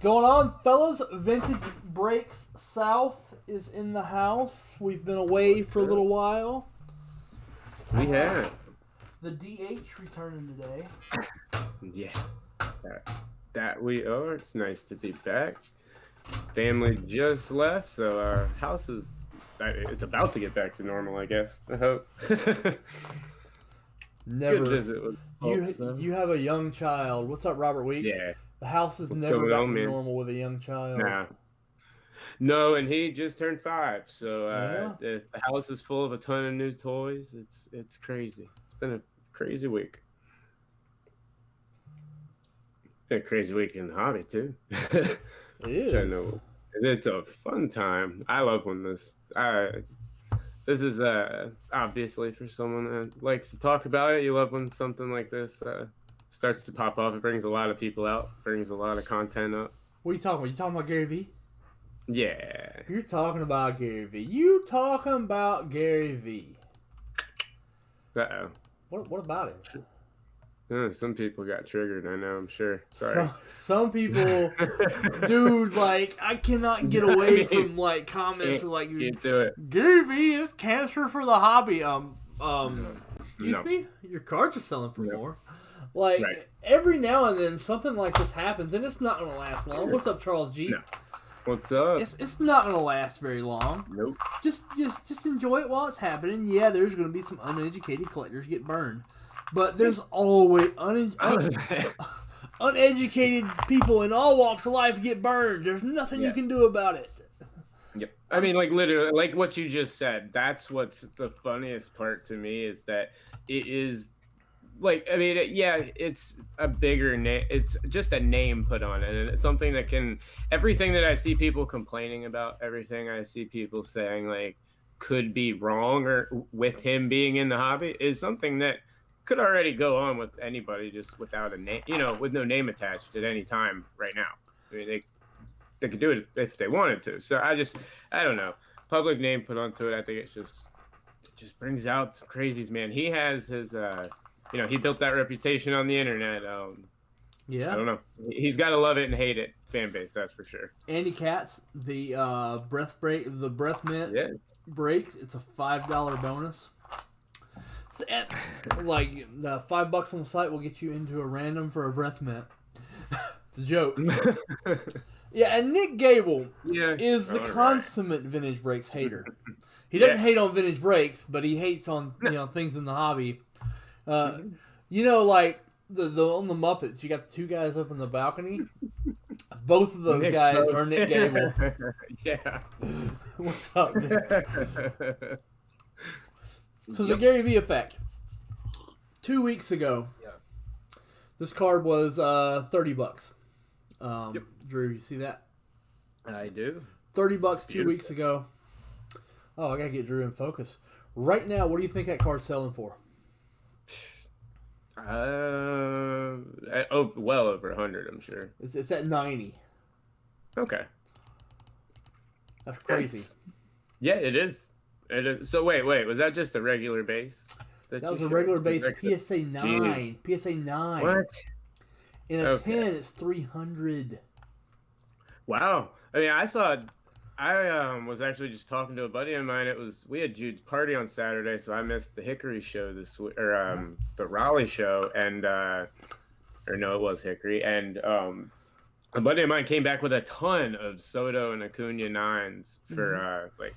going on, fellas? Vintage Breaks South is in the house. We've been away for a little while. We have. The DH returning today. Yeah. That we are. It's nice to be back. Family just left, so our house is. It's about to get back to normal, I guess. I hope. Never. Good visit with folks, You have a young child. What's up, Robert Weeks? Yeah. The house is What's never going back on, to man? normal with a young child. Nah. No, and he just turned 5, so Yeah. the house is full of a ton of new toys. It's crazy. It's been a crazy week. Been a crazy week in the hobby too. It is. I know. It's a fun time. I love when this is obviously for someone that likes to talk about it. You love when something like this starts to pop up. It brings a lot of people out, brings a lot of content up. What are you talking about? You talking about Gary Vee? Yeah. You're talking about Gary Vee. You talking about Gary Vee. Uh-oh. What about him? Some people got triggered, I know, I'm sure. Sorry. Some people, dude, like, I cannot get away from, like, comments like, can't do it. Gary Vee is cancer for the hobby. Excuse me? Your cards are selling for more. Like, Right. every now and then something like this happens, and it's not going to last long. What's up, Charles G? No. What's up? It's not going to last very long. Nope. Just enjoy it while it's happening. Yeah, there's going to be some uneducated collectors get burned. But there's always uneducated people in all walks of life get burned. There's nothing you can do about it. Yep. I mean, like, literally, like what you just said, that's what's the funniest part to me is that it is, like, I mean, it's a bigger name. It's just a name put on it. And it's something that everything that I see people complaining about, everything I see people saying, like, could be wrong or with him being in the hobby is something that could already go on with anybody just without a name, with no name attached at any time right now. I mean, they could do it if they wanted to. So I don't know. Public name put onto it. I think it just brings out some crazies, man. He has his, he built that reputation on the internet. Yeah. I don't know. He's got to love it and hate it fan base. That's for sure. Andy Katz, the breath mint breaks. It's a $5 bonus. So, like the $5 on the site will get you into a random for a breath mint. It's a joke. Yeah, and Nick Gable is the consummate vintage breaks hater. He doesn't hate on vintage breaks, but he hates on things in the hobby. Like the on the Muppets, you got the two guys up in the balcony. Both of those guys are Nick Gable. Yeah. What's up, Nick? So the Gary Vee effect. 2 weeks ago, this card was $30. Drew, you see that? I do. $30 2 weeks ago. Oh, I gotta get Drew in focus. Right now, what do you think that card's selling for? Well over 100, I'm sure. It's at 90. Okay. That's crazy. Yeah, it is. So wait, was that just a regular base? That was a regular base PSA 9. Jeez. PSA 9. What? In a 10, it's 300. Wow. I mean, I was actually just talking to a buddy of mine. We had Jude's party on Saturday, so I missed the Hickory show this week, or the Raleigh show, and it was Hickory, and a buddy of mine came back with a ton of Soto and Acuna 9s for like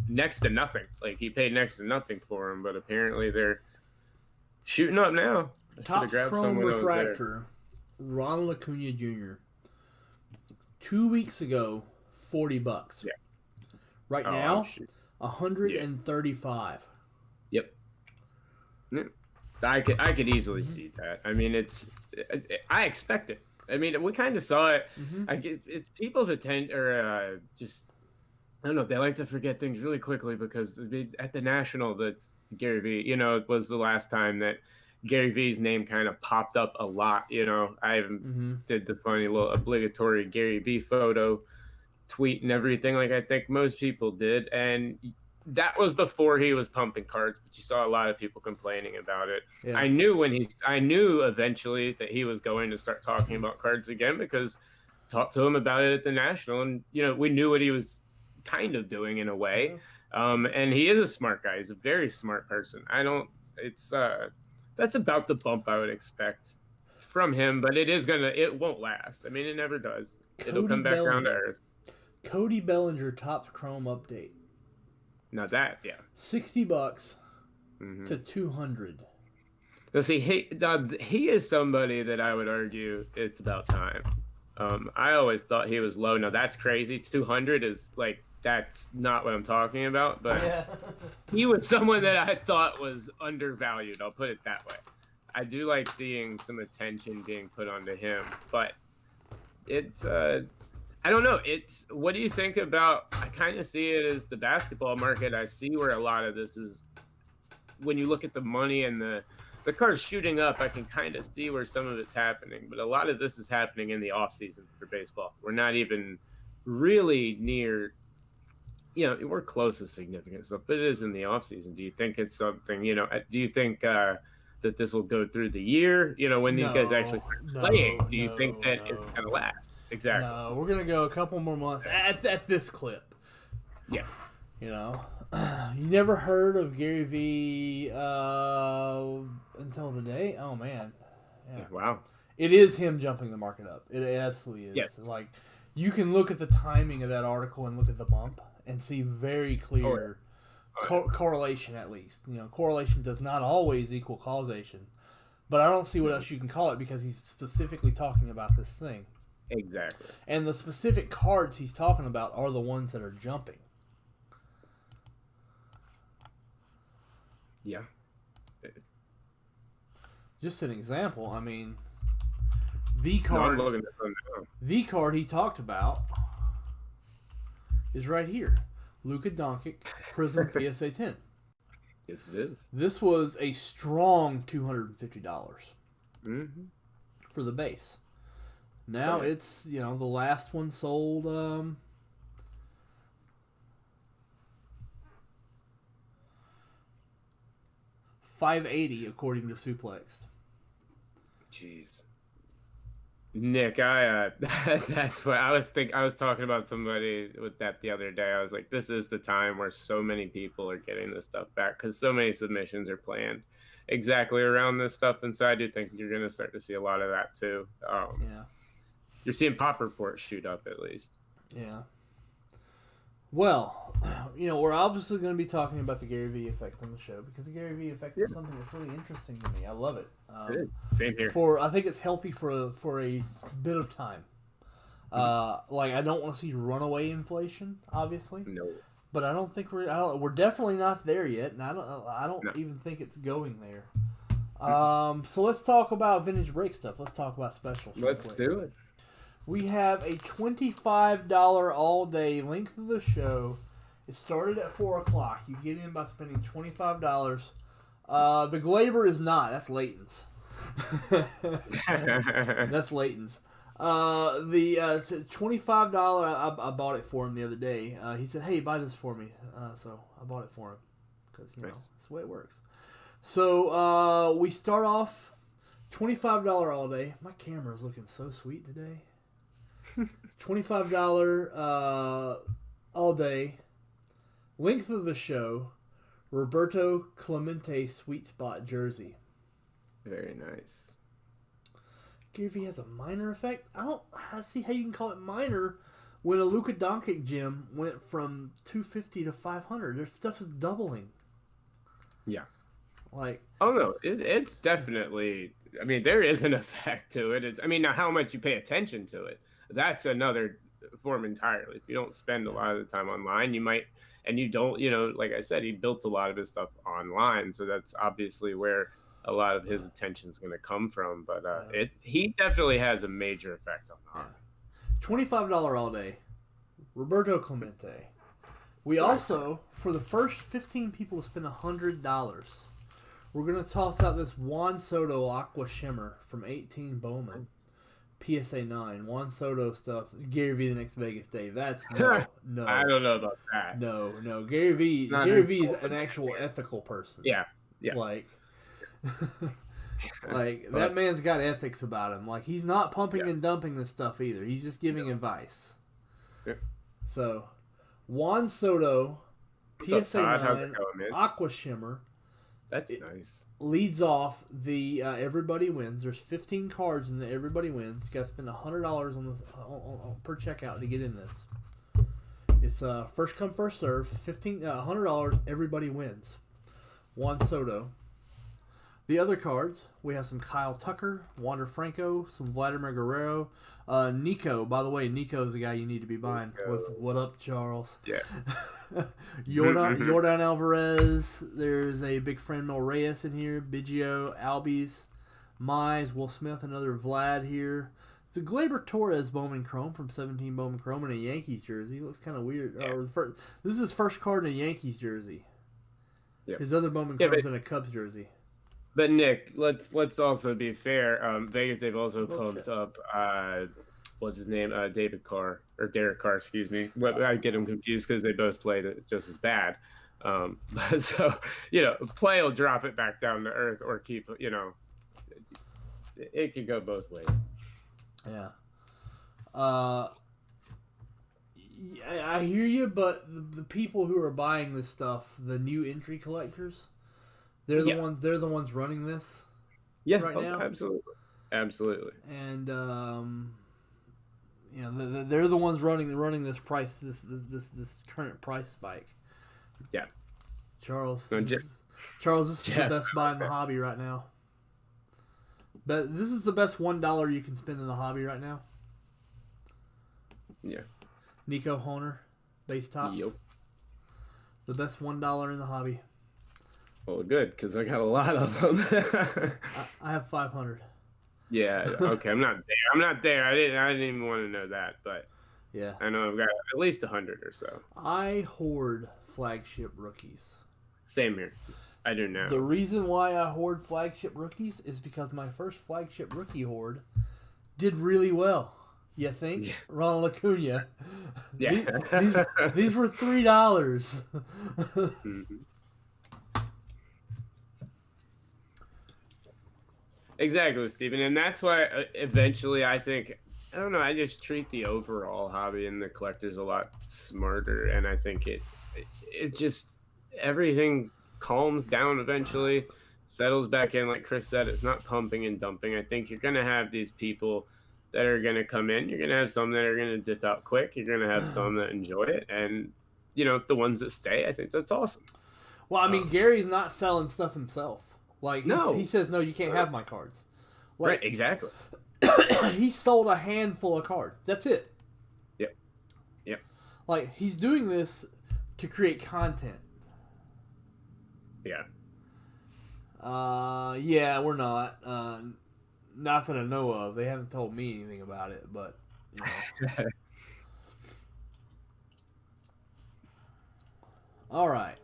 next to nothing. Like he paid next to nothing for them, but apparently they're shooting up now. Topps Chrome Refractor, Ronald Acuna Jr. 2 weeks ago, $40. Yeah. Right now, $135. Yep. I could easily see that. I mean, I expect it. I mean, we kind of saw it. It's people's attention, or just, I don't know, they like to forget things really quickly because at the National, that's Gary Vee, it was the last time that Gary Vee's name kind of popped up a lot. I did the funny little obligatory Gary Vee photo tweet and everything, like I think most people did. And that was before he was pumping cards, but you saw a lot of people complaining about it. Yeah. I knew eventually that he was going to start talking about cards again because talked to him about it at the National, and we knew what he was kind of doing in a way. And he is a smart guy. He's a very smart person. That's about the bump I would expect from him, but it won't last. I mean, it never does. It'll come back down to earth. Cody Bellinger Topps Chrome update. Now that, yeah. $60 to $200. Now see, he is somebody that I would argue it's about time. I always thought he was low. Now that's crazy. 200 is like, that's not what I'm talking about, but he was someone that I thought was undervalued. I'll put it that way. I do like seeing some attention being put onto him, but it's, I don't know. What do you think about, I kind of see it as the basketball market. I see where a lot of this is, when you look at the money and the cards shooting up, I can kind of see where some of it's happening, but a lot of this is happening in the off season for baseball. We're not even really near, we're close to significant stuff, but it is in the off season. Do you think it's something, do you think that this will go through the year, when these guys actually start playing? Do you think that it's going to last? Exactly. No, we're going to go a couple more months at this clip. Yeah. You never heard of Gary Vee until today? Oh, man. Yeah. Wow. It is him jumping the market up. It absolutely is. Yes. Like, you can look at the timing of that article and look at the bump and see very clear correlation, at least. Correlation does not always equal causation. But I don't see what else you can call it, because he's specifically talking about this thing. Exactly. And the specific cards he's talking about are the ones that are jumping. Yeah. Just an example, I mean, the card he talked about is right here. Luka Doncic Prism PSA 10. Yes, it is. This was a strong $250 for the base. Now it's, the last one sold $580 according to Suplex. Jeez. Nick, that's what I was thinking. I was talking about somebody with that the other day. I was like, this is the time where so many people are getting this stuff back, because so many submissions are planned exactly around this stuff. And so I do think you're going to start to see a lot of that too. You're seeing Pop Report shoot up, at least. Yeah. Well, we're obviously going to be talking about the Gary Vee effect on the show, because the Gary Vee effect is something that's really interesting to me. I love it. It is. Same here. I think it's healthy for a bit of time. I don't want to see runaway inflation, obviously. No. But I don't think we're definitely not there yet, and I don't even think it's going there. So let's talk about vintage break stuff. Let's talk about specials. Let's do it. We have a $25 all-day length of the show. It started at 4 o'clock. You get in by spending $25. The Glaber is not. That's Leighton's. That's Leighton's. The $25, I bought it for him the other day. He said, hey, buy this for me. So I bought it for him, because, that's the way it works. So we start off $25 all day. My camera is looking so sweet today. $25 all day. Length of the show, Roberto Clemente Sweet Spot jersey. Very nice. Gary Vee has a minor effect. I see how you can call it minor when a Luka Doncic gem went from $250 to $500. Their stuff is doubling. Yeah. Oh no, it's definitely. I mean, there is an effect to it. Now how much you pay attention to it, that's another form entirely. If you don't spend a lot of the time online, you might, and you don't. Like I said, he built a lot of his stuff online, so that's obviously where a lot of his attention is going to come from. But he definitely has a major effect on that. $25 all day, Roberto Clemente. We also, for the first 15 people to spend $100, we're going to toss out this Juan Soto Aqua Shimmer from 18 Bowman. PSA 9. Juan Soto stuff. Gary Vee the next Vegas day. That's no. I don't know about that. No. Gary Vee is an actual ethical person. Yeah. Like, that man's got ethics about him. Like, he's not pumping and dumping this stuff either. He's just giving advice. Yeah. So, Juan Soto, PSA 9, Aqua Shimmer. That's nice. Leads off the Everybody Wins. There's 15 cards in the Everybody Wins. You got to spend $100 on this per checkout to get in this. It's first come, first serve. $100. Everybody Wins. Juan Soto. The other cards, we have some Kyle Tucker, Wander Franco, some Vladimir Guerrero, Nico. By the way, Nico's the guy you need to be buying. What up, Charles? Yeah. Yordan Alvarez. There's a big Franmil Reyes in here. Biggio, Albies, Mize, Will Smith, another Vlad here. It's a Gleyber Torres Bowman Chrome from 17 Bowman Chrome in a Yankees jersey. Looks kind of weird. Yeah. This is his first card in a Yankees jersey. Yep. His other Bowman Chrome's in a Cubs jersey. But Nick, let's also be fair. Vegas, they've also pumped up what's his name? David Carr or Derek Carr, excuse me. I get them confused because they both played it just as bad. So play will drop it back down to earth or keep it could go both ways. Yeah. I hear you, but the people who are buying this stuff, the new entry collectors. They're the ones running this. Yeah, right now. Absolutely. And they're the ones running this price, this current price spike. Yeah. Charles, this is the best buy in the hobby right now. But this is the best $1 you can spend in the hobby right now. Yeah. Nico Hoerner, base tops. Yep. The best $1 in the hobby. Well, good, because I got a lot of them. I have 500. Yeah. Okay. I'm not there. I didn't even want to know that, but yeah, I know I've got at least 100 or so. I hoard flagship rookies. Same here. I do now. The reason why I hoard flagship rookies is because my first flagship rookie hoard did really well. You think? Yeah. Ronald Acuna. Yeah. These were $3. Mm-hmm. Exactly, Stephen, and that's why eventually I think I just treat the overall hobby and the collectors a lot smarter, and I think it just everything calms down eventually, settles back in. Like Chris said, it's not pumping and dumping. I think you're gonna have these people that are gonna come in. You're gonna have some that are gonna dip out quick. You're gonna have some that enjoy it, and the ones that stay. I think that's awesome. Well, I mean, Gary's not selling stuff himself. Like, he says, no, you can't have my cards. Like, right, exactly. He sold a handful of cards. That's it. Yep. Like, he's doing this to create content. Yeah. Yeah, we're not. Not that I know of. They haven't told me anything about it, but, All right.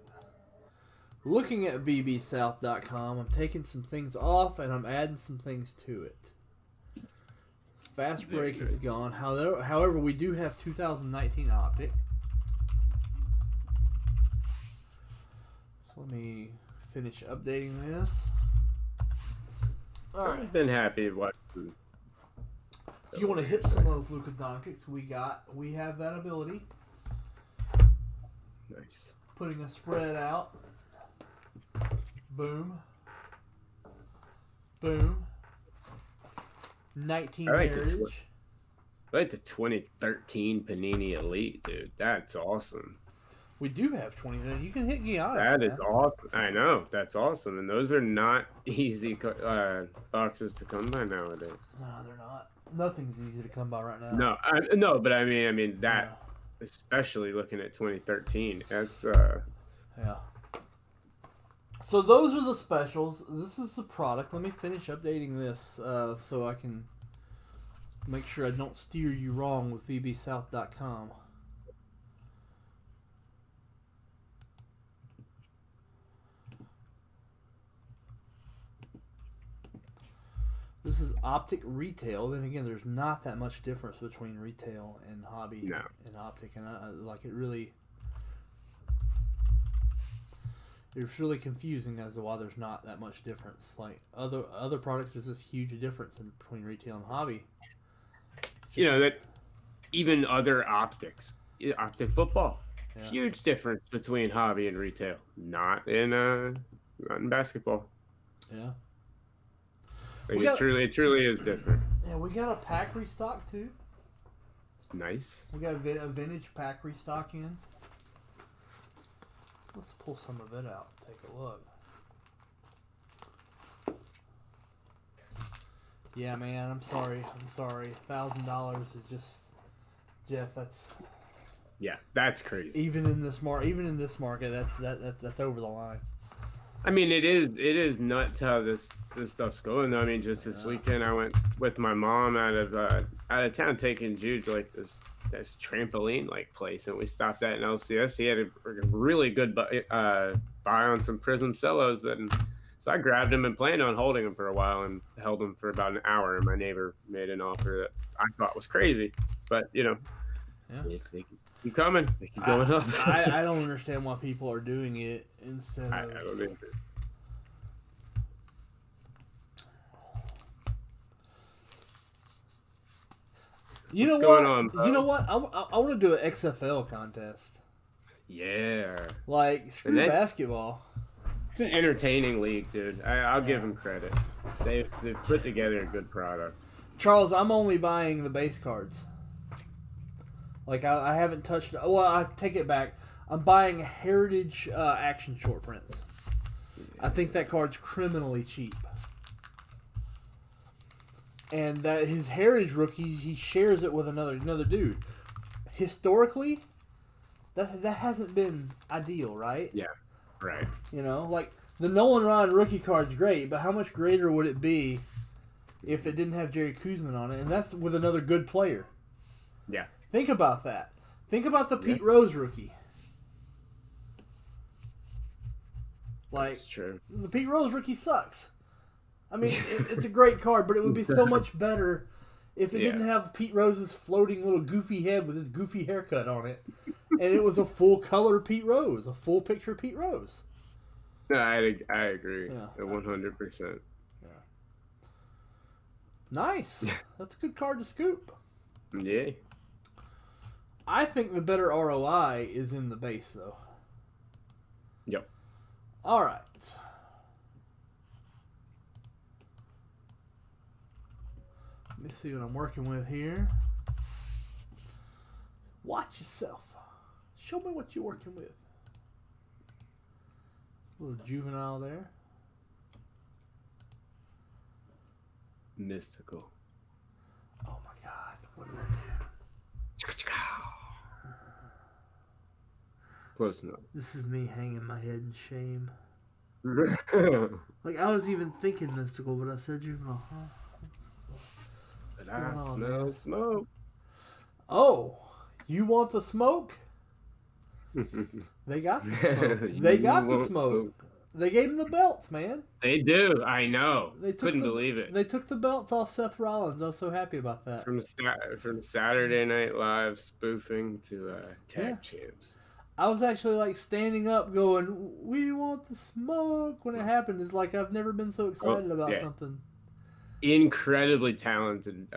Looking at bbsouth.com, I'm taking some things off and I'm adding some things to it. Fast break is gone. However, we do have 2019 Optic. So let me finish updating this. All right. I've been happy watching. If you want to hit some of those Luka Doncic, we have that ability. Nice. Putting a spread out. Boom. Boom. 19 Heritage. I like the 2013 Panini Elite, dude. That's awesome. We do have 20. You can hit Giannis. That is awesome. I know. That's awesome. And those are not easy boxes to come by nowadays. No, they're not. Nothing's easy to come by right now. No, but I mean that, especially looking at 2013, that's yeah. So those are the specials. This is the product. Let me finish updating this so I can make sure I don't steer you wrong with vbsouth.com. This is Optic retail. Then again, there's not that much difference between retail and hobby and Optic, and I like it really. It's really confusing as to why there's not that much difference. Like other products, there's this huge difference between retail and hobby. You know that even other optic football, huge difference between hobby and retail. Not in basketball. Yeah. Like it truly is different. Yeah, we got a pack restock too. Nice. We got a vintage pack restock in. Let's pull some of it out. Take a look. Yeah, man. I'm sorry. $1,000 is just, Jeff. That's crazy. Even in this market, that's over the line. I mean, it is nuts how this stuff's going. I mean, just this weekend, I went with my mom out of town, taking Jude to like this trampoline like place, and we stopped at an LCS. He had a really good buy on some Prism Cellos, and so I grabbed him and planned on holding him for a while, and held him for about an hour. And my neighbor made an offer that I thought was crazy, but they keep coming, they keep going up. I don't understand why people are doing it instead of. I don't either. You know what? You know what? I want to do an XFL contest. Yeah. Like, screw basketball. It's an entertaining league, dude. I'll give them credit. They've put together a good product. Charles, I'm only buying the base cards. Like, I haven't touched. Well, I take it back. I'm buying Heritage Action Short Prints. I think that card's criminally cheap. And that his Heritage rookie, he shares it with another dude. Historically, that hasn't been ideal, right? Yeah, right. You know, like the Nolan Ryan rookie card's great, but how much greater would it be if it didn't have Jerry Kuzman on it? And that's with another good player. Yeah. Think about that. Think about the Pete Rose rookie. Like, that's true. The Pete Rose rookie sucks. I mean, it's a great card, but it would be so much better if it didn't have Pete Rose's floating little goofy head with his goofy haircut on it, and it was a full color Pete Rose, a full picture Pete Rose. No, I agree. 100%. Yeah. Nice. That's a good card to scoop. Yeah. I think the better ROI is in the base, though. Yep. All right. Let me see what I'm working with here. Watch yourself. Show me what you're working with. A little juvenile there. Mystical. Oh my God. What did I do? Close enough. This is me hanging my head in shame. Like, I was even thinking mystical, but I said juvenile. But I smell smoke. Oh, you want the smoke? They got the smoke. They got the smoke. They gave him the belts, man. They do. I know. Couldn't believe it. They took the belts off Seth Rollins. I was so happy about that. From Saturday Night Live spoofing to tag champs. I was actually like standing up going, we want the smoke when it happened. It's like I've never been so excited about something. Incredibly talented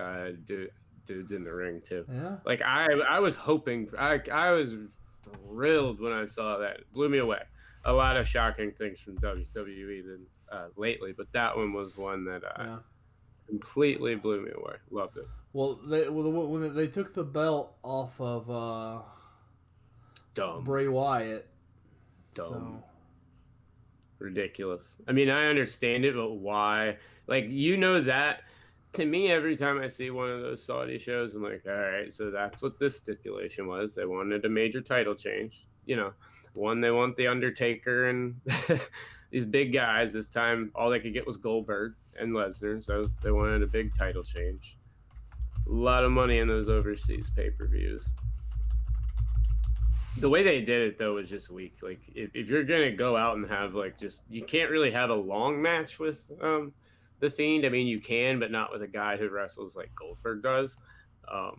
dudes in the ring too. Yeah. Like I was hoping, I was thrilled when I saw that. It blew me away. A lot of shocking things from WWE lately, but that one was one that completely blew me away. Loved it. Well, when they took the belt off of Bray Wyatt, dumb, ridiculous. I mean, I understand it, but why? Like, that. To me, every time I see one of those Saudi shows, I'm like, all right, so that's what this stipulation was. They wanted a major title change. One, they want The Undertaker and these big guys. This time, all they could get was Goldberg and Lesnar, so they wanted a big title change. A lot of money in those overseas pay-per-views. The way they did it, though, was just weak. Like, if you're going to go out and have, you can't really have a long match with The Fiend. I mean, you can, but not with a guy who wrestles like Goldberg does. I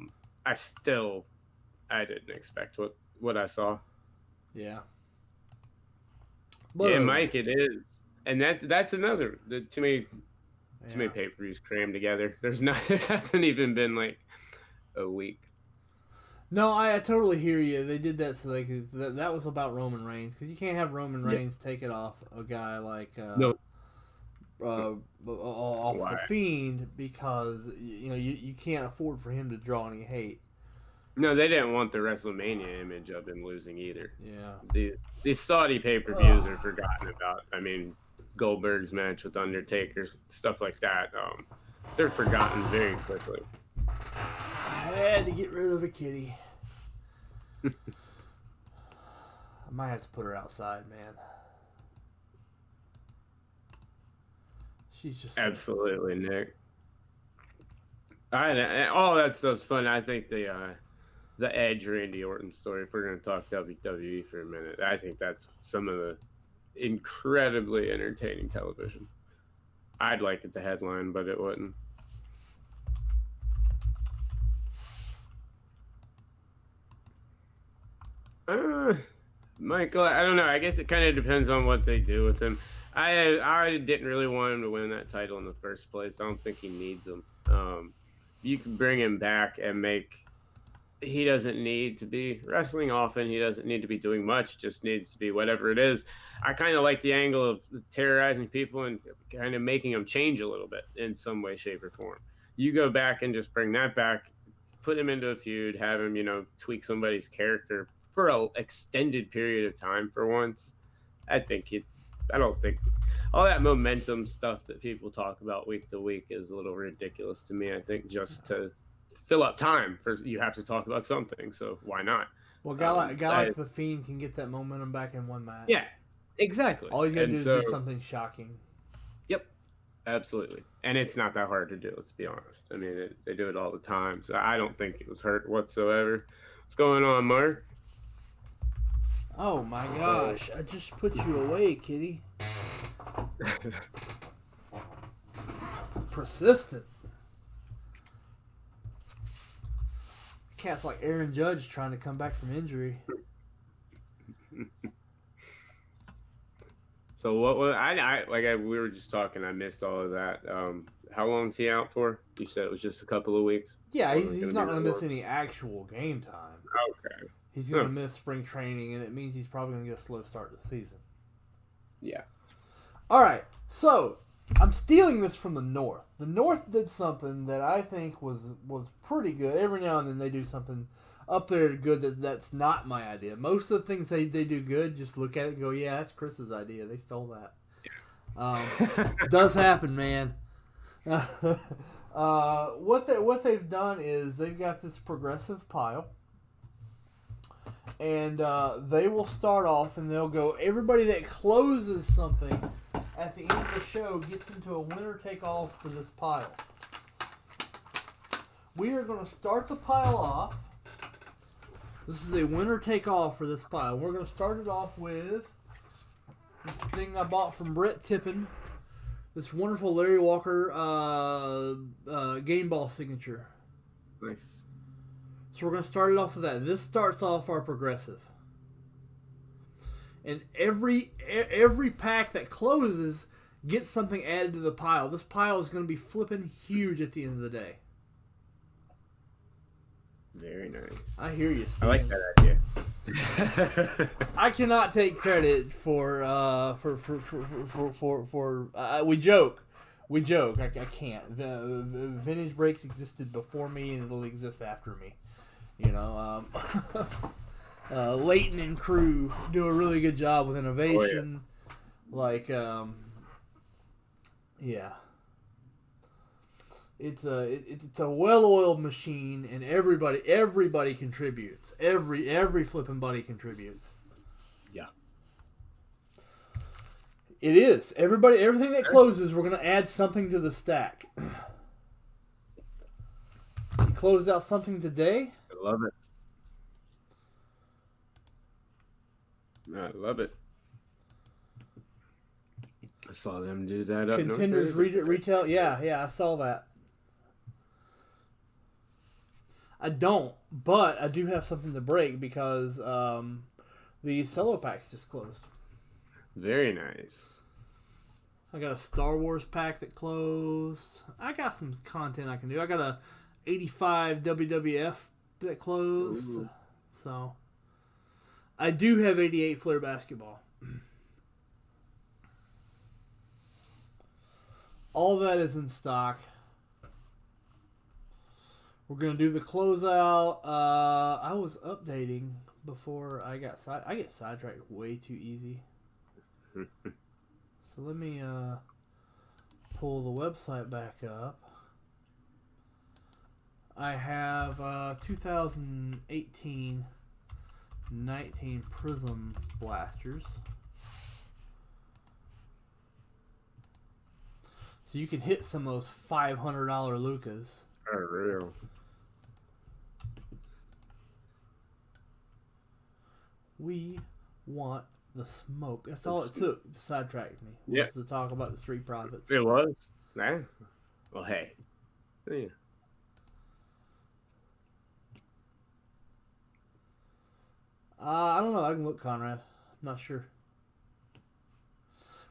didn't expect what I saw. Yeah. Yeah, Mike, it is, and that's another. Too many pay-per-views crammed together. There's not. It hasn't even been like a week. No, I totally hear you. They did that so they could. That was about Roman Reigns, because you can't have Roman Reigns take it off a guy like off the Fiend, because you can't afford for him to draw any hate. No, they didn't want the WrestleMania image of him losing either. Yeah, these Saudi pay-per-views are forgotten about. I mean, Goldberg's match with Undertaker, stuff like that. They're forgotten very quickly. I had to get rid of a kitty. I might have to put her outside, man. She's just absolutely Nick. All that stuff's fun. I think the Edge Randy Orton story, if we're going to talk WWE for a minute, I think that's some of the incredibly entertaining television. I'd like it to headline, but it wouldn't. Michael, I don't know. I guess it kind of depends on what they do with him. I didn't really want him to win that title in the first place. I don't think he needs him. You can bring him back and he doesn't need to be wrestling often. He doesn't need to be doing much. Just needs to be whatever it is. I kind of like the angle of terrorizing people and kind of making them change a little bit in some way, shape, or form. You go back and just bring that back, put him into a feud, have him, tweak somebody's character for an extended period of time for once. I don't think all that momentum stuff that people talk about week to week is a little ridiculous to me. I think just to fill up time, you have to talk about something, so why not? Well, a guy like The Fiend can get that momentum back in one match. Yeah, exactly. All he's got to do is do something shocking. Yep, absolutely. And it's not that hard to do, let's be honest. I mean, they do it all the time, so I don't think it was hurt whatsoever. What's going on, Mark? Oh my gosh, I just put you away, kitty. Persistent. Cat's like Aaron Judge trying to come back from injury. So what we were just talking, I missed all of that. How long is he out for? You said it was just a couple of weeks? Yeah, he's not going to miss any actual game time. Okay. He's going to miss spring training, and it means he's probably going to get a slow start to the season. Yeah. All right, so I'm stealing this from the North. The North did something that I think was pretty good. Every now and then they do something up there good that's not my idea. Most of the things they do good, just look at it and go, yeah, that's Chris's idea. They stole that. Does happen, man. What they've done is they've got this progressive pile. And they will start off and they'll go, everybody that closes something at the end of the show gets into a winner-take-all for this pile. We are going to start the pile off. This is a winner-take-all for this pile. We're going to start it off with this thing I bought from Brett Tippin. This wonderful Larry Walker game ball signature. Nice. So we're going to start it off with that. This starts off our progressive. And every pack that closes gets something added to the pile. This pile is going to be flipping huge at the end of the day. Very nice. I hear you, Steve. I like that idea. I cannot take credit for we joke. I can't. Vintage Breaks existed before me, and it'll exist after me. Leighton and crew do a really good job with innovation. Oh, yeah. Yeah. It's a well-oiled machine, and everybody contributes. Every flipping buddy contributes. Yeah. It is. Everything that closes, we're going to add something to the stack. You closed out something today? I love it. I love it. I saw them do that up Contenders retail. Yeah, I saw that. I don't, but I do have something to break because the cello packs just closed. Very nice. I got a Star Wars pack that closed. I got some content I can do. I got a 85 WWF that closed. Ooh. So I do have 88 Flair basketball. All that is in stock. We're gonna do the closeout. I was updating before I get sidetracked way too easy. So let me pull the website back up. I have 2018-19 Prism blasters. So you can hit some of those $500 Lucas. Oh, real. We want the smoke. That's all it took to sidetrack me. Was to talk about the Street Profits. It was. Nah. Well, hey. Yeah. I don't know. I can look, Conrad. I'm not sure.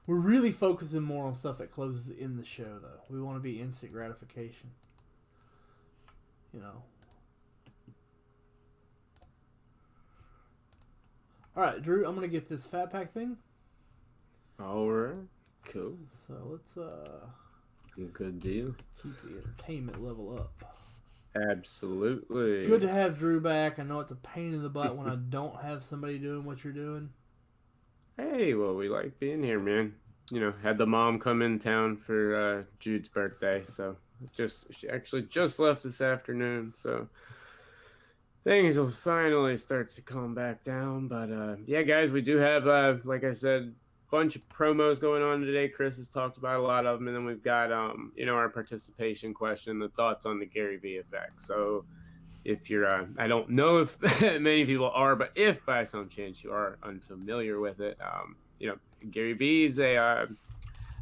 We're really focusing more on stuff that closes in the show, though. We want to be instant gratification. You know. All right, Drew. I'm gonna get this fat pack thing. All right. Cool. So let's good deal. Keep the entertainment level up. Absolutely. It's good to have Drew back. I know it's a pain in the butt when I don't have somebody doing what you're doing. Hey, well, we like being here, man. You know, had the mom come in town for Jude's birthday, so she actually just left this afternoon, so things will finally start to calm back down. But yeah, guys, we do have, like I said, bunch of promos going on today. Chris has talked about a lot of them, and then we've got you know, our participation question, the thoughts on the Gary Vee effect. So if you're I don't know if many people are, but if by some chance you are unfamiliar with it, you know, Gary Vee is a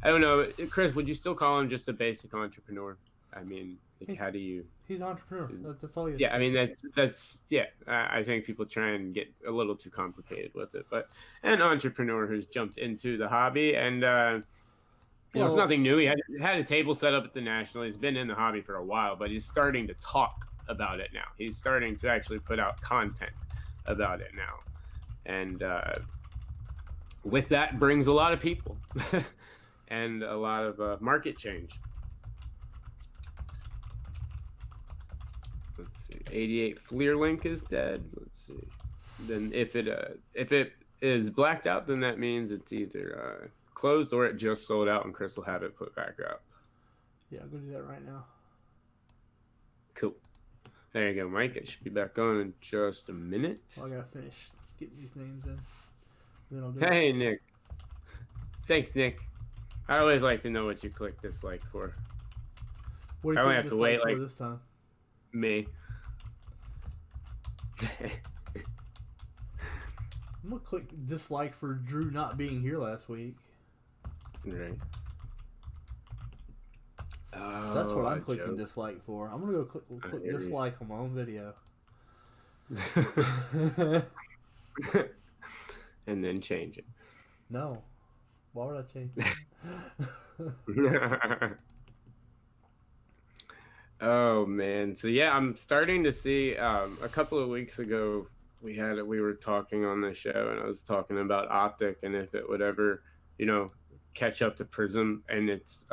I don't know, Chris, would you still call him just a basic entrepreneur? I mean, how do you? He's an entrepreneur. That's all he is. Yeah, I mean that's yeah. I think people try and get a little too complicated with it, but an entrepreneur who's jumped into the hobby, and you know, it's nothing new. He had a table set up at the National. He's been in the hobby for a while, but he's starting to talk about it now. He's starting to actually put out content about it now, and with that brings a lot of people and a lot of market change. Let's see. 88 Fleer Link is dead. Let's see. Then if it is blacked out, then that means it's either closed or it just sold out, and Chris will have it put back up. Yeah, I'm gonna do that right now. Cool. There you go, Mike. It should be back on in just a minute. Well, I gotta finish getting these names in. Then I'll do hey, it. Nick. Thanks, Nick. I always like to know what you click dislike for. What do you have to wait like this time? Me. I'm gonna click dislike for Drew not being here last week. Right. That's what I'm clicking dislike for. I'm gonna go click dislike on my own video. And then change it. No. Why would I change it? Oh man. So yeah, I'm starting to see a couple of weeks ago we were talking on the show, and I was talking about Optic and if it would ever, you know, catch up to Prism and its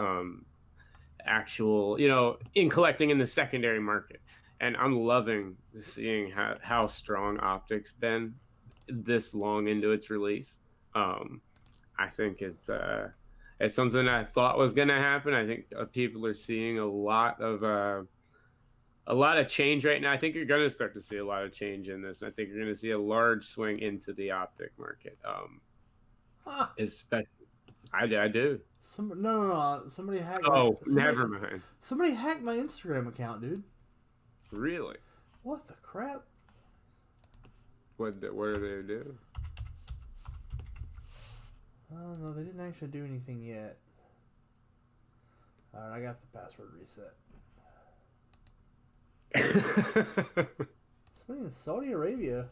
actual, you know, in collecting in the secondary market. And I'm loving seeing how strong Optic's been this long into its release. I think it's something I thought was going to happen. I think people are seeing a lot of change right now. I think you're going to start to see a lot of change in this. And I think you're going to see a large swing into the Optic market. Especially, I do. No. Somebody hacked. Never mind. Somebody hacked my Instagram account, dude. Really? What the crap? What do they do? Oh no, they didn't actually do anything yet. All right, I got the password reset. Somebody in Saudi Arabia.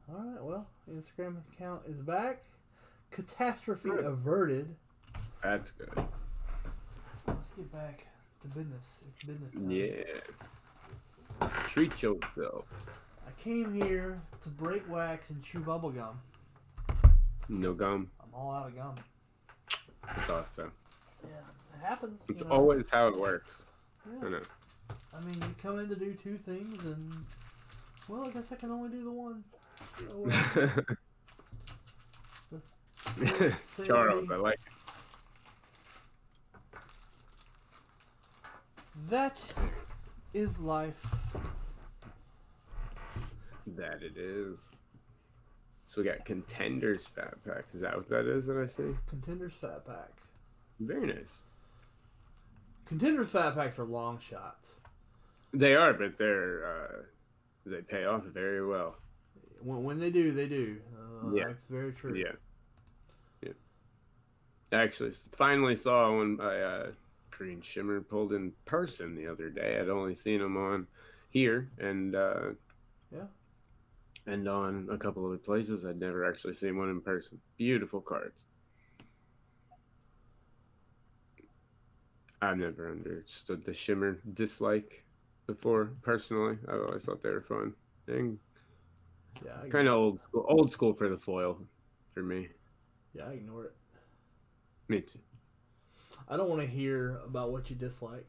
All right, well, Instagram account is back. Catastrophe averted. That's good. Let's get back to business. It's business time. Yeah. Treat yourself. I came here to break wax and chew bubble gum. No gum. I'm all out of gum. I thought so. Yeah, it happens. It's always how it works. Yeah. I know. I mean, you come in to do two things, and well, I guess I can only do the one. So, Charles, I like it. That is life. That it is. So we got Contenders Fat Packs. Is that what that is that I see? It's Contenders Fat Pack. Very nice. Contenders Fat Packs are long shots. They are, but they pay off very well. When they do, they do. Yeah. That's very true. Yeah. I actually finally saw one by Green Shimmer pulled in person the other day. I'd only seen them on here and and on a couple other places. I'd never actually seen one in person. Beautiful cards. I've never understood the Shimmer dislike before personally. I always thought they were fun. And kind of old school for the foil for me. Yeah, I ignore it. Me too. I don't want to hear about what you dislike.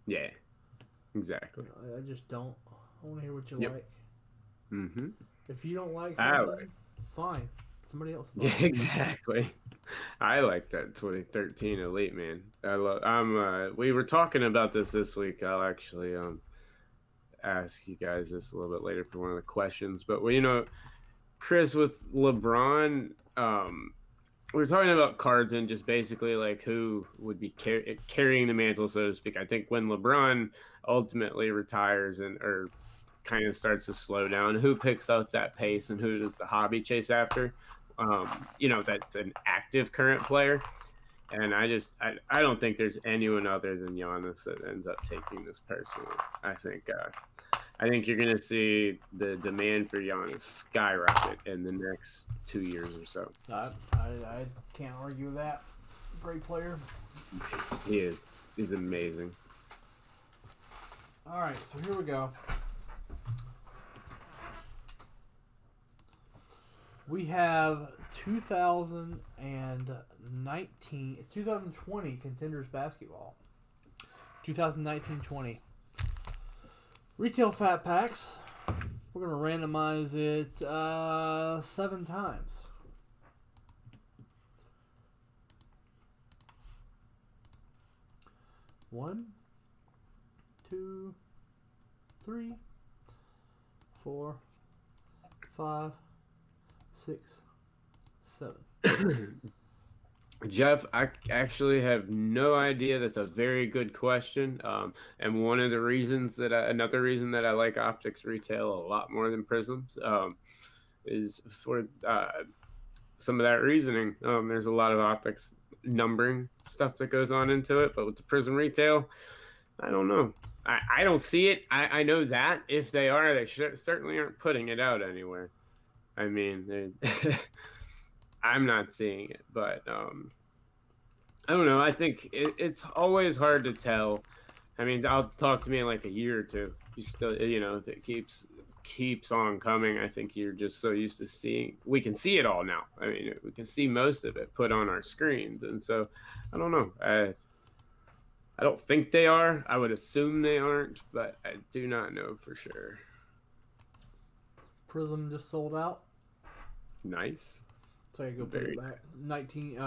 Yeah, exactly. I just don't. I want to hear what you like. Mm-hmm. If you don't like something, fine. Somebody else. Yeah, exactly. I like that 2013 Elite, man. We were talking about this week. I'll actually ask you guys this a little bit later for one of the questions. But Chris, with LeBron, we were talking about cards and just basically like who would be carrying the mantle, so to speak. I think when LeBron ultimately retires or kind of starts to slow down, who picks up that pace and who does the hobby chase after? That's an active current player. And I don't think there's anyone other than Giannis that ends up taking this personally. I think you're going to see the demand for Giannis skyrocket in the next 2 years or so. I can't argue with that. Great player. He is. He's amazing. All right, so here we go. We have 2020 Contenders Basketball. 2019-20. Retail Fat Packs. We're going to randomize it 7 times. One, 2, 3, 4, 5, 6, 7. Jeff, I actually have no idea. That's a very good question. And one of the reasons another reason that I like Optics Retail a lot more than Prisms is for some of that reasoning. There's a lot of Optics numbering stuff that goes on into it, but with the Prism Retail, I don't know. I don't see it. I know that if they are, they certainly aren't putting it out anywhere. I mean, I'm not seeing it, but I don't know. I think it's always hard to tell. I mean, I'll talk to me in like a year or two. You still, if it keeps on coming, I think you're just so used to seeing. We can see it all now. I mean, we can see most of it put on our screens, and so I don't know. I don't think they are. I would assume they aren't, but I do not know for sure. Prism just sold out. Nice. So I go put it back. 19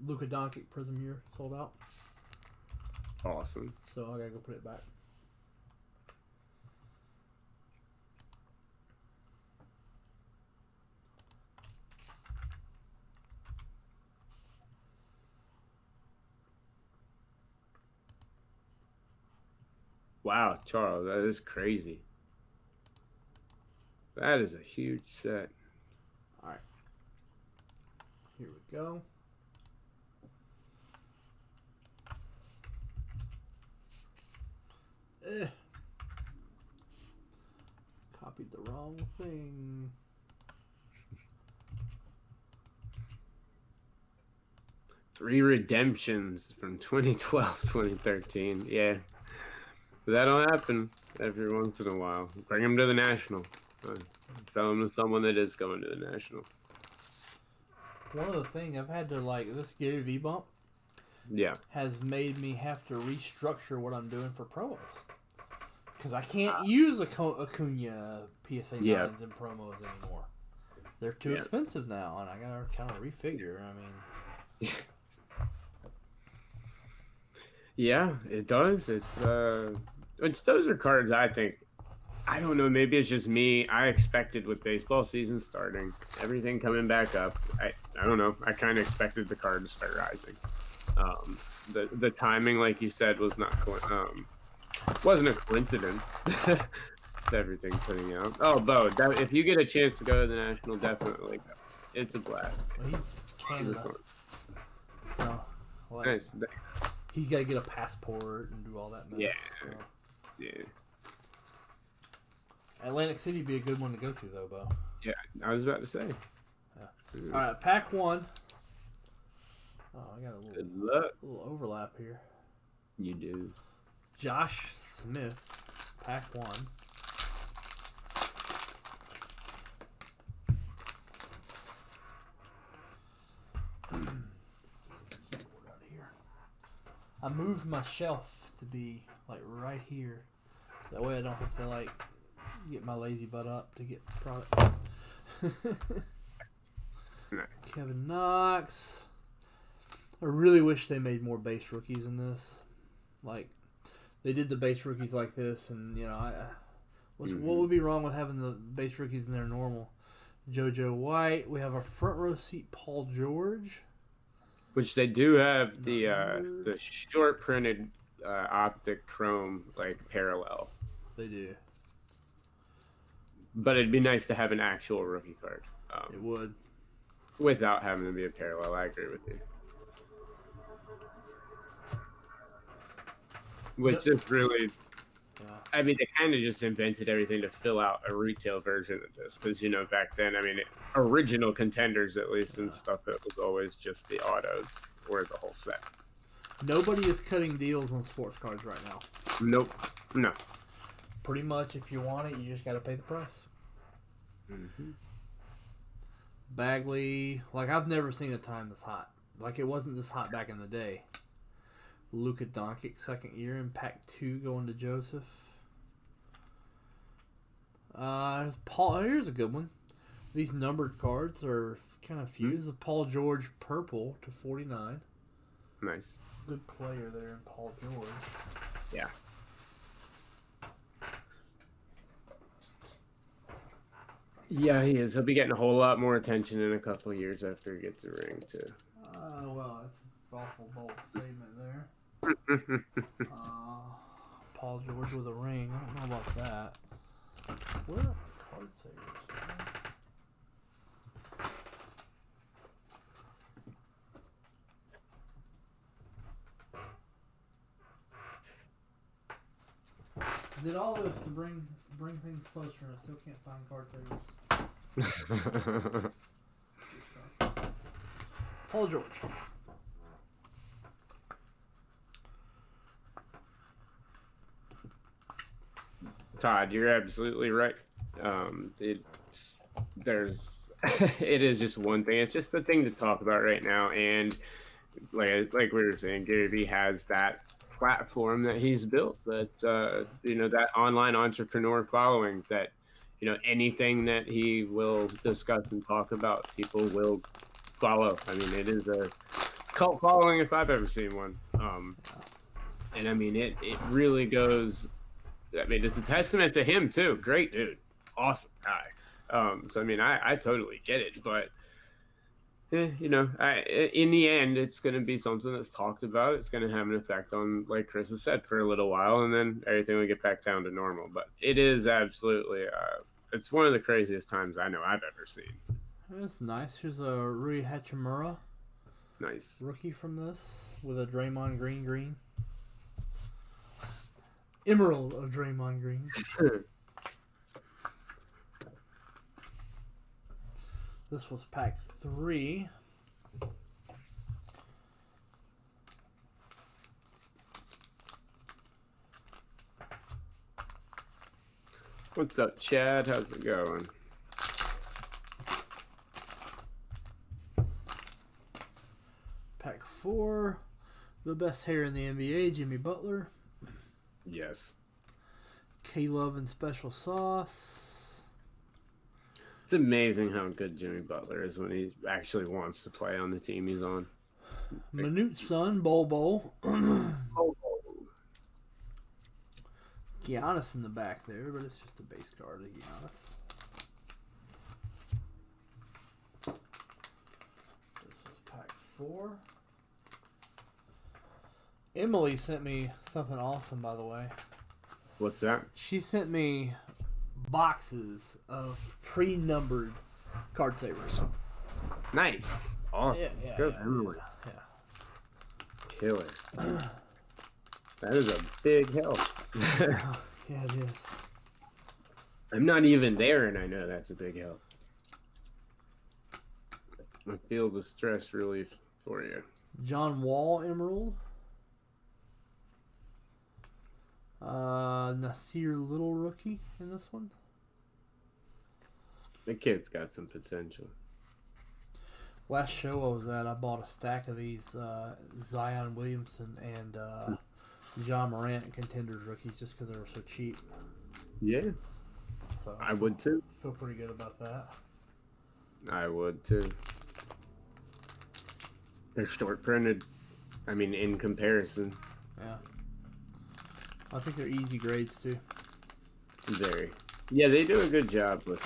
Luka Doncic Prism year sold out. Awesome. So I gotta go put it back. Wow, Charles, that is crazy. That is a huge set. All right. Here we go. Copy Copied the wrong thing. Three redemptions from 2012, 2013. Yeah. But that'll happen every once in a while. Bring them to the National. Sell them to someone that is going to the National. One of the things I've had to, like, this Gary V bump has made me have to restructure what I'm doing for promos. Because I can't use Acuna PSA 9s in promos anymore. They're too expensive now, and I gotta kind of refigure. I mean... Yeah, it does. It's those are cards I think. I don't know. Maybe it's just me. I expected with baseball season starting, everything coming back up. I don't know. I kind of expected the card to start rising. The timing, like you said, was wasn't a coincidence. Everything putting out. Oh, Bo, if you get a chance to go to the National, definitely go. It's a blast. Well, he's Canada, so like, nice. He's got to get a passport and do all that mess. Yeah. So. Yeah. Atlantic City would be a good one to go to, though, Bo. Yeah, I was about to say. Yeah. All right, pack one. Oh, I got a little overlap here. You do. Josh Smith, pack one. I moved my shelf to be like right here. That way I don't have to like get my lazy butt up to get product. Nice. Kevin Knox. I really wish they made more base rookies in this. Like they did the base rookies like this, and you know, what would be wrong with having the base rookies in there normal? JoJo White. We have a front row seat Paul George. Which they do have the short printed optic chrome like parallel. They do. But it'd be nice to have an actual rookie card. It would. Without having to be a parallel. I agree with you. Which is really... I mean, they kind of just invented everything to fill out a retail version of this. Because, you know, back then, I mean, original contenders, at least, and stuff, it was always just the autos or the whole set. Nobody is cutting deals on sports cards right now. Nope. No. Pretty much, if you want it, you just got to pay the price. Mm-hmm. Bagley, like, I've never seen a time this hot. Like, it wasn't this hot back in the day. Luka Doncic, second year in Pack 2 going to Joseph. Paul, here's a good one. These numbered cards are kind of few. This is a Paul George purple to 49. Nice. Good player there in Paul George. Yeah. Yeah, he is. He'll be getting a whole lot more attention in a couple of years after he gets a ring, too. Well, that's an awful bold statement there. Paul George with a ring. I don't know about that. Where are my card savers? I did all this to bring things closer, and I still can't find card savers. Paul George. Todd, you're absolutely right. It is just one thing. It's just the thing to talk about right now, and like we were saying, Gary Vee has that platform that he's built. That that online entrepreneur following. That anything that he will discuss and talk about, people will follow. I mean, it is a cult following if I've ever seen one. And I mean, it really goes. I mean, it's a testament to him too. Great dude, awesome guy. So I mean, I totally get it, but in the end, it's going to be something that's talked about. It's going to have an effect on, like Chris has said, for a little while, and then everything will get back down to normal. But it is absolutely, it's one of the craziest times I know I've ever seen. That's nice. Here's a Rui Hachimura. Nice rookie from this with a Draymond Green. Emerald of Draymond Green. This was pack 3. What's up, Chad? How's it going? Pack 4. The best hair in the NBA, Jimmy Butler. Yes. K-Love and Special Sauce. It's amazing how good Jimmy Butler is when he actually wants to play on the team he's on. Manute's son, Bol. Giannis in the back there, but it's just a base card of Giannis. This is pack 4. Emily sent me something awesome, by the way. What's that? She sent me boxes of pre-numbered card savers. Nice. Awesome. Yeah, good. Yeah. Killer. That is a big help. Yeah, it is. I'm not even there, and I know that's a big help. I feel the stress relief for you. John Wall Emerald. Nasir Little rookie in this one. The kid's got some potential. Last show I was at, I bought a stack of these Zion Williamson and John Morant contenders rookies just because they were so cheap. Yeah. So I would too. Feel pretty good about that. I would too. They're short printed. I mean, in comparison. Yeah. I think they're easy grades too. Very. Yeah, they do a good job with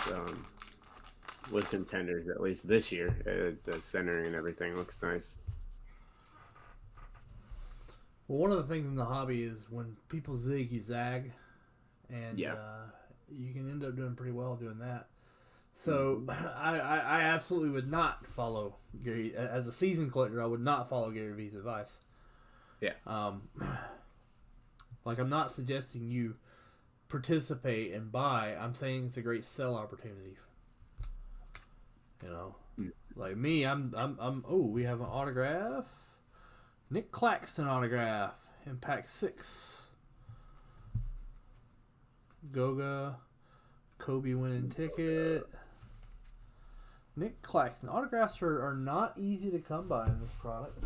contenders, at least this year. The centering and everything looks nice. Well, one of the things in the hobby is when people zig, you zag, and you can end up doing pretty well doing that. So I absolutely would not follow Gary as a season collector. I would not follow Gary V's advice. Yeah. Like I'm not suggesting you participate and buy. I'm saying it's a great sell opportunity. You know, like me, I'm. Oh, we have an autograph. Nick Claxton autograph in pack 6. Goga, Kobe winning ticket. Nick Claxton autographs are not easy to come by in this product.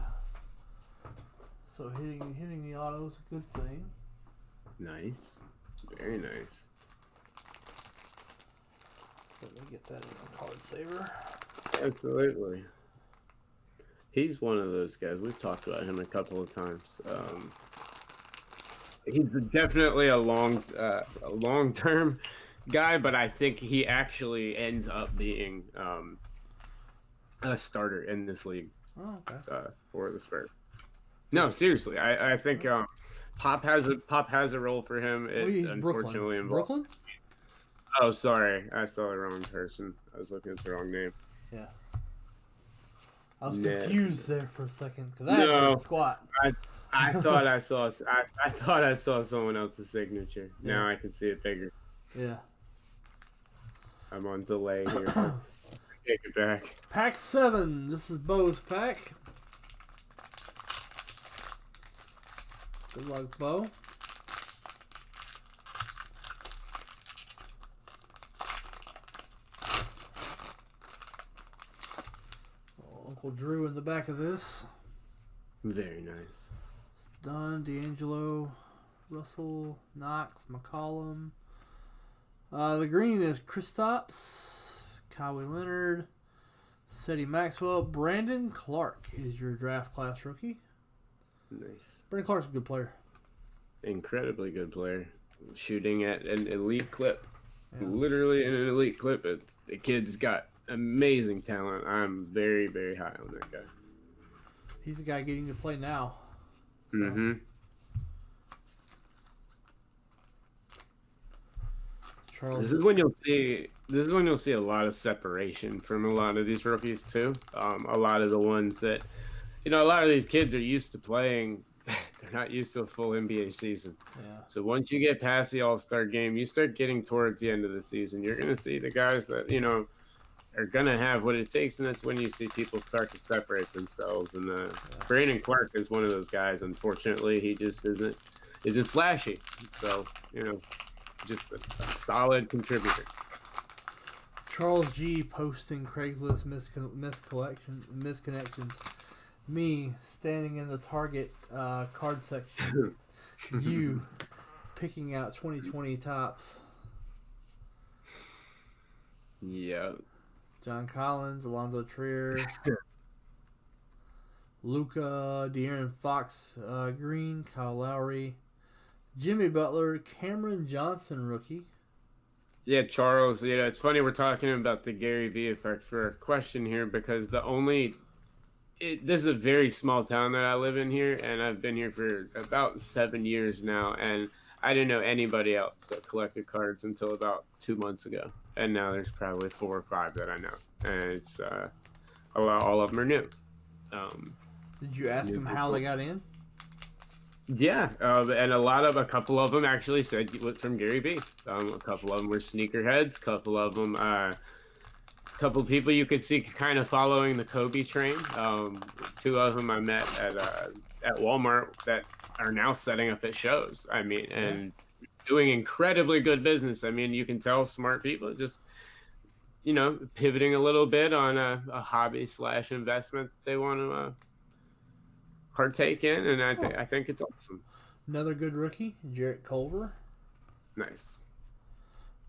So hitting the auto is a good thing. Nice, very nice. Let me get that in my card saver. Absolutely. He's one of those guys. We've talked about him a couple of times. He's definitely a long-term guy, but I think he actually ends up being a starter in this league. Oh, okay. For the Spurs. No, seriously, I think Pop has a role for him. He's unfortunately Brooklyn. Brooklyn? Oh, sorry, I saw the wrong person. I was looking at the wrong name. Yeah. I was confused there for a second because I had squat. I thought I saw someone else's signature. Yeah. Now I can see it bigger. Yeah. I'm on delay here. Take it back. Pack 7. This is Bo's pack. Good luck, Bo. Uncle Drew in the back of this. Very nice. It's Dunn, D'Angelo, Russell, Knox, McCollum. The green is Kristaps, Kawhi Leonard, Cedi Maxwell. Brandon Clark is your draft class rookie. Nice. Brandon Clark's a good player. Incredibly good player. Shooting at an elite clip. Yeah. Literally in an elite clip. The kid's got amazing talent. I'm very, very high on that guy. He's the guy getting to play now. So. Mm-hmm. This is when you'll see a lot of separation from a lot of these rookies too. A lot of the ones that, a lot of these kids are used to playing. They're not used to a full NBA season. Yeah. So once you get past the All-Star game, you start getting towards the end of the season. You're going to see the guys that, are gonna have what it takes, and that's when you see people start to separate themselves. And Brandon Clark is one of those guys. Unfortunately, he just isn't flashy. So just a solid contributor. Charles G posting Craigslist misconnections. Me standing in the Target card section. You picking out 2020 tops. Yeah. John Collins, Alonzo Trier, Luca, De'Aaron Fox, Green, Kyle Lowry, Jimmy Butler, Cameron Johnson, rookie. Yeah, Charles. It's funny we're talking about the Gary Vee effect for a question here because this is a very small town that I live in here, and I've been here for about 7 years now, and I didn't know anybody else that collected cards until about 2 months ago, and now there's probably 4 or 5 that I know, and it's all of them are new. Did you ask them how they got in? Yeah, and a couple of them actually said from Gary Vee. A couple of them were sneakerheads. A couple of them, couple of people you could see kind of following the Kobe train. 2 of them I met at Walmart that are now setting up at shows. I mean, and doing incredibly good business. I mean, you can tell smart people just pivoting a little bit on a hobby / investment that they want to partake in, and I think it's awesome. Another good rookie, Jarrett Culver. Nice.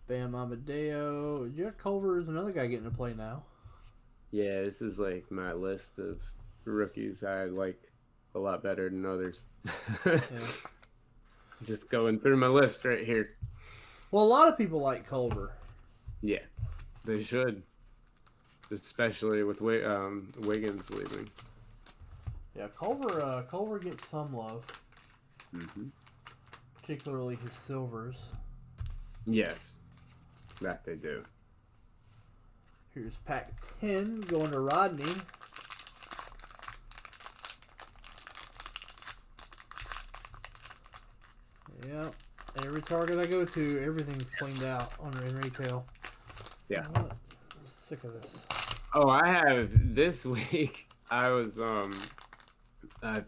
Bam Amadeo. Jarrett Culver is another guy getting to play now. Yeah, this is like my list of rookies I like a lot better than others. Just going through my list right here. Well, a lot of people like Culver. Yeah, they should, especially with Wiggins leaving. Yeah, Culver gets some love, particularly his silvers. Yes, that they do. Here's pack 10 going to Rodney. Yeah, every Target I go to, everything's cleaned out in retail. Yeah. I'm sick of this. Oh, I have this week. I was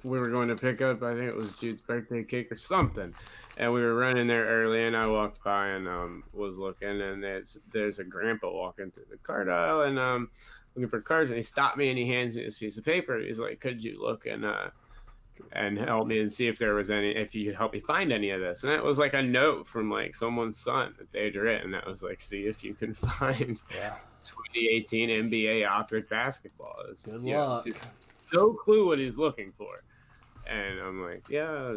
we were going to pick up, I think it was Jude's birthday cake or something, and we were running there early, and I walked by and was looking, and there's a grandpa walking through the card aisle and looking for cards, and he stopped me and he hands me this piece of paper. He's like, "Could you look and help me and see if you could help me find any of this?" And it was like a note from like someone's son that they'd written, and that was like, "See if you can find 2018 NBA Optic basketball." Good luck. No clue what he's looking for, and I'm like, yeah,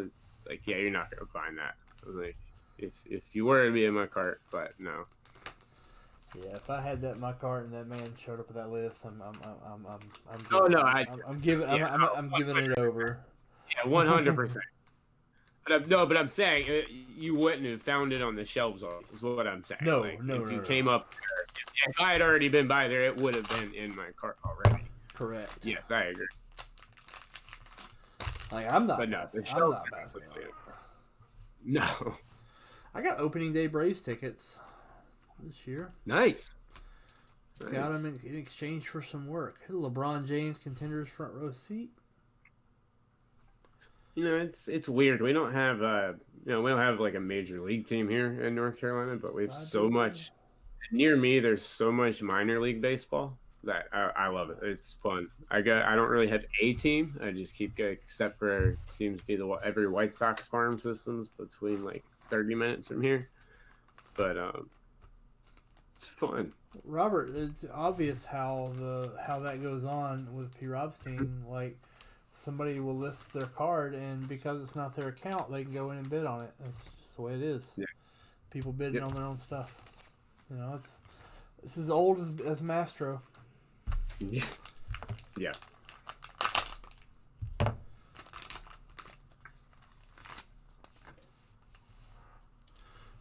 you're not gonna find that. I was like, if you were to be in my cart, but no. Yeah, if I had that in my cart and that man showed up with that list, I'm giving it over. Yeah, 100%. But I'm saying you wouldn't have found it on the shelves. Is what I'm saying. No, if you came up there, if I had already been by there, it would have been in my cart already. Correct. Yes, I agree. Like I'm not. But no, I'm not passing it. No. I got opening day Braves tickets this year. Nice. Got them in exchange for some work. LeBron James contenders front row seat. It's weird. We don't have we don't have like a major league team here in North Carolina, but we have so much. Near me, there's so much minor league baseball that I love it. It's fun. I don't really have a team. I just keep going, except for it seems to be every White Sox farm systems between like 30 minutes from here. But it's fun. Robert, it's obvious how that goes on with P. Rob's team. Like somebody will list their card, and because it's not their account, they can go in and bid on it. That's just the way it is. Yeah. People bidding on their own stuff. It's as old as Mastro. Yeah. Yeah.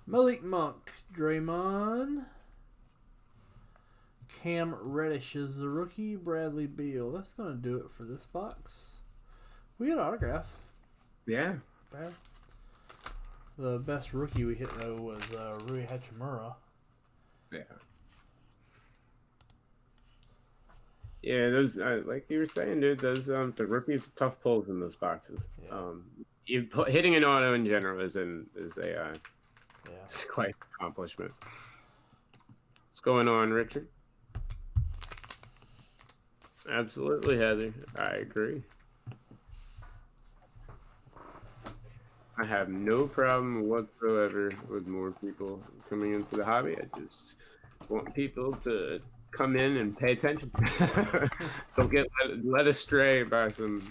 Malik Monk, Draymond. Cam Reddish is the rookie. Bradley Beal. That's going to do it for this box. We got an autograph. Yeah. Bad. The best rookie we hit, though, was Rui Hachimura. Yeah. Yeah, those like you were saying, dude. Those the rookies tough pulls in those boxes. Yeah. Hitting an auto in general is it's quite an accomplishment. What's going on, Richard? Absolutely, Heather. I agree. I have no problem whatsoever with more people coming into the hobby. I just want people to come in and pay attention. Don't get led astray by some,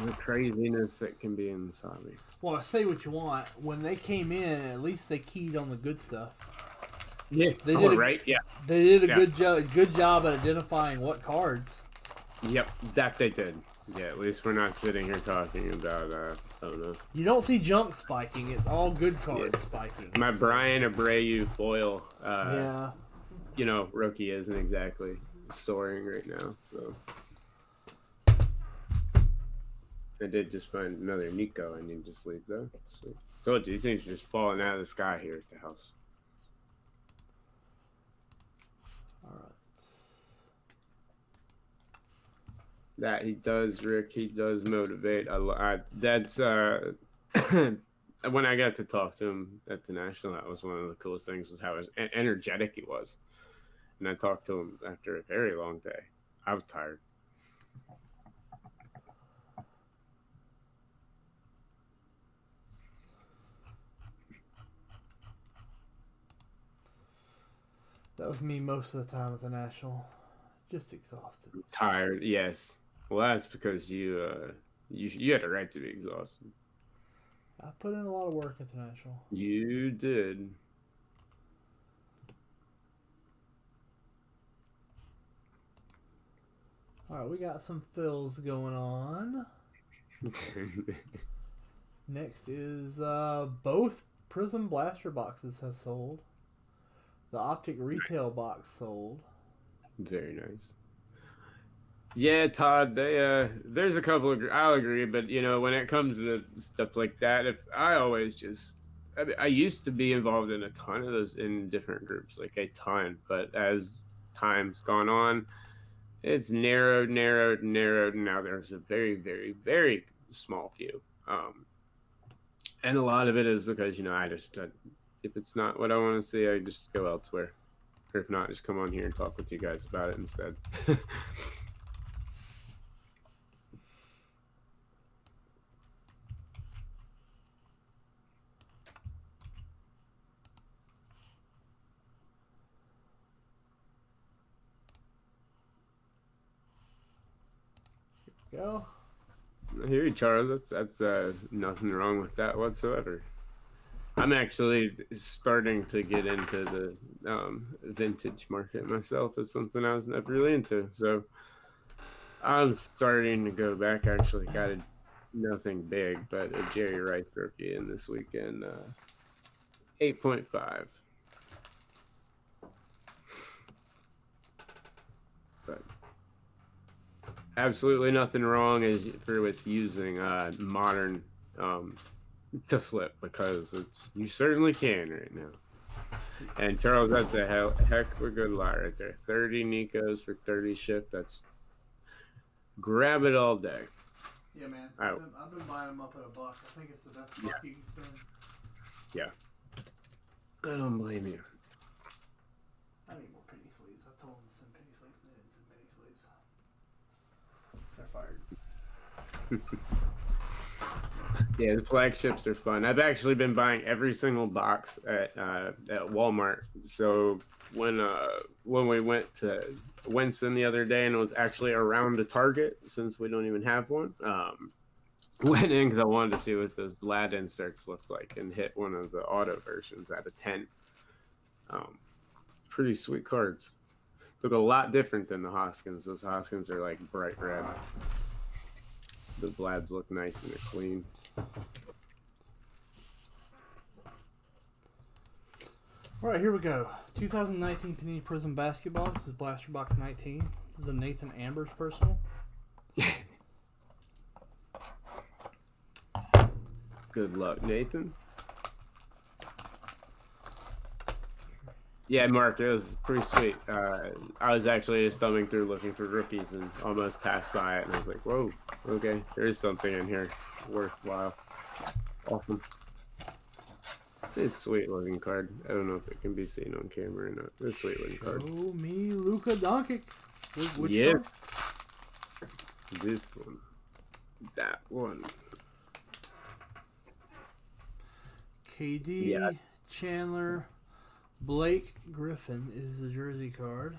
the craziness that can be in this hobby. Well, say what you want. When they came in, at least they keyed on the good stuff. Yeah, they did right. Yeah, they did a good job at identifying what cards. Yep, that they did. Yeah, at least we're not sitting here talking about, I don't know. You don't see junk spiking. It's all good cards spiking. My Brian Abreu foil, rookie isn't exactly soaring right now, so. I did just find another Nico I need to sleep, though. So, told you, these things are just falling out of the sky here at the house. All right. That he does, Rick. He does motivate. That's when I got to talk to him at the National. That was one of the coolest things, was how energetic he was. And I talked to him after a very long day. I was tired. That was me most of the time at the National. Just exhausted. Tired, yes. Well, that's because you had a right to be exhausted. I put in a lot of work at the National. You did. All right, we got some fills going on. Next is both Prism Blaster boxes have sold. The Optic Retail box sold. Very nice. Yeah, Todd, there's a couple of, I'll agree, but when it comes to stuff like that, I used to be involved in a ton of those in different groups, like a ton, but as time's gone on, it's narrowed, and now there's a very, very, very small few. And a lot of it is because, I just, if it's not what I want to see, I just go elsewhere. Or if not, just come on here and talk with you guys about it instead. Go. I hear you, Charles. That's nothing wrong with that whatsoever. I'm actually starting to get into the vintage market myself. It's something I was never really into. So I'm starting to go back. Actually got nothing big, but a Jerry Rice rookie in this weekend. 8.5. But absolutely nothing wrong with using modern to flip, because you certainly can right now. And Charles, that's a heck of a good lot right there. 30 Nikos for 30 ship. That's grab it all day. Yeah, man. I've been buying them up at $1. I think it's the best buck you can spend. Yeah. I don't blame you. I need more penny sleeves. I told them to send penny sleeves. They didn't send penny sleeves. They're fired. Yeah, the flagships are fun. I've actually been buying every single box at Walmart. So when we went to Winston the other day and it was actually around a Target, since we don't even have one, went in because I wanted to see what those Blad inserts looked like and hit one of the auto versions out of 10. Pretty sweet cards. Look a lot different than the Hoskins. Those Hoskins are like bright red. The Blads look nice and clean. All right, here we go. 2019 Panini Prism Basketball. This is Blaster Box 19. This is a Nathan Ambers personal. Good luck, Nathan. Yeah, Mark, it was pretty sweet. I was actually just thumbing through looking for rookies and almost passed by it, and I was like, whoa, okay, there is something in here worthwhile. Awesome. It's a sweet looking card. I don't know if it can be seen on camera or not. It's a sweet looking card. Show me Luka Doncic. Which yeah. card? This one. That one. KD, yeah. Chandler, Blake Griffin is the jersey card.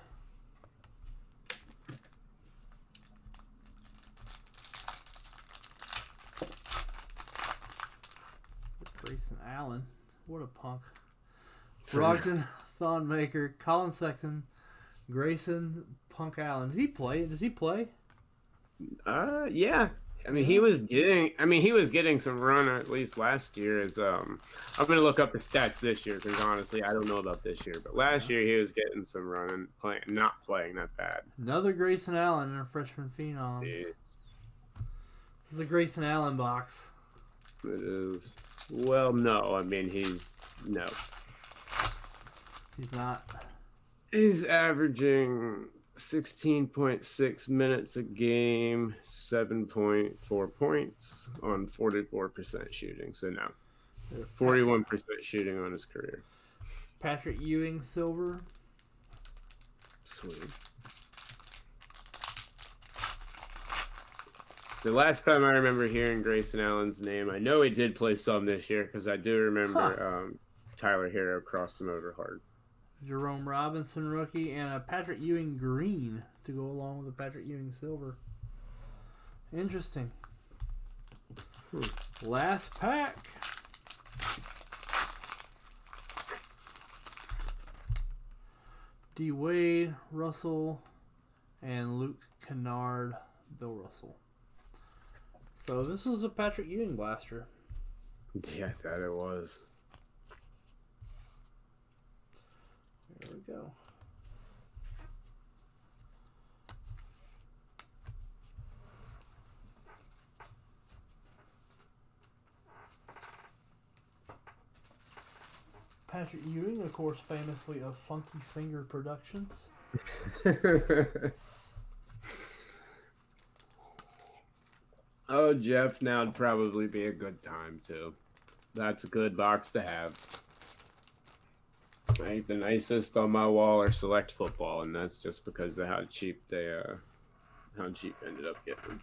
Grayson Allen. What a punk. Brogdon, Thonmaker, Colin Sexton, Grayson, Punk Allen. Does he play? Yeah. I mean, he was getting some run at least last year. I'm gonna look up the stats this year because honestly, I don't know about this year. But last year he was getting some run and not playing that bad. Another Grayson Allen in our freshman phenoms. Jeez. This is a Grayson Allen box. It is. Well, no. I mean, he's not. He's averaging 16.6 minutes a game, 7.4 points on 44% shooting. So no, 41% shooting on his career. Patrick Ewing, silver. Sweet. The last time I remember hearing Grayson Allen's name, I know he did play some this year because I do remember Tyler Hero crossed him over hard. Jerome Robinson rookie and a Patrick Ewing green to go along with the Patrick Ewing silver. Interesting. Last pack. D. Wade, Russell, and Luke Kennard, Bill Russell. So this was a Patrick Ewing blaster. Yeah, I thought it was. There we go. Patrick Ewing, of course, famously of Funky Finger Productions. Oh, Jeff, now'd probably be a good time, too. That's a good box to have. I think the nicest on my wall are Select Football, and that's just because of how cheap ended up getting.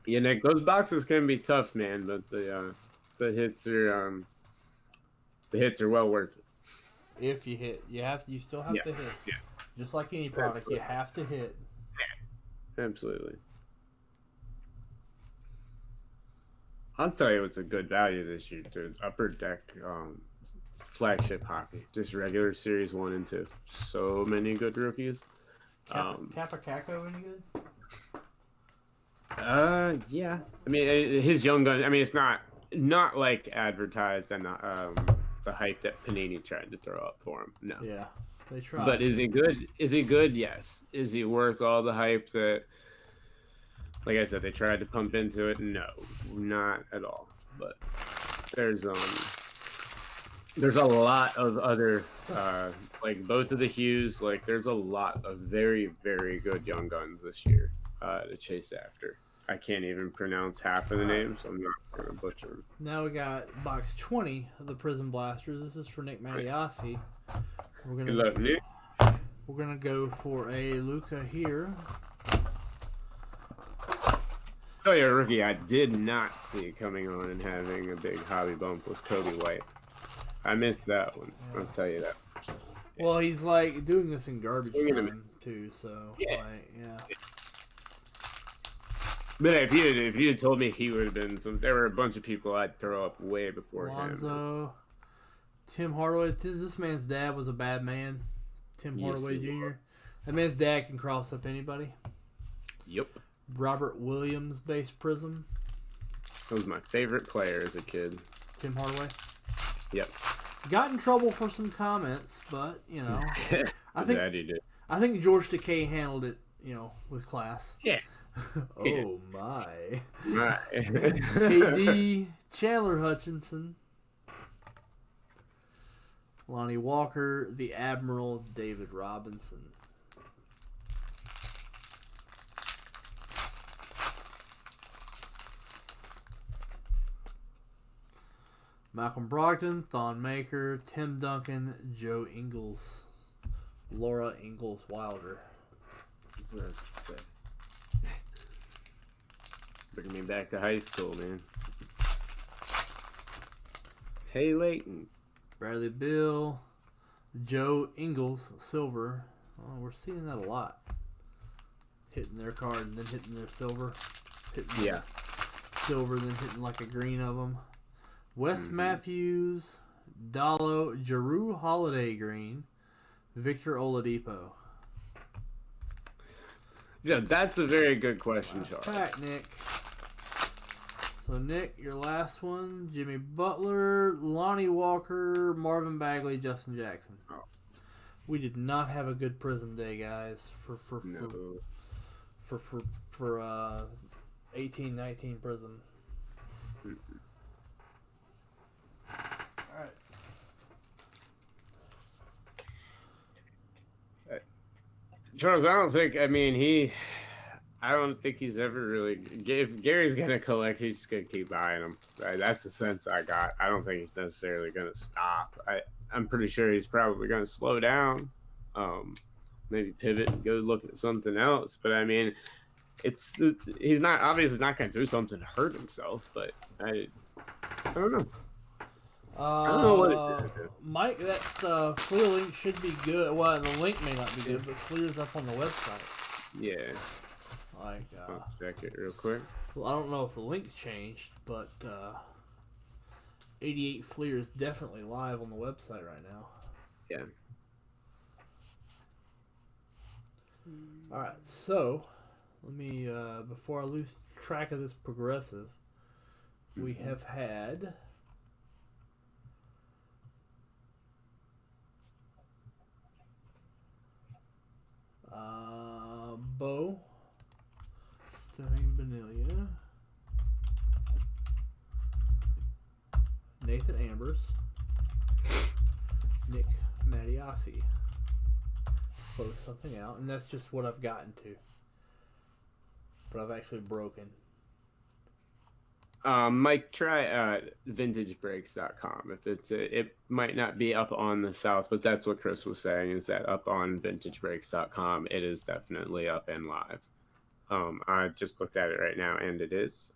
Yeah, Nick, those boxes can be tough, man, but the hits are well worth it. If you hit, you still have to hit. Yeah. Just like any product, you have to hit. Yeah. Absolutely. I'll tell you what's a good value this year, dude. Upper Deck flagship hockey. Just regular series 1 and 2. So many good rookies. Kappa Kako any good? Yeah. I mean, his young gun. I mean, it's not like advertised and the hype that Panini tried to throw up for him. No. Yeah, they tried. But is he good? Is he good? Yes. Is he worth all the hype that? Like I said, they tried to pump into it. No, not at all. But there's a lot of other like both of the Hughes. Like there's a lot of very, very good young guns this year to chase after. I can't even pronounce half of the names, so I'm not gonna butcher them. Now we got box 20 of the Prism Blasters. This is for Nick Mattiassi. We're gonna go for a Luka here. Tell you a rookie I did not see coming on and having a big hobby bump was Kobe White. I missed that one. Yeah. I'll tell you that. Well, he's like doing this in garbage time too, so yeah. But if you had told me he would have been there were a bunch of people I'd throw up way before Lonzo, him. Tim Hardaway. This man's dad was a bad man. Tim Hardaway Jr. That man's dad can cross up anybody. Yep. Robert Williams based Prism. That was my favorite player as a kid. Tim Hardaway. Yep. Got in trouble for some comments, but I think George Takei handled it, with class. Yeah. Oh my. KD, Chandler Hutchinson. Lonnie Walker, the Admiral, David Robinson. Malcolm Brogdon, Thon Maker, Tim Duncan, Joe Ingles, Laura Ingalls Wilder. Bringing me back to high school, man. Hey, Leighton. Bradley Beal, Joe Ingles, silver. Oh, we're seeing that a lot. Hitting their card and then hitting their silver. Hitting silver, then hitting like a green of them. Wes Matthews, Dallo, Jrue Holiday green, Victor Oladipo. Yeah, that's a very good question, Charles. Fact, Nick. So, Nick, your last one, Jimmy Butler, Lonnie Walker, Marvin Bagley, Justin Jackson. Oh. We did not have a good Prism day, guys, for 18-19 Prism. All right. Charles, I don't think he's ever really. If Gary's gonna collect, he's just gonna keep buying them. Right? That's the sense I got. I don't think he's necessarily gonna stop. I'm pretty sure he's probably gonna slow down, maybe pivot and go look at something else. But I mean, he's not obviously not gonna do something to hurt himself. But I don't know. I don't know what it is. Mike, that Fleer link should be good. Well, the link may not be good, but Fleer's up on the website. Yeah. Like, I'll check it real quick. Well, I don't know if the link's changed, but 88 Fleer is definitely live on the website right now. Yeah. All right, so let me before I lose track of this progressive, we have had Bo, Stephen Benelia, Nathan Ambers, Nick Mattiasi. Close something out, and that's just what I've gotten to. But I've actually broken. Mike, try vintagebreaks.com. If it might not be up on the South, but that's what Chris was saying, is that up on vintagebreaks.com, it is definitely up and live. I just looked at it right now, and it is.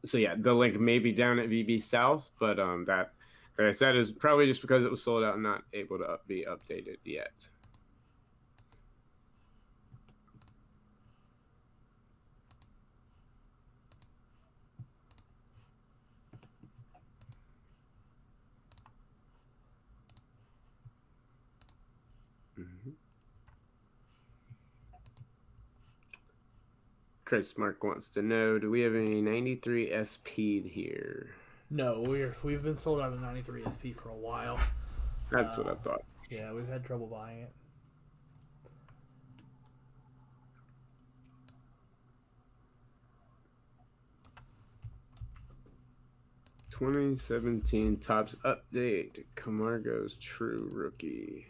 So yeah, the link may be down at VB South, but that, like I said, is probably just because it was sold out and not able to be updated yet. Chris Mark wants to know, do we have any 93 SP here? No, we've been sold out of 93 SP for a while. That's what I thought. Yeah, we've had trouble buying it. (2017) Topps update. Camargo's true rookie.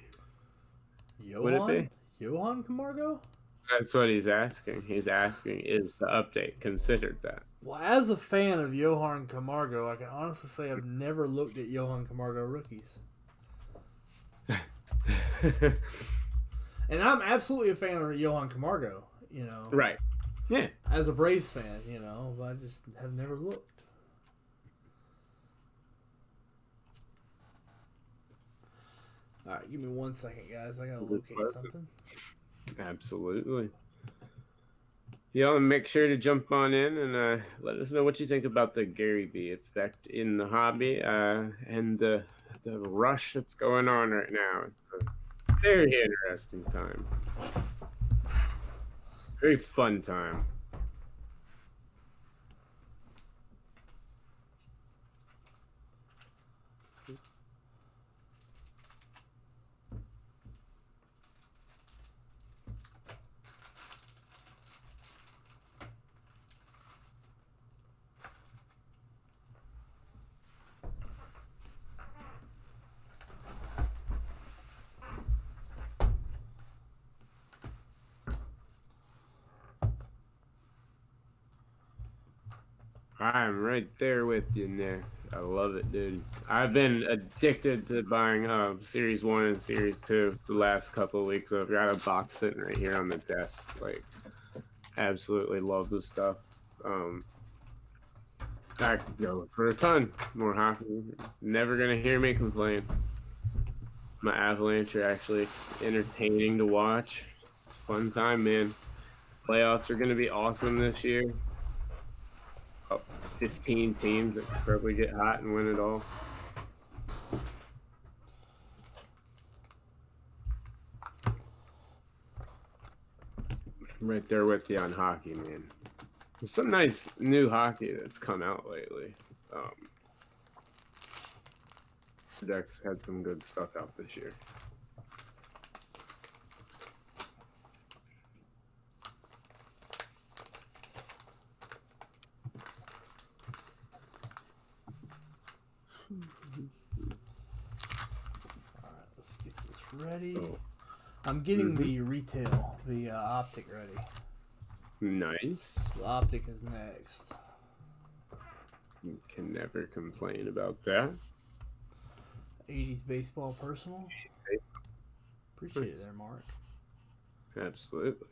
Would it be Johan Camargo? That's what he's asking. He's asking, is the update considered that? Well, as a fan of Johan Camargo, I can honestly say I've never looked at Johan Camargo rookies. And I'm absolutely a fan of Johan Camargo, you know. Right. Yeah. As a Braves fan, you know, but I just have never looked. All right, give me 1 second, guys. I gotta locate something. Absolutely. Y'all make sure to jump on in and let us know what you think about the Gary V effect in the hobby and the rush that's going on right now. It's a very interesting time. Very fun time. I'm right there with you, Nick. I love it, dude. I've been addicted to buying Series 1 and Series 2 the last couple of weeks. I've got a box sitting right here on the desk. Like, absolutely love the stuff. I could go for a ton more hockey. Never going to hear me complain. My Avalanche are actually entertaining to watch. It's a fun time, man. Playoffs are going to be awesome this year. 15 teams that could probably get hot and win it all. I'm right there with you on hockey, man. There's some nice new hockey that's come out lately. Dex had some good stuff out this year. Alright, let's get this ready. Oh. I'm getting the retail, the optic ready. Nice. The optic is next. You can never complain about that. 80s baseball personal. Appreciate it there, Mark. Absolutely.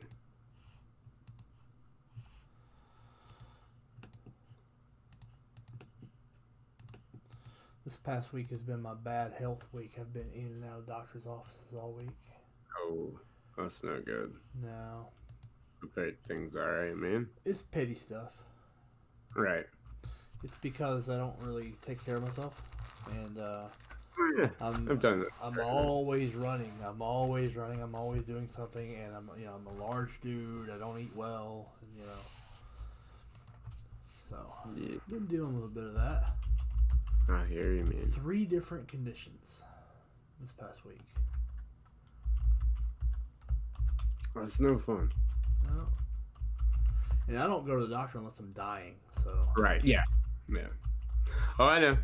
This past week has been my bad health week. I've been in and out of doctor's offices all week. Oh, that's not good. No. But things all right, man. It's petty stuff. Right. It's because I don't really take care of myself, and I've done that. I'm always running. I'm always doing something, and I'm a large dude. I don't eat well, and, so I've been dealing with a bit of that. I hear you, man. 3 different conditions this past week. That's no fun. No. And I don't go to the doctor unless I'm dying. So. Right. Yeah. Yeah. Oh, I know.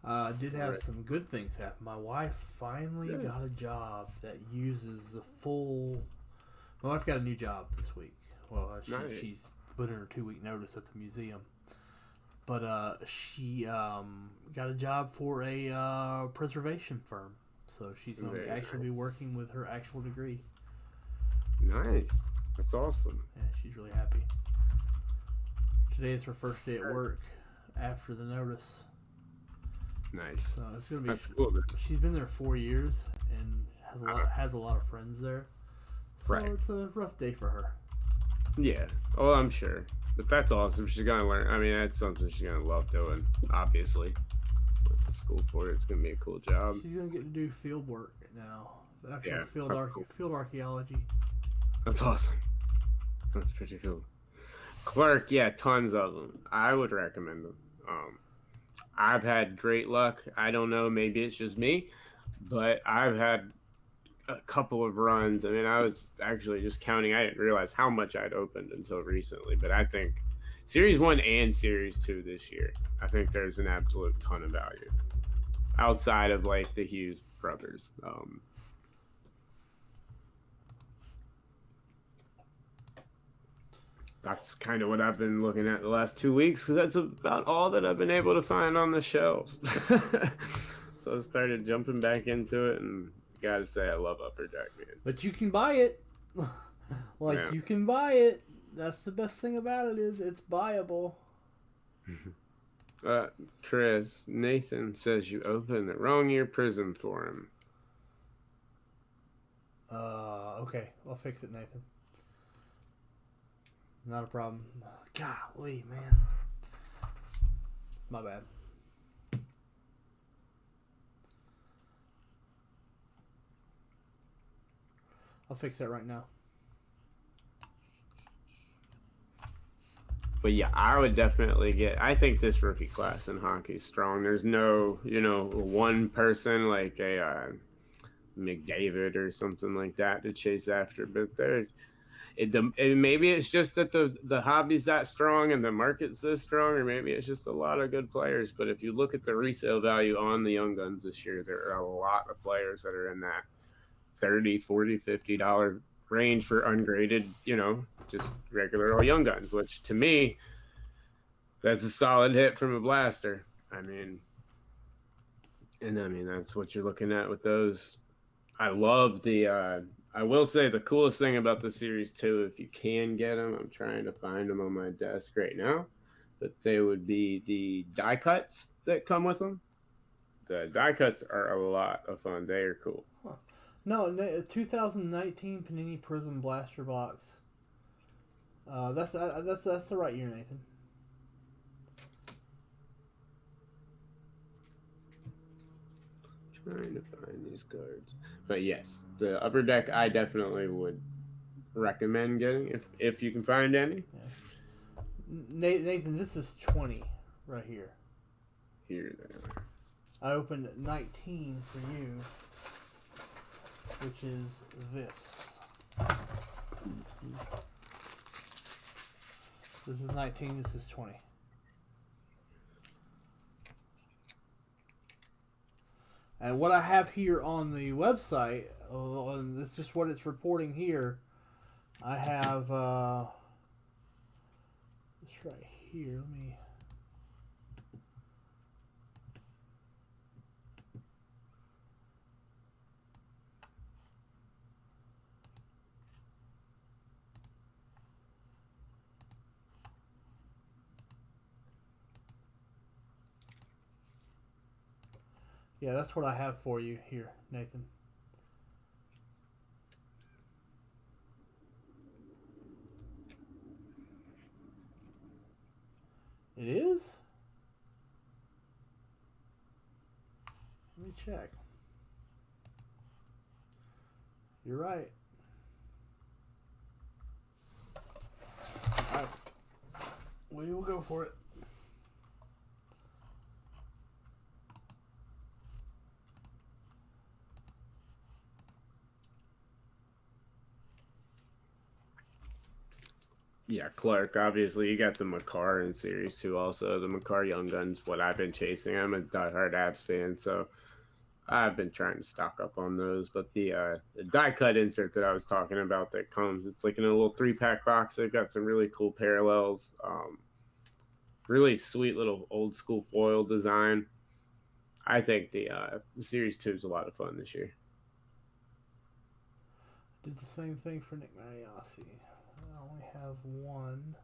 I did have some good things happen. My wife finally got a job that uses the full. My wife got a new job this week. Well, she's put in her 2-week notice at the museum. But she got a job for a preservation firm. So she's going to actually be working with her actual degree. Nice. That's awesome. Yeah, she's really happy. Today is her first day at work after the notice. Nice. So it's going to be. That's cool. Man. She's been there 4 years and has a lot of friends there. So it's a rough day for her. Yeah. Oh, I'm sure. But that's awesome. She's going to learn. I mean, that's something she's going to love doing, obviously. Went to school for it. It's going to be a cool job. She's going to get to do field work now. Actual field archaeology. That's awesome. That's pretty cool. Clark, tons of them. I would recommend them. I've had great luck. I don't know, maybe it's just me, but I've had a couple of runs. I mean, I was actually just counting. I didn't realize how much I'd opened until recently, but I think Series 1 and Series 2 this year, I think there's an absolute ton of value outside of like the Hughes brothers. That's kind of what I've been looking at the last 2 weeks because that's about all that I've been able to find on the shelves. So I started jumping back into it, and gotta say I love Upper Deck, man. But you can buy it. You can buy it. That's the best thing about it is it's buyable. Chris, Nathan says you opened the wrong year prism for him. Okay. I'll fix it, Nathan. Not a problem. Golly, man. My bad. I'll fix that right now. But yeah, I would definitely I think this rookie class in hockey is strong. There's no, one person like a McDavid or something like that to chase after. But maybe it's just that the hobby's that strong and the market's this strong, or maybe it's just a lot of good players. But if you look at the resale value on the Young Guns this year, there are a lot of players that are in that $30, $40, $50 range for ungraded, just regular old Young Guns, which to me, that's a solid hit from a blaster. I mean, that's what you're looking at with those. I love the. I will say the coolest thing about the Series 2, if you can get them, I'm trying to find them on my desk right now, but they would be the die cuts that come with them. The die cuts are a lot of fun. They are cool. Huh. No, 2019 Panini Prism Blaster Box. That's the right year, Nathan. Trying to find these cards, but yes, the Upper Deck I definitely would recommend getting if you can find any. Yeah. Nathan, this is 20 right here. Here they are. I opened 19 for you, which is this. This is 19. This is 20. And what I have here on the website, and this is just what it's reporting here. I have this right here. Let me. Yeah, that's what I have for you here, Nathan. It is? Let me check. You're right. All right. We will go for it. Yeah, Clark, obviously you got the Makar in Series 2 also. The Makar Young Guns, what I've been chasing. I'm a diehard Abs fan, so I've been trying to stock up on those. But the die cut insert that I was talking about that comes, it's like in a little 3-pack box. They've got some really cool parallels. Really sweet little old school foil design. I think the Series 2 is a lot of fun this year. Did the same thing for Nick Mariossi. I only have one.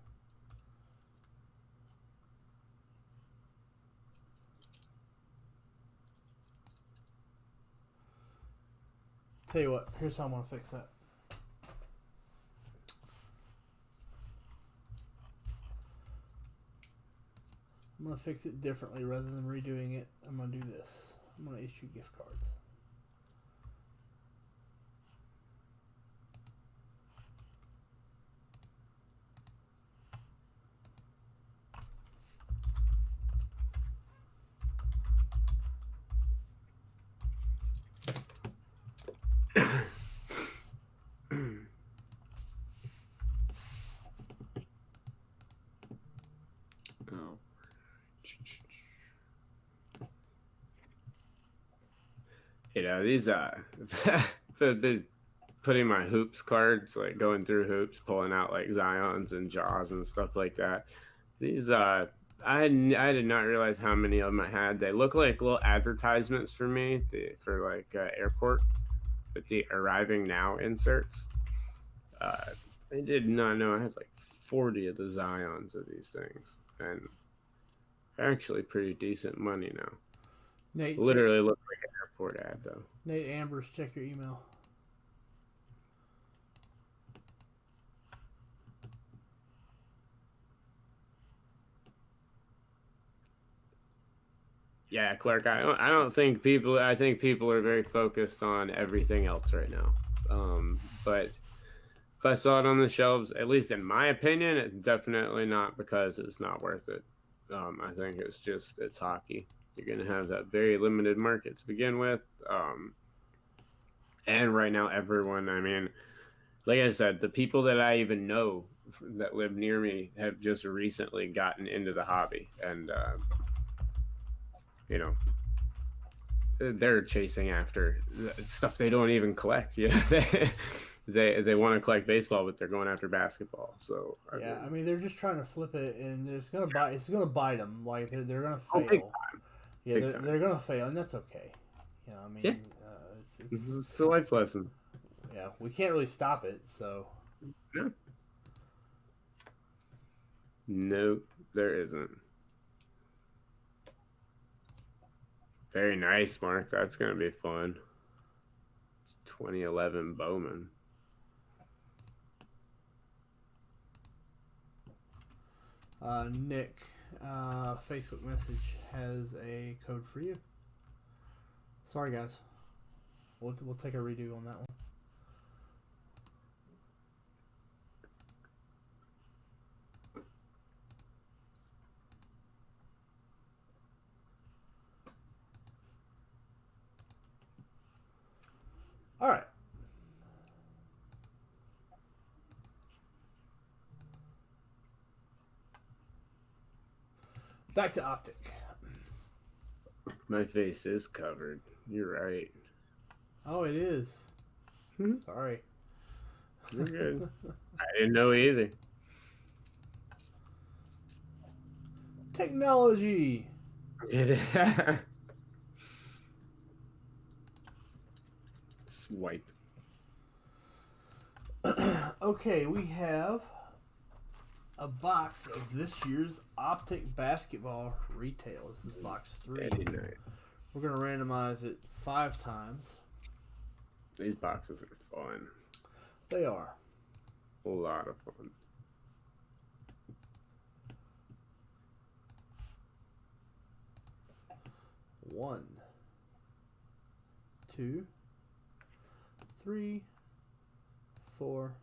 Tell you what, here's how I'm going to fix that. I'm going to fix it differently rather than redoing it. I'm going to do this. I'm going to issue gift cards. You know, these putting my hoops cards, like going through hoops, pulling out like Zions and Jaws and stuff like that. These I did not realize how many of them I had. They look like little advertisements for me for like airport with the arriving now inserts. I did not know I had like 40 of the Zions of these things, and actually pretty decent money now. Nate, literally looked like an airport ad though. Nate Ambers, check your email. Yeah, Clark, I don't think people. I think people are very focused on everything else right now. But if I saw it on the shelves, at least in my opinion, it's definitely not because it's not worth it. I think it's hockey. You're going to have that very limited market to begin with. And right now, everyone, I mean, like I said, the people that I even know that live near me have just recently gotten into the hobby. And, you know, they're chasing after stuff they don't even collect. You know, they want to collect baseball, but they're going after basketball. So I mean, they're just trying to flip it, and it's gonna bite them. Like they're gonna fail. Big time. Yeah, they're gonna fail, and that's okay. You know, I mean, it's a life lesson. Yeah, we can't really stop it, so. No. Nope, there isn't. Very nice, Mark. That's going to be fun. It's 2011 Bowman. Nick, Facebook message has a code for you. Sorry, guys. We'll take a redo on that one. All right. Back to Optic. My face is covered. You're right. Oh, it is. Sorry. You're good. I didn't know either. Technology. Swipe. Okay, we have a box of this year's Optic basketball retail. This is box 3. We're going to randomize it 5 times. These boxes are fun. They are. A lot of fun. One, 2, 3, 4,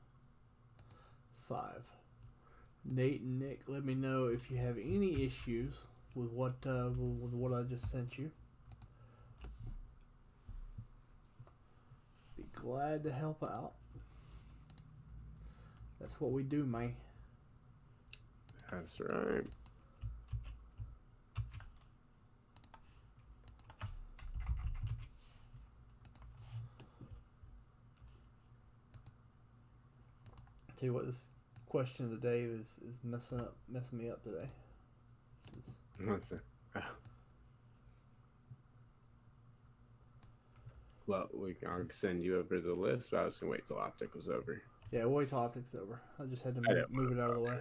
5. Nate and Nick, let me know if you have any issues with what I just sent you. Be glad to help out. That's what we do, man. That's right. Tell you what, this question of the day is messing me up today. What's it? Well, I'll send you over the list, but I was going to wait till Optic was over. Yeah, we'll wait till Optic's over. I just had to move it out of the way.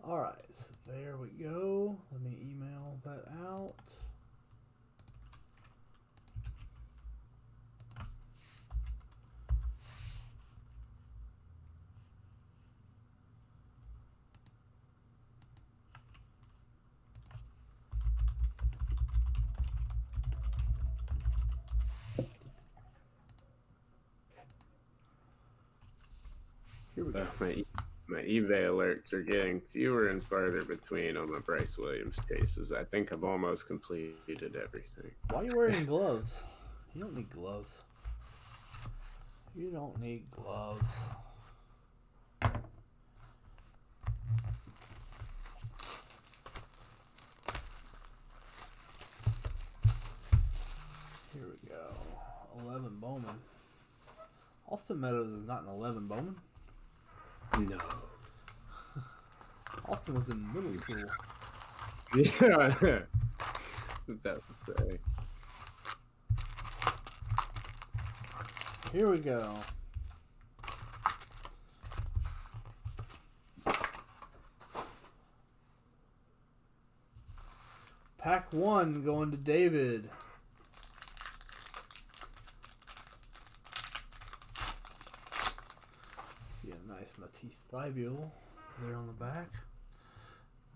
Alright, so there we go. Let me email that out. Here we go. My eBay alerts are getting fewer and farther between on my Bryce Williams cases. I think I've almost completed everything. Why are you wearing gloves? You don't need gloves. You don't need gloves. Here we go. 11 Bowman. Austin Meadows is not an 11 Bowman. No. Austin was in middle school. Yeah. That's to say. Here we go. Pack 1 going to David. See a nice Matisse Thybulle there on the back.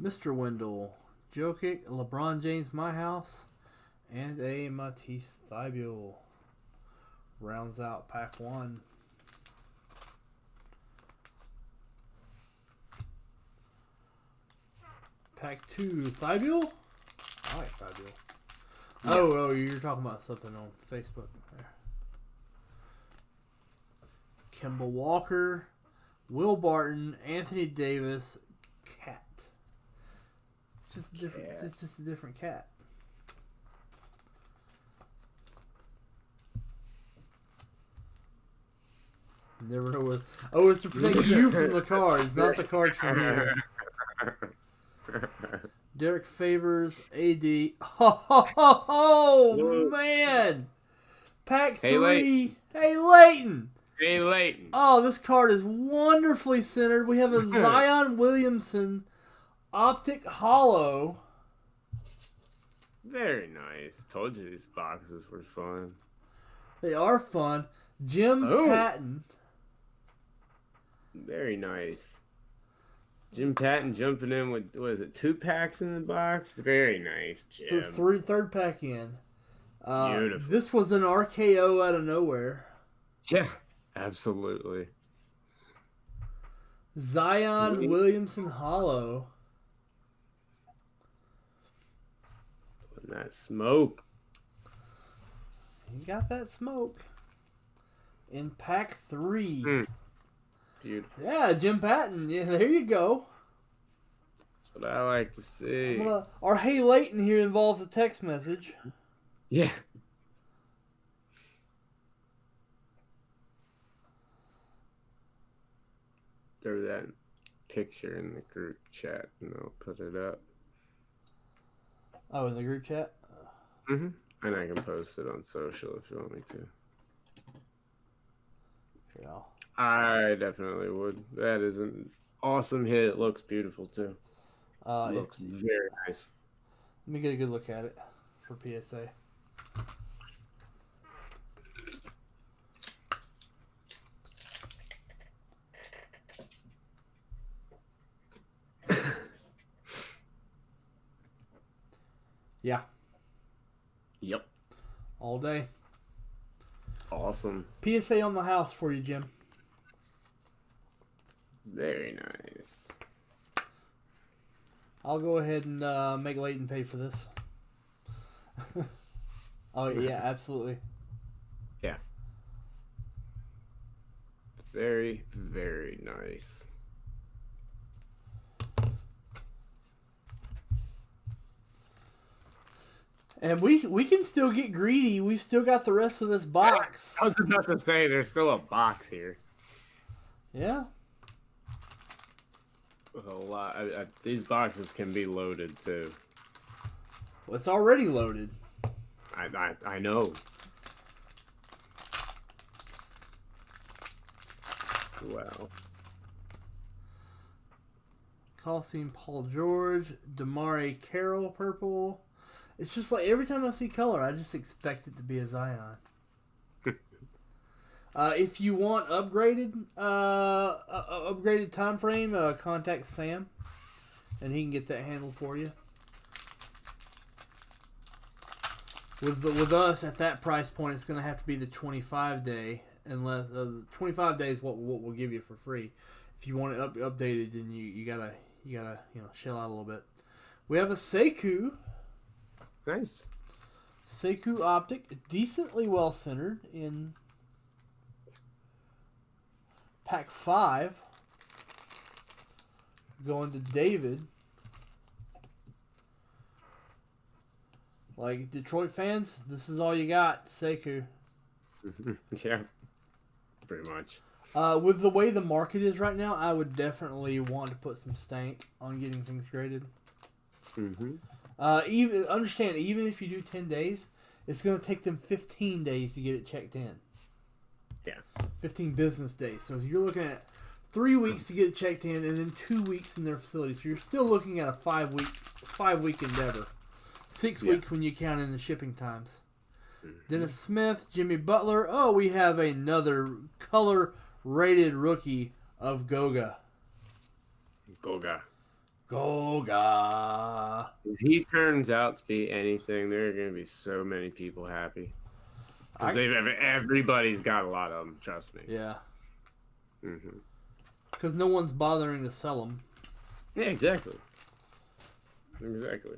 Mr. Wendell, Jokic, LeBron James, My House, and a Matisse Thybulle rounds out pack 1. Pack 2, Thybulle? I like Thybulle. Yeah. Oh, you're talking about something on Facebook there. Kemba Walker, Will Barton, Anthony Davis, Cat. It's just different. It's just a different cat. Never know what. Oh, it's to protect you from the cards, not the cards from you. Derek Favors, AD. Oh, man! Pack 3. Hey, Leighton! Hey, Leighton. Oh, this card is wonderfully centered. We have a Zion Williamson Optic Hollow. Very nice. Told you these boxes were fun. They are fun. Jim Patton. Very nice. Jim Patton jumping in with, what is it, 2 packs in the box? Very nice, Jim. Third pack in. Beautiful. This was an RKO out of nowhere. Yeah, absolutely. Zion Williamson Hollow. Putting that smoke. You got that smoke. In pack 3. Beautiful. Yeah, Jim Patton. Yeah, there you go. That's what I like to see. Our Hey Leighton here involves a text message. Yeah. Throw that picture in the group chat and I'll put it up. Oh, in the group chat? And I can post it on social if you want me to. Yeah. I definitely would. That is an awesome hit. It looks beautiful too. Looks very nice. Let me get a good look at it for PSA. Yeah. Yep. All day. Awesome. PSA on the house for you, Jim. Very nice. I'll go ahead and make Leighton pay for this. Oh, yeah, absolutely. Yeah. Very, very nice. And we can still get greedy. We've still got the rest of this box. I was about to say, there's still a box here. Yeah. With a lot. These boxes can be loaded too. Well, it's already loaded. I know. Wow. Coliseum Paul George, Damari Carroll purple. It's just like every time I see color, I just expect it to be a Zion. If you want upgraded time frame, contact Sam, and he can get that handled for you. With us at that price point, it's going to have to be the 25-day, unless 25 days what we'll give you for free. If you want it updated, then you gotta shell out a little bit. We have a Sekou. Nice. Sekou Optic, decently well centered in pack 5. Going to David. Like Detroit fans, this is all you got, Sekou. Yeah, pretty much. With the way the market is right now, I would definitely want to put some stank on getting things graded. Even if you do 10 days, it's going to take them 15 days to get it checked in. Yeah. 15 business days. So you're looking at 3 weeks to get it checked in, and then 2 weeks in their facility. So you're still looking at a 5 week endeavor. 6 weeks when you count in the shipping times. Dennis Smith, Jimmy Butler. Oh, we have another color-rated rookie of Goga. Goga. If he turns out to be anything, there are going to be so many people happy. Because everybody's got a lot of them, trust me. Yeah. Because no one's bothering to sell them. Yeah, exactly. Exactly.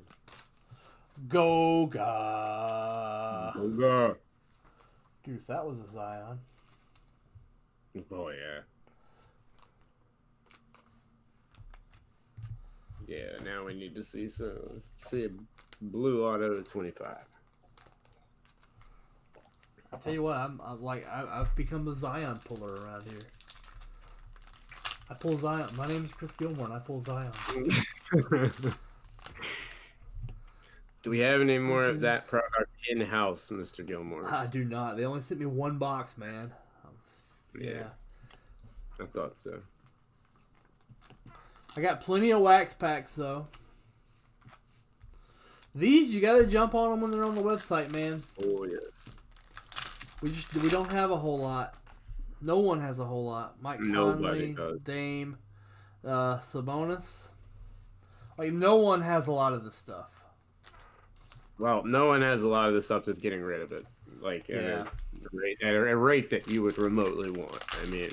Goga. Dude, if that was a Zion. Oh, yeah. Yeah, now we need to see a blue auto to 25. I tell you what, I've become the Zion puller around here. I pull Zion. My name is Chris Gilmore, and I pull Zion. Do we have any more of that product in house, Mr. Gilmore? I do not. They only sent me one box, man. Yeah. I thought so. I got plenty of wax packs though. These you gotta jump on them when they're on the website, man. Oh yes. We don't have a whole lot. No one has a whole lot. Mike Conley, Dame, Sabonis. Like no one has a lot of this stuff. Well, no one has a lot of this stuff that's getting rid of it. Like at a rate that you would remotely want. I mean,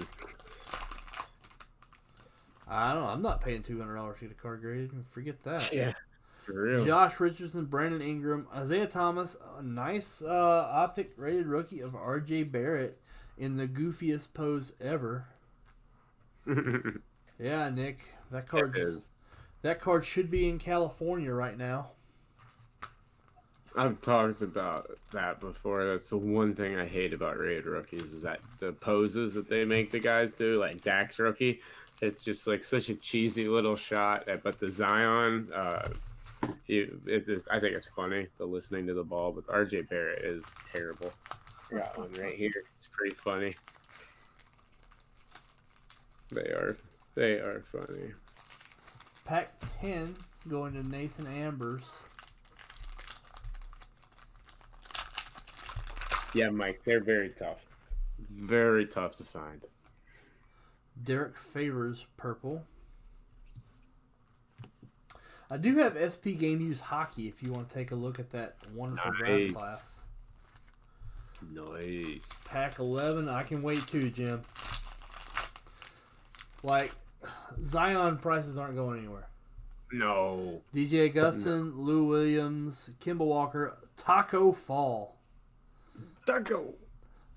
I don't know. I'm not paying $200 to get a card graded. Forget that. Yeah, for real. Josh Richardson, Brandon Ingram, Isaiah Thomas, a nice optic rated rookie of R.J. Barrett in the goofiest pose ever. Yeah, Nick, that card should be in California right now. I've talked about that before. That's the one thing I hate about rated rookies is that the poses that they make the guys do, like Dak's rookie, it's just like such a cheesy little shot. But the Zion, I think it's funny, the listening to the ball, but RJ Barrett is terrible. I got one right here. It's pretty funny. They are funny. Pack 10 going to Nathan Ambers. Yeah, Mike, they're very tough. Very tough to find. Derek Favors, purple. I do have SP Game Use Hockey if you want to take a look at that wonderful draft class. Nice. Pack 11, I can wait too, Jim. Like, Zion prices aren't going anywhere. No. DJ Augustin, Lou Williams, Kemba Walker, Taco Fall. Taco.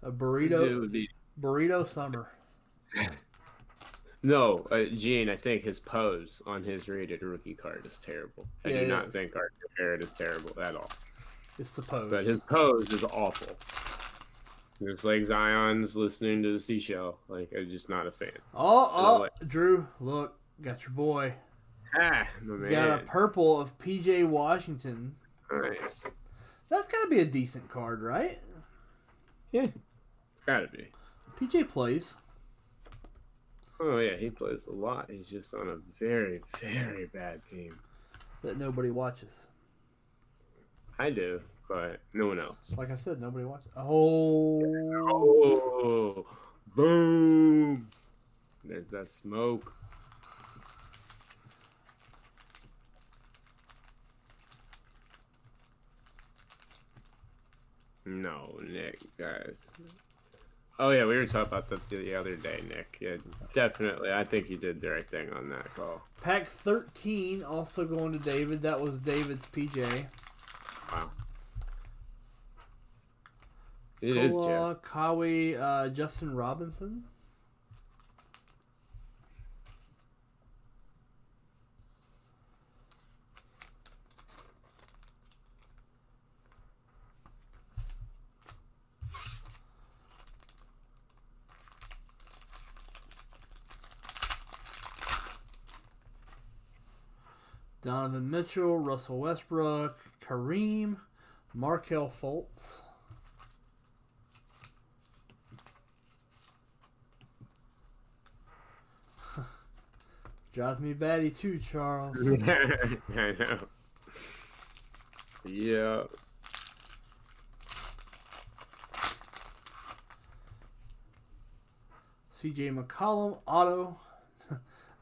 A burrito summer. No, Gene, I think his pose on his rated rookie card is terrible. I do not think RJ Barrett is terrible at all. It's the pose. But his pose is awful. It's like Zion's listening to the seashell. Like, I'm just not a fan. Oh, Drew, look, got your boy. My man. Got a purple of PJ Washington. Nice. That's got to be a decent card, right? Yeah, it's got to be. PJ plays. Oh, yeah, he plays a lot. He's just on a very, very bad team. That nobody watches. I do, but no one else. Like I said, nobody watches. Oh, boom. There's that smoke. No, Nick, guys. Oh, yeah, we were talking about that the other day, Nick. Yeah, definitely. I think you did the right thing on that call. Pack 13 also going to David. That was David's PJ. Wow. It is Jeff. Kawhi, Justin Robinson. Donovan Mitchell, Russell Westbrook, Kareem, Markelle Fultz. Drives me batty too, Charles. I know. Yeah. CJ McCollum, Otto,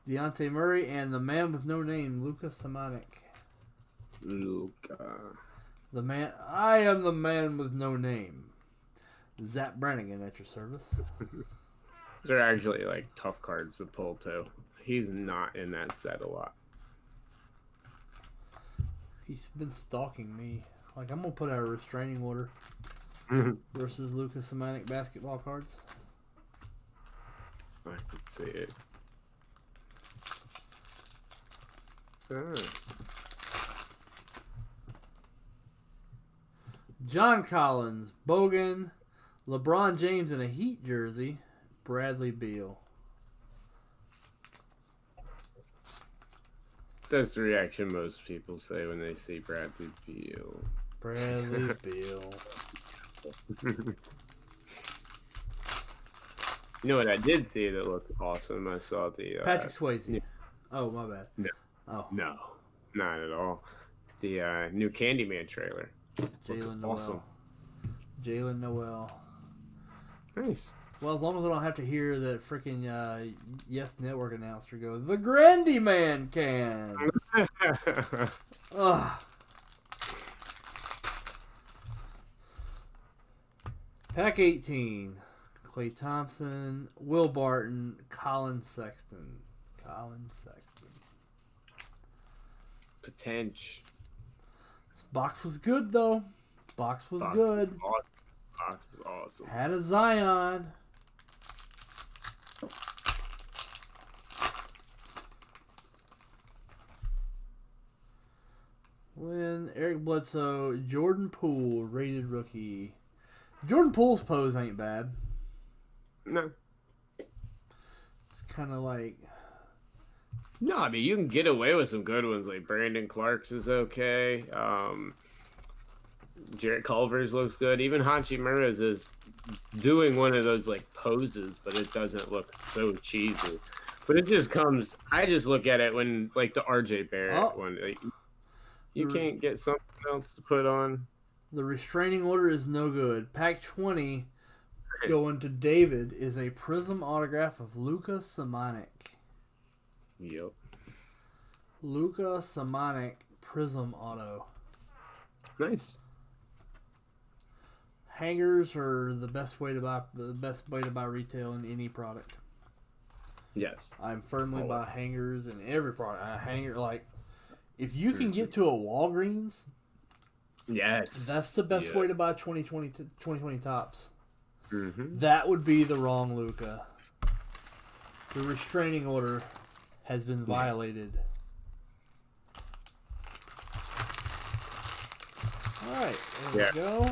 Deontay Murray, and the man with no name, Luka Samanic. Luka. I am the man with no name. Zach Brannigan at your service. These are actually like tough cards to pull too. He's not in that set a lot. He's been stalking me. Like, I'm gonna put out a restraining order versus Luka Samanic basketball cards. I could see it. John Collins, Bogan, LeBron James in a Heat jersey. Bradley Beal. That's the reaction most people say when they see Bradley Beal. Bradley Beal. You know what I did see that looked awesome? I saw the Patrick Swayze. Oh, my bad. No. Oh. No. Not at all. The new Candyman trailer. Jalen Noel. Awesome. Jalen Noel. Nice. Well, as long as I don't have to hear that freaking Yes Network announcer go, the Grandy Man can. Ugh. Pack 18. Klay Thompson, Will Barton, Colin Sexton. Potential. This box was good, though. Box was good. Box was awesome. Had a Zion. Lynn, Eric Bledsoe, Jordan Poole, rated rookie. Jordan Poole's pose ain't bad. No. It's kind of like... No, I mean, you can get away with some good ones. Like Brandon Clark's is okay. Jarrett Culver's looks good. Even Hachimura's is doing one of those like poses, but it doesn't look so cheesy. But it just comes... I just look at it when, like, the RJ Barrett one. Like, you can't get something else to put on. The restraining order is no good. Pack 20 going to David is a Prism autograph of Luka Samanic. Yep. Luka Samanic Prism auto. Nice. Hangers are the best way to buy retail in any product. Yes. I'm firmly by hangers in every product. A hanger, like, if you can get to a Walgreens, yes, that's the best way to buy 2020 tops. Mm-hmm. That would be the wrong Luka. The restraining order has been violated. All right, there we go.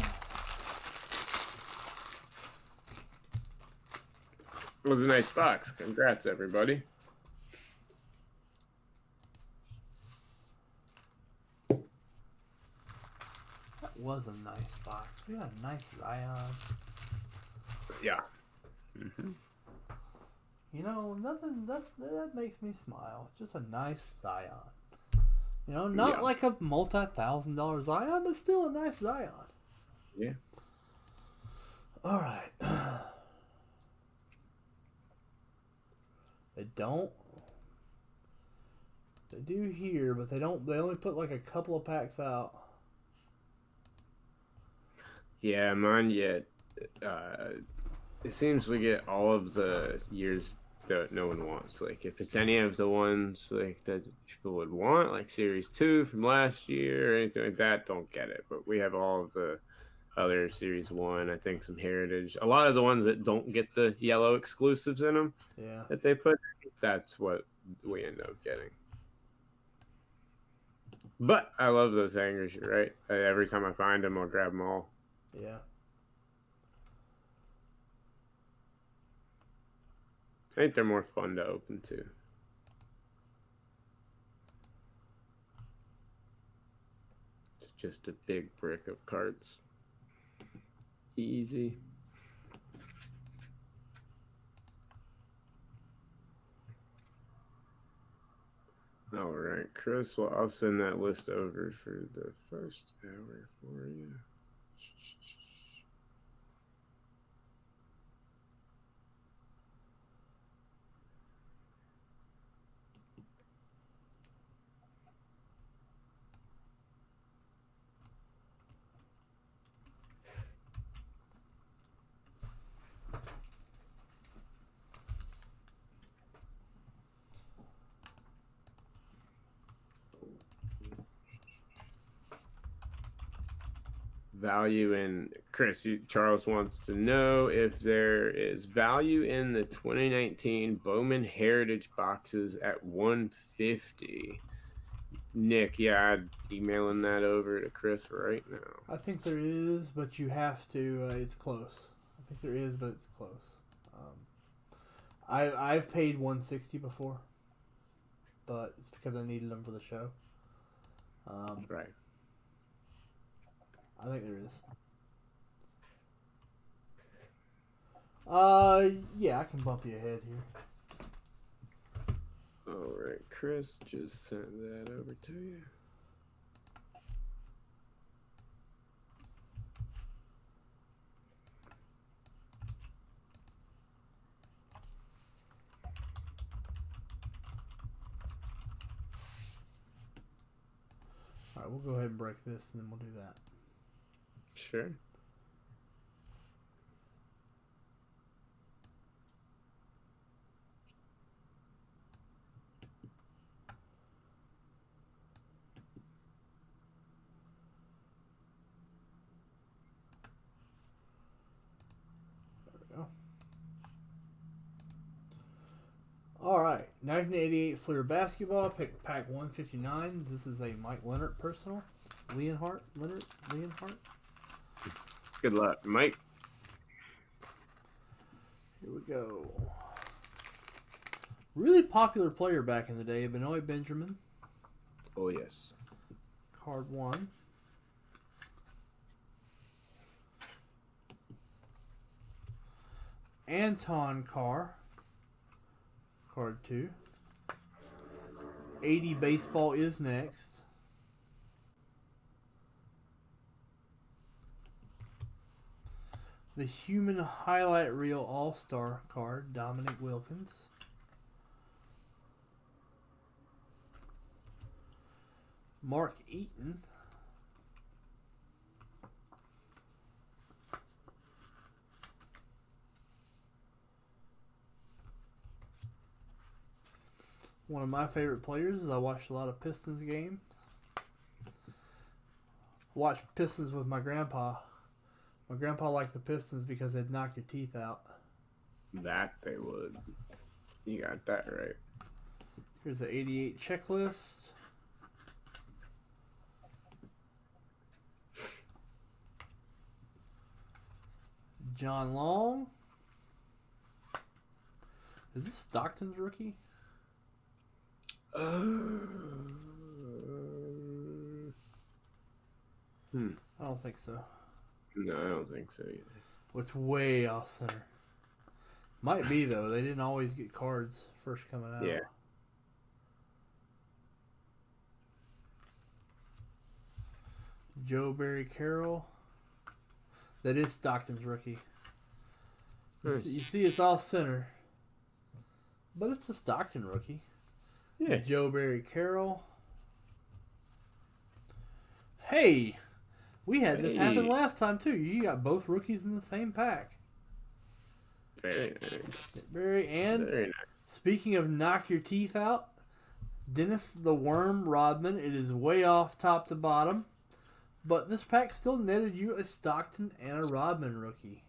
It was a nice box. Congrats, everybody. That was a nice box. We got a nice Zion. Yeah. Mm-hmm. You know, nothing that makes me smile. Just a nice Zion. You know, not like a multi-$1,000 Zion, but still a nice Zion. Yeah. All right. They don't. They do here, but they don't. They only put like a couple of packs out. Yeah, mine yet. It seems we get all of the years that no one wants. Like if it's any of the ones like that people would want, like Series 2 from last year or anything like that, don't get it. But we have all of the other Series 1. I think some Heritage. A lot of the ones that don't get the yellow exclusives in them. Yeah. That they put. That's what we end up getting. But I love those hangers. You're right. Every time I find them, I'll grab them all. Yeah. I think they're more fun to open too. It's just a big brick of cards. Easy. All right, Chris. Well, I'll send that list over for the first hour for you. Value in Charles wants to know if there is value in the 2019 Bowman Heritage boxes at 150. Nick, I'm emailing that over to Chris right now. I think there is, but you have to. It's close. I think there is, but it's close. I've paid $160 before, but it's because I needed them for the show. Right. I think there is. Yeah, I can bump you ahead here. All right, Chris just sent that over to you. All right, we'll go ahead and break this, and then we'll do that. Sure. All right, 1988 Fleer Basketball, pick pack 159. This is a Mike Leonard personal. Leonhardt. Good luck, Mike. Here we go. Really popular player back in the day, Benoit Benjamin. Oh, yes. Card 1. Anton Carr. Card 2. 80 Baseball is next. The Human Highlight Reel All-Star card, Dominic Wilkins. Mark Eaton. One of my favorite players is I watched a lot of Pistons games. Watched Pistons with my grandpa. My grandpa liked the Pistons because they'd knock your teeth out. That they would. You got that right. Here's the 88 checklist. John Long. Is this Stockton's rookie? I don't think so. No, I don't think so either. It's way off center. Might be, though. They didn't always get cards first coming out. Yeah. Joe Barry Carroll. That is Stockton's rookie. You see, it's off center. But it's a Stockton rookie. Yeah. Joe Barry Carroll. Hey! We had this happen last time, too. You got both rookies in the same pack. Very nice. Very nice. Speaking of knock your teeth out, Dennis the Worm Rodman. It is way off top to bottom. But this pack still netted you a Stockton and a Rodman rookie.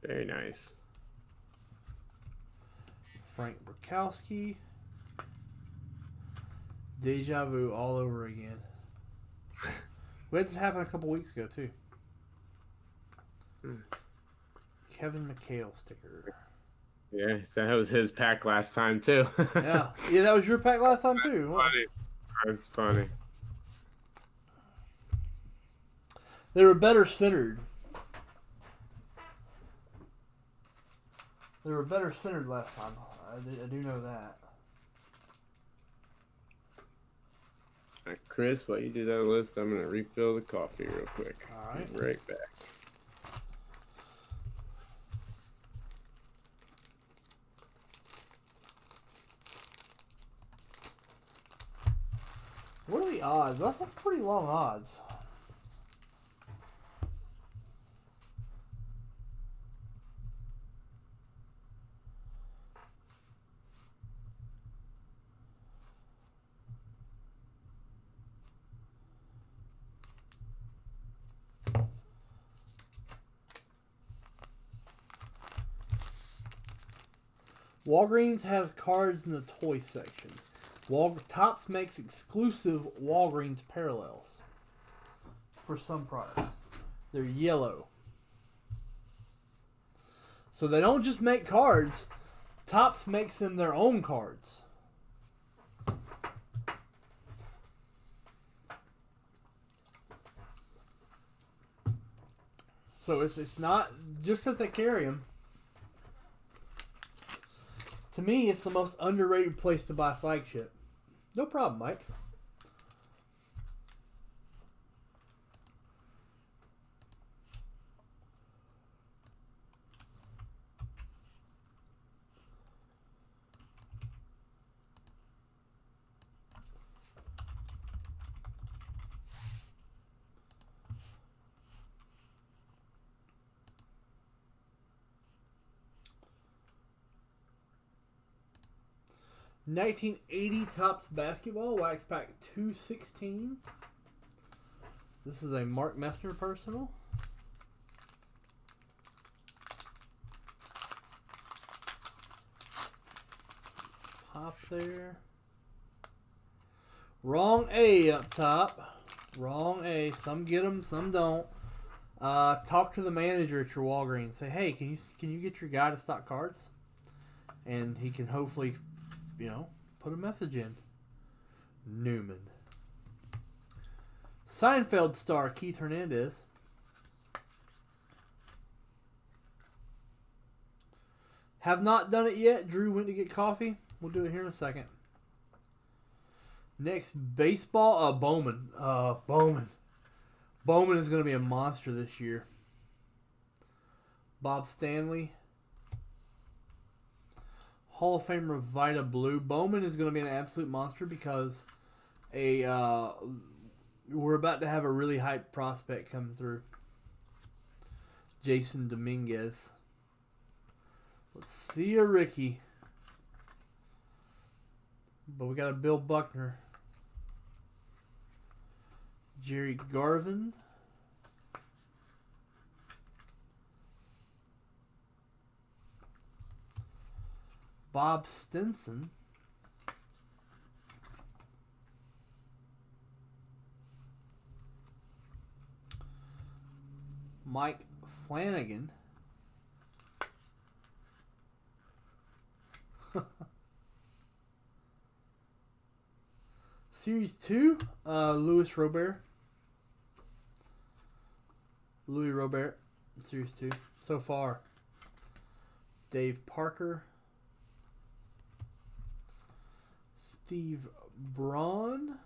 Very nice. Frank Burkowski. Deja vu all over again. We had this happen a couple weeks ago, too. Kevin McHale sticker. Yeah, so that was his pack last time, too. Yeah, that was your pack last time, too. Funny. That's funny. They were better centered. They were better centered last time. I do know that. All right, Chris, while you do that list, I'm going to refill the coffee real quick. All right. Be right back. What are the odds? That's pretty long odds. Walgreens has cards in the toy section. Topps makes exclusive Walgreens parallels for some products. They're yellow. So they don't just make cards. Topps makes them their own cards. So it's not just that they carry them. To me, it's the most underrated place to buy flagship. No problem, Mike. $1980 Topps Basketball, Wax Pack 216. This is a Mark Messner personal. Pop there. Wrong A up top. Wrong A. Some get them, some don't. Talk to the manager at your Walgreens. Say, hey, can you get your guy to stock cards? And he can hopefully, put a message in. Newman. Seinfeld star Keith Hernandez. Have not done it yet. Drew went to get coffee. We'll do it here in a second. Next, baseball. Bowman. Bowman. Bowman is going to be a monster this year. Bob Stanley. Hall of Famer Vida Blue. Bowman is going to be an absolute monster because we're about to have a really hyped prospect come through. Jason Dominguez. Let's see a Ricky. But we got a Bill Buckner. Jerry Garvin. Bob Stinson. Mike Flanagan. Series 2, Louis Robert. Louis Robert, Series 2. So far, Dave Parker. Steve Braun.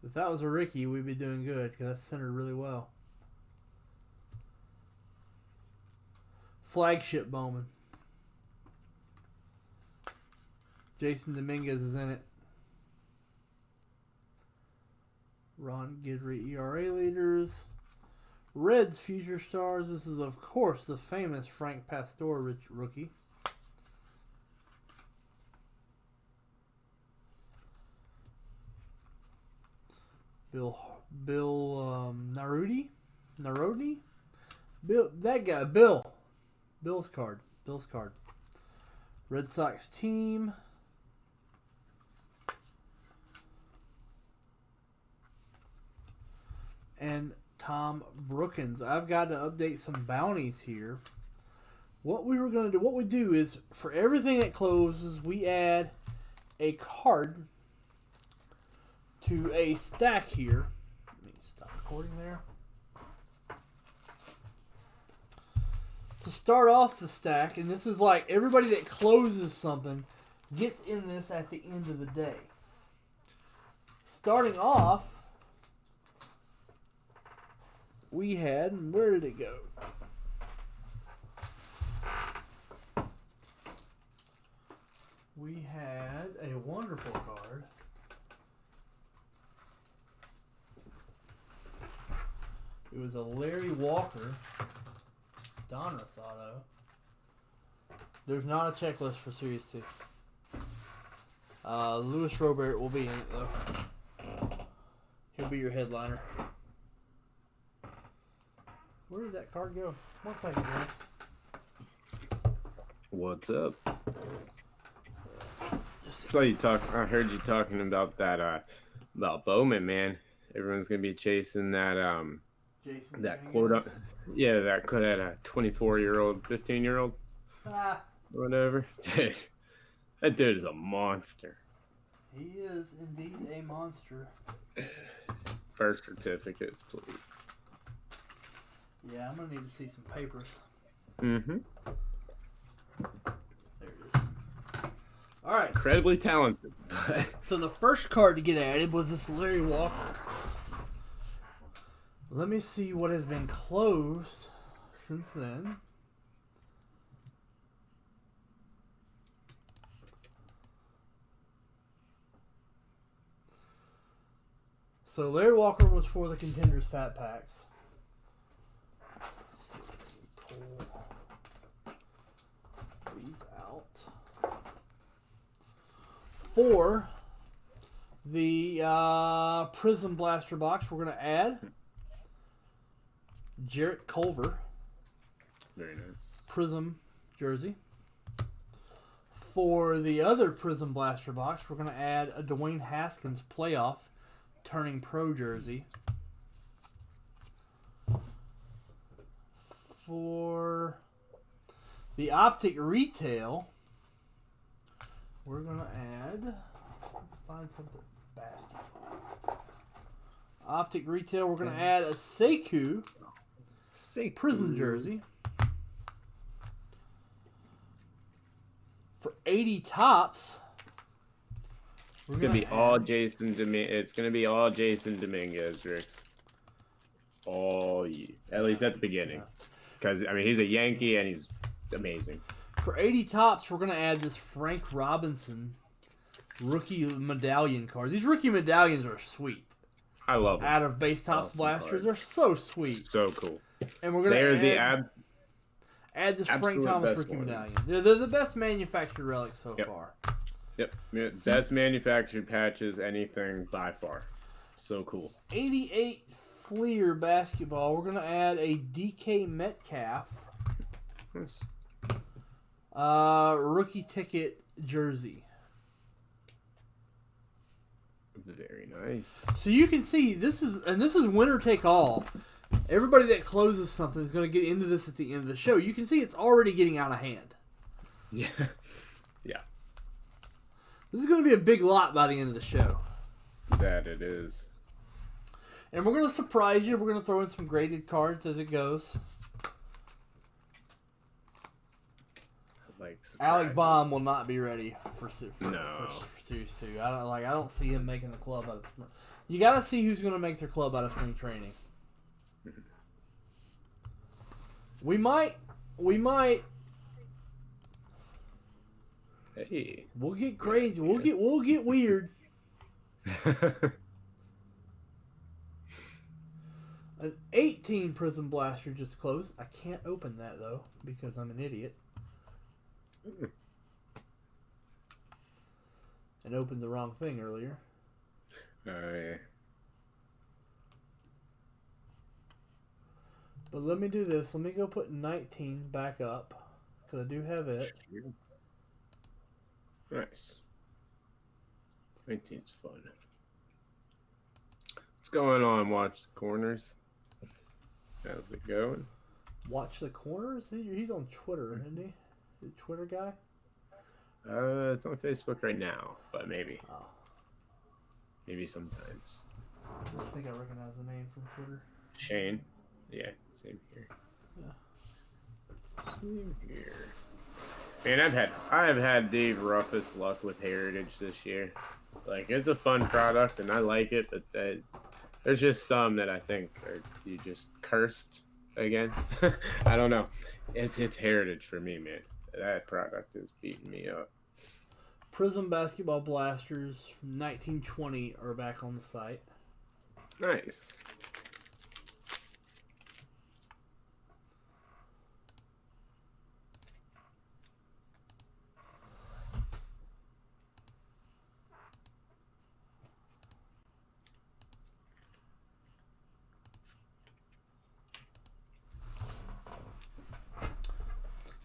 If that was a Ricky, we'd be doing good because that's centered really well. Flagship Bowman. Jason Dominguez is in it. Ron Guidry ERA leaders. Reds future stars. This is, of course, the famous Frank Pastore rookie. Bill Narodny? Bill, that guy, Bill. Bill's card. Red Sox team. And Tom Brookins. I've got to update some bounties here. What we do is for everything that closes, we add a card to a stack here. Let me stop recording there. To start off the stack, and this is like everybody that closes something gets in this at the end of the day. Starting off, we had, where did it go? We had a wonderful card. It was a Larry Walker Donruss auto. There's not a checklist for Series 2. Louis Robert will be in it, though. He'll be your headliner. Where did that card go? 1 second, guys. What's up? I heard you talking about that about Bowman, man. Everyone's gonna be chasing that Jason that Dominguez. quote up. Yeah, that 24-year-old, 15-year-old, whatever. Dude, that dude is a monster. He is indeed a monster. Birth certificates, please. Yeah, I'm gonna need to see some papers. Mm-hmm. There it is. All right. Incredibly talented. So the first card to get added was this Larry Walker. Let me see what has been closed since then. So Larry Walker was for the Contenders Fat Packs. Let's see if we can pull these out. For the Prism Blaster box, we're going to add Jarrett Culver. Very nice. Prism jersey. For the other Prism Blaster box, we're going to add a Dwayne Haskins playoff turning pro jersey. For the Optic Retail, we're going to add, find something basketball. Optic Retail, we're going to add a Sekou Prism jersey. For 80 tops, it's gonna be all Jason Dominguez. It's gonna be all Jason Dominguez, Ricks. All you, at least at the beginning, because I mean he's a Yankee and he's amazing. For 80 tops, we're gonna add this Frank Robinson rookie medallion card. These rookie medallions are sweet. I love them. Out of base tops awesome blasters, cards. they're so sweet. So cool. And we're gonna add this Frank absolute Thomas best rookie ones. medallion. They're the best manufactured relics so far. Yep. Best manufactured patches, anything by far. So cool. 88 Fleer basketball. We're gonna add a DK Metcalf Nice. rookie ticket jersey. Very nice. So you can see this is winner take all. Everybody that closes something is going to get into this at the end of the show. You can see it's already getting out of hand. Yeah. Yeah. This is going to be a big lot by the end of the show. That it is. And we're going to surprise you. We're going to throw in some graded cards as it goes. Like Alec Baum will not be ready for Series 2. I don't see him making the club out of spring. You got to see who's going to make their club out of spring training. We might. Hey. We'll get crazy. We'll get weird. An 18 Prism Blaster just closed. I can't open that though because I'm an idiot. And opened the wrong thing earlier. Yeah. But let me do this. Let me go put 19 back up because I do have it. Nice. 19's fun. What's going on? Watch the corners. How's it going? Watch the corners. He's on Twitter, isn't he? The Twitter guy. It's on Facebook right now, but maybe. Oh. Maybe sometimes. I think I recognize the name from Twitter. Shane. Yeah, same here. Yeah. Same here. Man, I've had the roughest luck with Heritage this year. Like, it's a fun product and I like it, but there's just some that I think you just cursed against. I don't know. It's Heritage for me, man. That product is beating me up. Prism Basketball Blasters from 1920 are back on the site. Nice.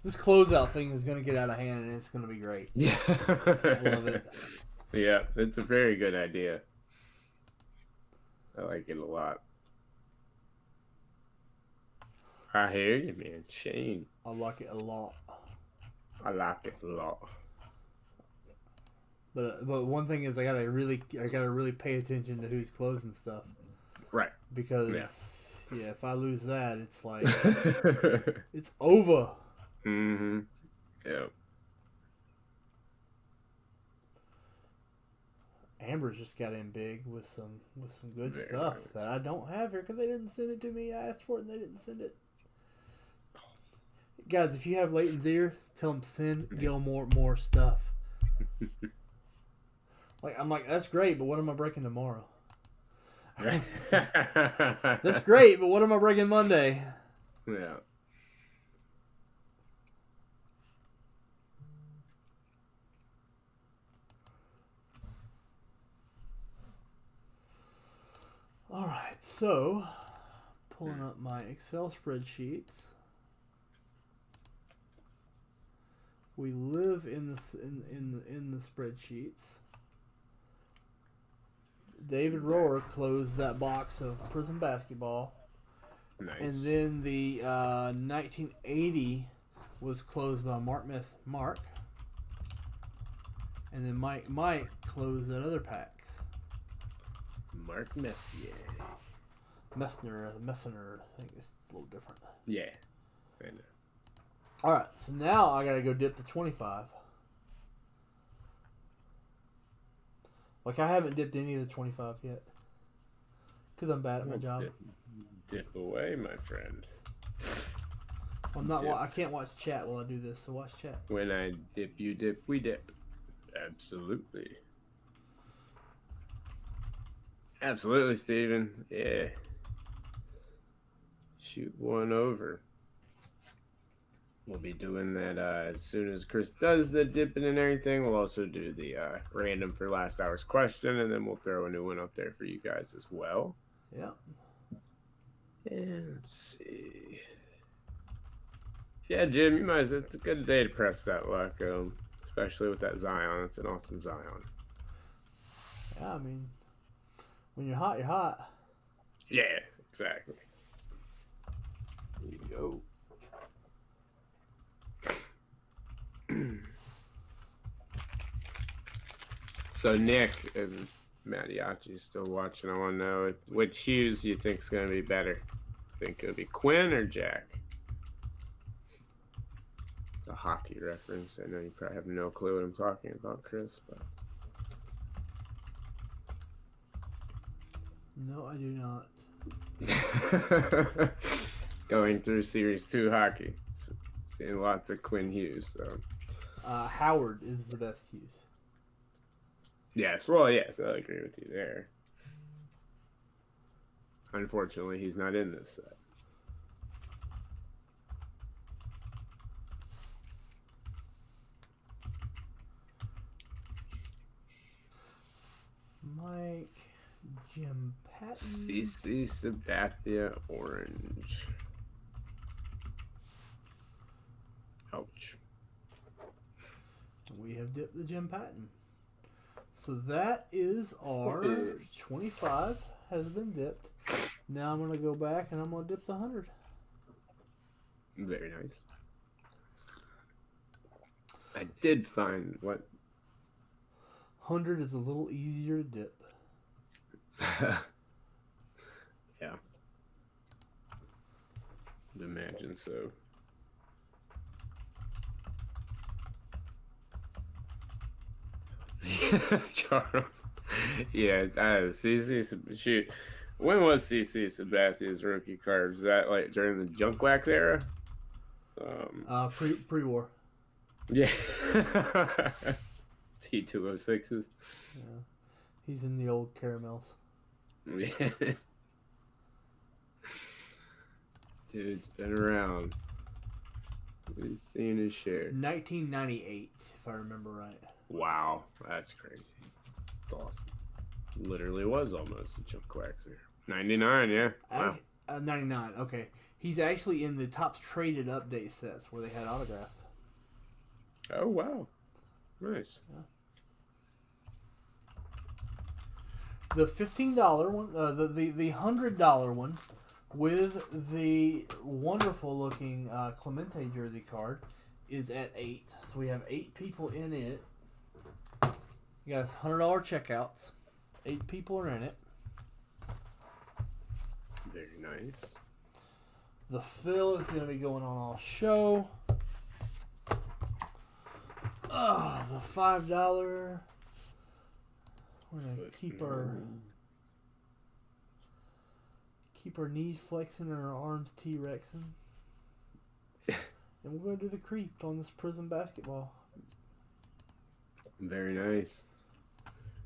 This closeout thing is going to get out of hand, and it's going to be great. Yeah. I love it. Yeah, it's a very good idea. I like it a lot. I hear you, man. Shane. I like it a lot. I like it a lot. But one thing is I gotta really pay attention to who's closing stuff. Right. Because if I lose that, it's like it's over. Mm-hmm. Yeah. Amber's just got in big with some good stuff that I don't have here because they didn't send it to me. I asked for it and they didn't send it. Guys, if you have Leighton's ear, tell him send Gilmore more stuff. I'm like, that's great, but what am I breaking tomorrow? That's great, but what am I breaking Monday? Yeah. All right, so pulling up my Excel spreadsheets. We live in the spreadsheets. David Rohr closed that box of Prism basketball. Nice. And then the 1980 was closed by Mark. And then Mike closed that other pack. Mark Messier. Messner. I think it's a little different. Yeah. I know. All right, so now I got to go dip the 25. I haven't dipped any of the 25 yet. Because I'm bad at my job. Dip away, my friend. I'm not. I can't watch chat while I do this, so watch chat. When I dip, you dip, we dip. Absolutely. Absolutely, Steven. Yeah. Shoot one over. We'll be doing that as soon as Chris does the dipping and everything. We'll also do the random for last hour's question, and then we'll throw a new one up there for you guys as well. Yeah. And let's see. Yeah, Jim, you might. It's a good day to press that luck, especially with that Zion. It's an awesome Zion. Yeah, I mean, when you're hot, you're hot. Yeah, exactly. There you go. So Nick, if Mariachi's still watching, I want to know which Hughes you think is going to be better. Think it'll be Quinn or Jack? It's a hockey reference. I know you probably have no clue what I'm talking about, Chris. But no, I do not. Going through Series 2 hockey, seeing lots of Quinn Hughes. So Howard is the best Hughes. Yes, well, yes, I agree with you there. Unfortunately, he's not in this set. Mike, Jim Patton. CC Sabathia Orange. Ouch. We have dipped the Jim Patton. So that is our 25 has been dipped. Now I'm going to go back and I'm going to dip the 100. Very nice. I did find what 100 is a little easier to dip. Yeah. I'd imagine so. Charles. Yeah, CC. Shoot. When was CC Sabathia's rookie card? Was that like during the Junk Wax era? Pre-war. Yeah. T206s. Yeah. He's in the old caramels. Yeah. Dude's been around. He's seen his share. 1998, if I remember right. Wow, that's crazy. That's awesome. Literally was almost a Junk Waxer. 99, yeah. Wow. 99, okay. He's actually in the Topps Traded update sets where they had autographs. Oh, wow. Nice. Yeah. The $15 one, the $100 one, with the wonderful looking Clemente jersey card, is at 8. So we have 8 people in it. You guys, $100 checkouts. 8 people are in it. Very nice. The fill is going to be going on all show. Oh, the $5. We're going to keep our knees flexing and our arms T-Rexing. And we're going to do the creep on this Prism basketball. Very nice.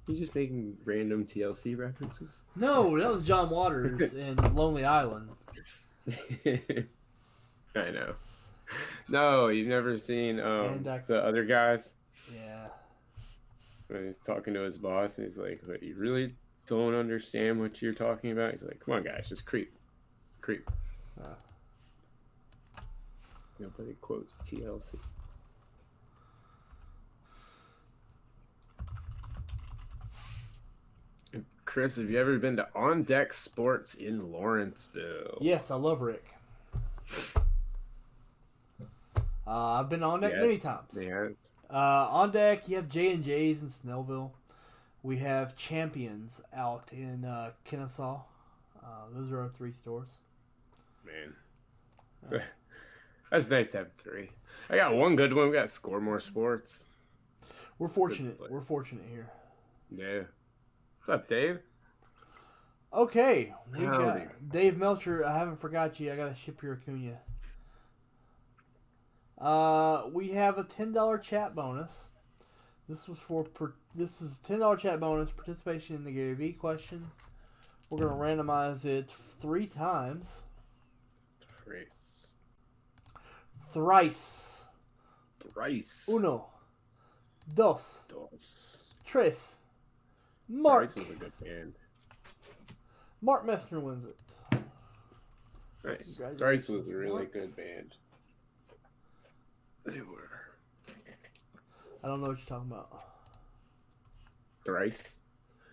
You just making random TLC references? No, that was John Waters in Lonely Island. I know. No, you've never seen the other guys? Yeah. When he's talking to his boss, and he's like, "What, you really don't understand what you're talking about?" He's like, "Come on, guys, just creep. Nobody quotes TLC. Chris, have you ever been to On Deck Sports in Lawrenceville? Yes, I love Rick. I've been on deck many times. Yeah. On deck, you have J&J's in Snellville. We have Champions out in Kennesaw. Those are our 3 stores. Man. That's nice to have 3. I got one good one. We got Score More Sports. We're fortunate. We're fortunate here. Yeah. What's up, Dave? Okay. We got Dave Melcher. I haven't forgot you. I got to ship your Acuna. We have a $10 chat bonus. This is $10 chat bonus participation in the Gary V question. We're gonna randomize it 3 times. Thrice. Uno. Dos. Tres. Mark. Thrice is a good band. Mark Messner wins it. Nice. Thrice was a really good band. They were. I don't know what you're talking about. Thrice?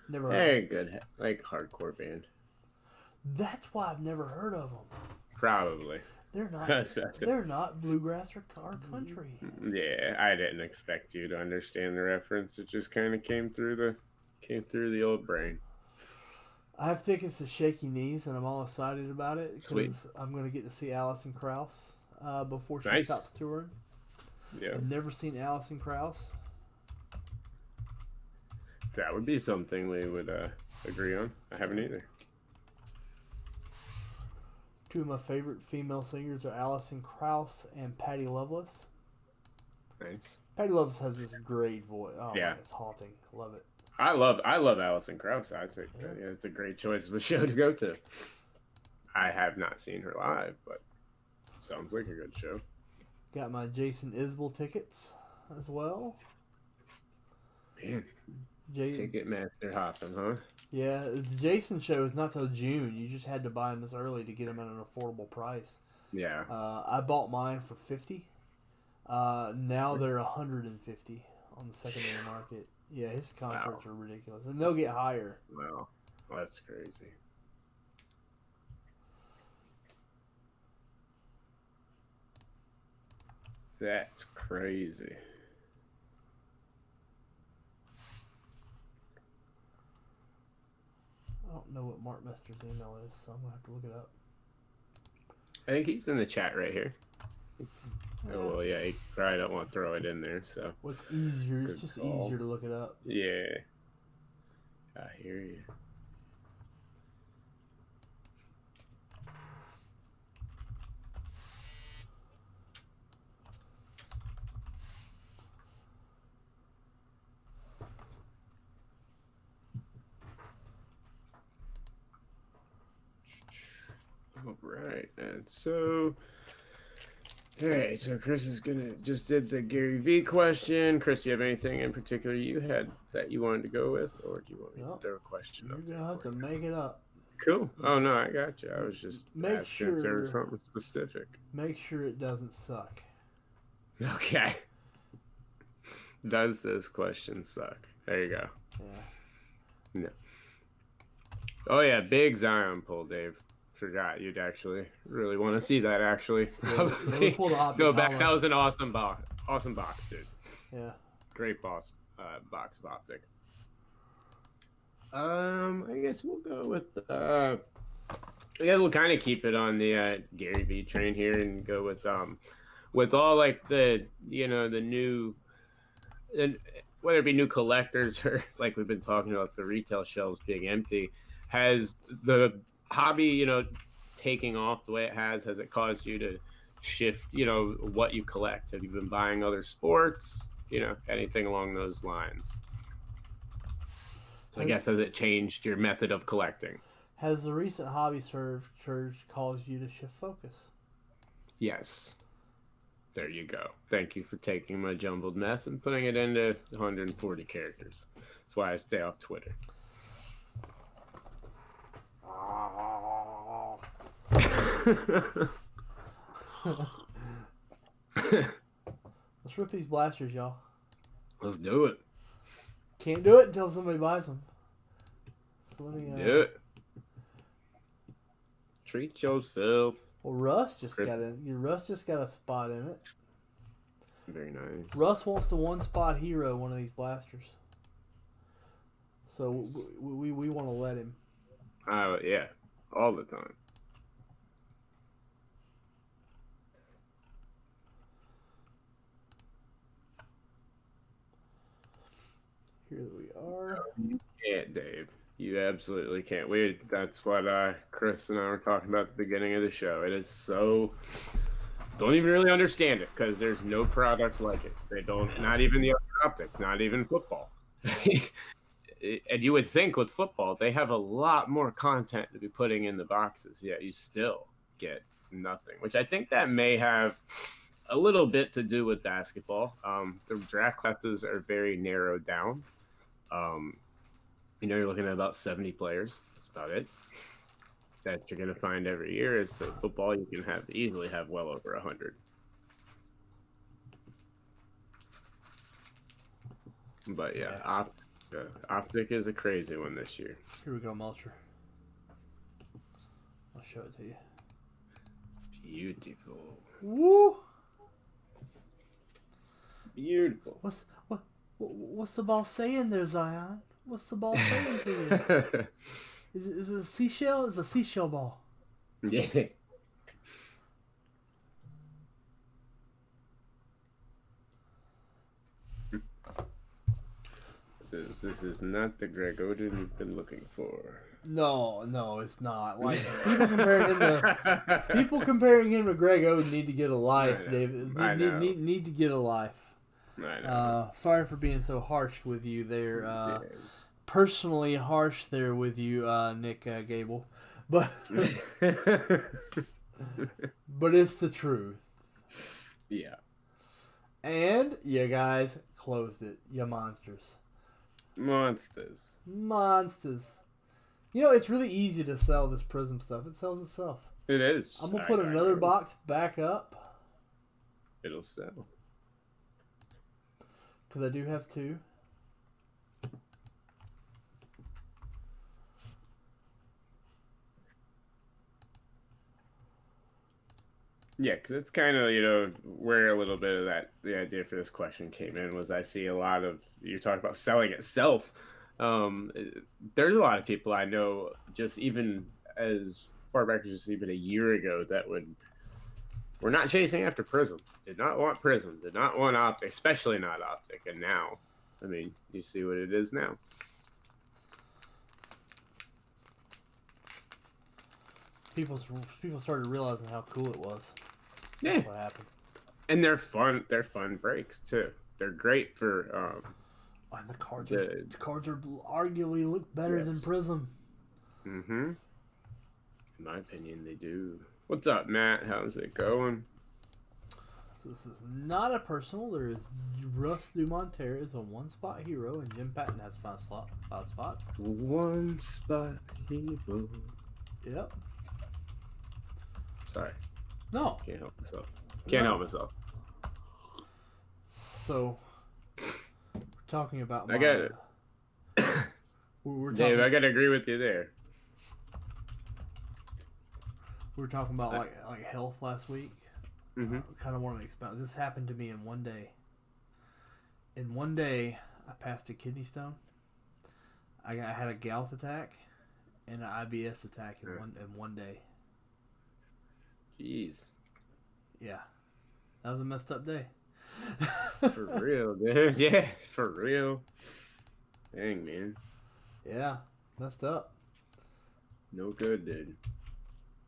Never heard They're good, like hardcore band. That's why I've never heard of them. Probably. They're not. They're not bluegrass or country. Yeah, I didn't expect you to understand the reference. It just kind of came through the old brain. I have tickets to Shaky Knees, and I'm all excited about it because I'm going to get to see Alison Krauss before she stops touring. Yeah. I've never seen Alison Krauss. That would be something we would agree on. I haven't either. 2 of my favorite female singers are Alison Krauss and Patty Loveless. Nice. Patty Loveless has this great voice. Oh, yeah. Man, it's haunting. Love it. I love Alison Krauss. I think it's a great choice of a show to go to. I have not seen her live, but it sounds like a good show. Got my Jason Isbell tickets as well. Man, Ticketmaster hopping, huh? Yeah, the Jason show is not till June. You just had to buy them this early to get them at an affordable price. Yeah. I bought mine for $50. Now they're $150 on the secondary market. Yeah, his concerts are ridiculous, and they'll get higher. Wow, that's crazy. That's crazy. I don't know what Mark Mester's email is, so I'm going to have to look it up. I think he's in the chat right here. Oh, well, yeah, he probably don't want to throw it in there, so. What's easier? It's just easier to look it up. Yeah. I hear you. All right, and so, all right, so Chris is just did the Gary V question. Chris, do you have anything in particular you had that you wanted to go with, or do you want me to throw a question up there? You're going to have to make it up. Cool. Oh, no, I got you. I was just asking if there was something specific. Make sure it doesn't suck. Okay. Does this question suck? There you go. Yeah. Oh yeah, big Zion pull, Dave. Forgot you'd actually really want to see that. Actually, Let's pull the optic. Go back. That was an awesome box. Awesome box, dude. Yeah. Great box of optic. I guess we'll go with. Yeah, we'll kind of keep it on the Gary V train here and go with all like the the new, and whether it be new collectors or like we've been talking about the retail shelves being empty, has the hobby taking off the way it has it caused you to shift what you collect? Have you been buying other sports, anything along those lines? So I guess has it changed your method of collecting? Has the recent hobby surge caused you to shift focus? Yes. There you go. Thank you for taking my jumbled mess and putting it into 140 characters. That's why I stay off Twitter. Let's rip these blasters, y'all. Let's do it. Can't do it until somebody buys them. So let me do it. Treat yourself. Well, Russ just got a spot in it. Very nice. Russ wants to one-spot hero one of these blasters. So we want to let him. Yeah. All the time. Here we are. You can't, Dave. You absolutely can't. That's what Chris and I were talking about at the beginning of the show. It is so... Don't even really understand it because there's no product like it. They don't... Not even the optics. Not even football. And you would think with football, they have a lot more content to be putting in the boxes. Yet you still get nothing. Which I think that may have a little bit to do with basketball. The draft classes are very narrowed down. You're looking at about 70 players. That's about it. That you're going to find every year. Is so football, you can easily have well over 100. But yeah, Optic is a crazy one this year. Here we go, Melcher. I'll show it to you. Beautiful. Woo! Beautiful. What's the ball saying there, Zion? What's the ball saying to you? Is it a seashell? It's a seashell ball. Yeah. This is not the Greg Oden you've been looking for. No, it's not. Like people comparing him to Greg Oden need to get a life, David. Need to get a life. I know. Sorry for being so harsh with you there. Personally harsh there with you, Nick Gable, but but it's the truth. Yeah. And you guys closed it, you monsters. Monsters. It's really easy to sell this Prism stuff. It sells itself. It is. I'm gonna put another box back up. It'll sell. Because I do have two. Yeah, because it's kind of, where a little bit of the idea for this question came in was I see a lot of, you're talking about selling itself. There's a lot of people I know, just even as far back as just even a year ago, that were not chasing after Prism, did not want Prism, did not want Optic, especially not Optic. And now, I mean, you see what it is now. People started realizing how cool it was. Yeah. That's what happened. And they're fun. They're fun breaks too. They're great for. And the cards are arguably look better than Prism. Mm-hmm. In my opinion, they do. What's up, Matt? How's it going? So this is not a personal. There is Russ Dumonter is a one-spot hero, and Jim Patton has five spots. One-spot hero. Yep. Sorry. No. Can't help myself. So, we're talking about. I got it. Dave, I got to agree with you there. We were talking about like health last week. Mm-hmm. Kind of want to expound. This happened to me in one day. In one day, I passed a kidney stone. I had a gout attack and an IBS attack in one day. Jeez. Yeah, that was a messed up day. For real, dude. Yeah, for real. Dang, man. Yeah, messed up. No good, dude.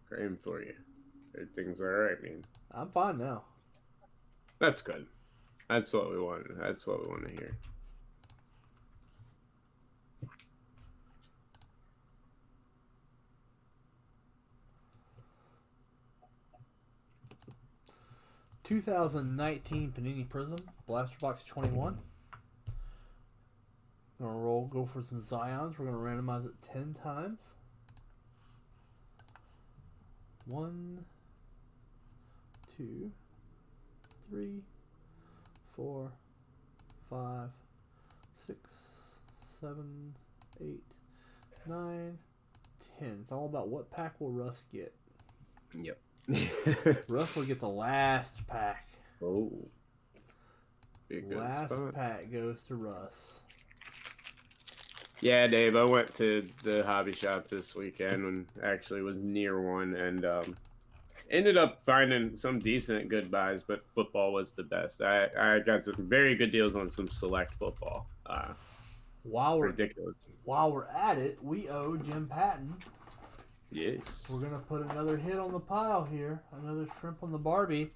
Praying for you. Everything's all right, man. I'm fine now. That's good. That's what we want. That's what we want to hear. ...2019 Panini Prism Blaster Box 21. Gonna go for some Zions. We're gonna randomize it 10 times. 1, 2, 3, 4, 5, 6, 7, 8, 9, 10. It's all about what pack will Russ get. Yep. Russ will get the last pack. Oh. Be a good last spot. pack goes to Russ. Yeah, Dave, I went to the hobby shop this weekend and actually was near one and ended up finding some decent good buys, but football was the best. I got some very good deals on some select football. Ridiculous. While we're at it, we owe Jim Patton. Yes. We're going to put another hit on the pile here. Another shrimp on the Barbie.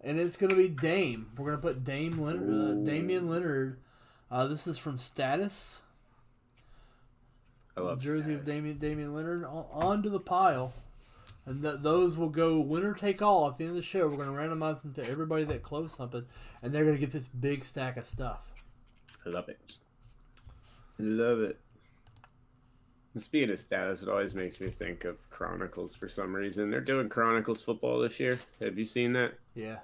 And it's going to be Dame. We're going to put Damian Leonard. This is from Status. I love jersey Status. of Damian Leonard onto the pile. And those will go winner take all at the end of the show. We're going to randomize them to everybody that closed something. And they're going to get this big stack of stuff. I love it. Love it. And speaking of Status, it always makes me think of Chronicles for some reason. They're doing Chronicles football this year. Have you seen that? Yeah.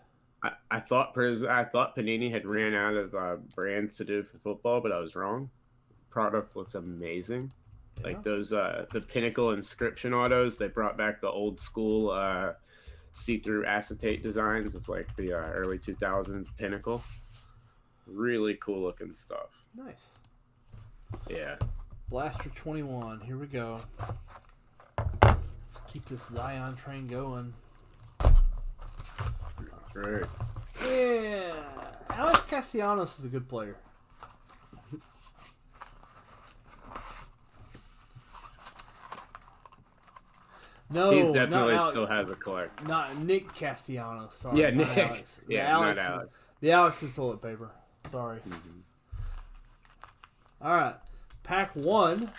I thought Panini had ran out of brands to do for football, but I was wrong. Product looks amazing. Yeah. Like those the Pinnacle inscription autos. They brought back the old school see-through acetate designs of like the early 2000s Pinnacle. Really cool looking stuff. Nice. Yeah. Blaster 21. Here we go. Let's keep this Zion train going. Right. Yeah. Alex Castellanos is a good player. No, he definitely still has a collect. Not Nick Castellanos. Sorry. Yeah, Nick. Alex. Yeah, Alex, not Alex. The Alex is toilet paper. Sorry. Mm-hmm. All right. Pack 1.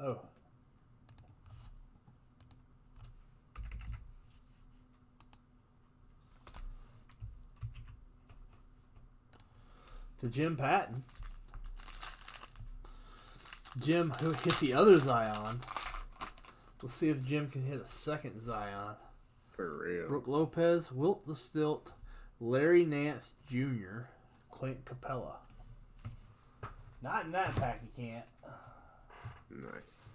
Oh. To Jim Patton. Jim who hit the other Zion. Let's see if Jim can hit a second Zion. For real. Brooke Lopez, Wilt the Stilt, Larry Nance Jr., Clint Capella. Not in that pack, you can't. Nice.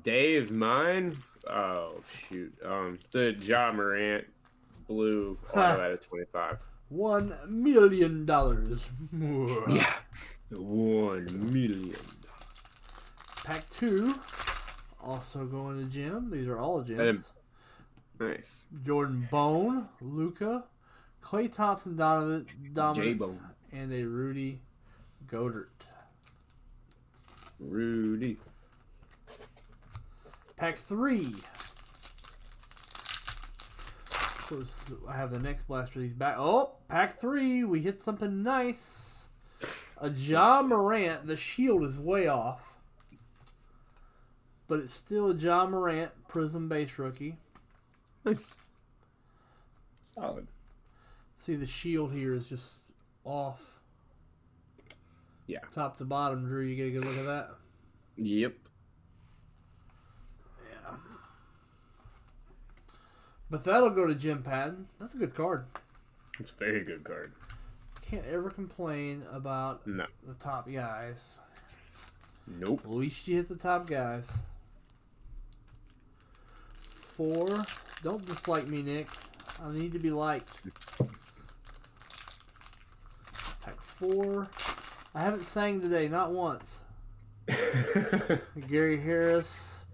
Dave, mine? Oh, shoot. The Ja Morant blue auto out of 25. $1 million. Yeah. $1 million. Pack 2. Also going to Jim. These are all Jims. Nice. Jordan Bone, Luka, Klay Thompson, Donovan, and a Rudy Godert. Rudy. Pack 3. So I have the next blaster. These back. Oh, pack 3. We hit something nice. A Ja Morant. The shield is way off. But it's still a Ja Morant Prism base rookie. Nice. Solid. See, the shield here is just off. Yeah. Top to bottom, Drew. You get a good look at that? Yep. Yeah. But that'll go to Jim Patton. That's a good card. It's a very good card. Can't ever complain about the top guys. Nope. At least you hit the top guys. 4. Don't dislike me, Nick. I need to be liked. Pack 4. I haven't sang today, not once. Gary Harris.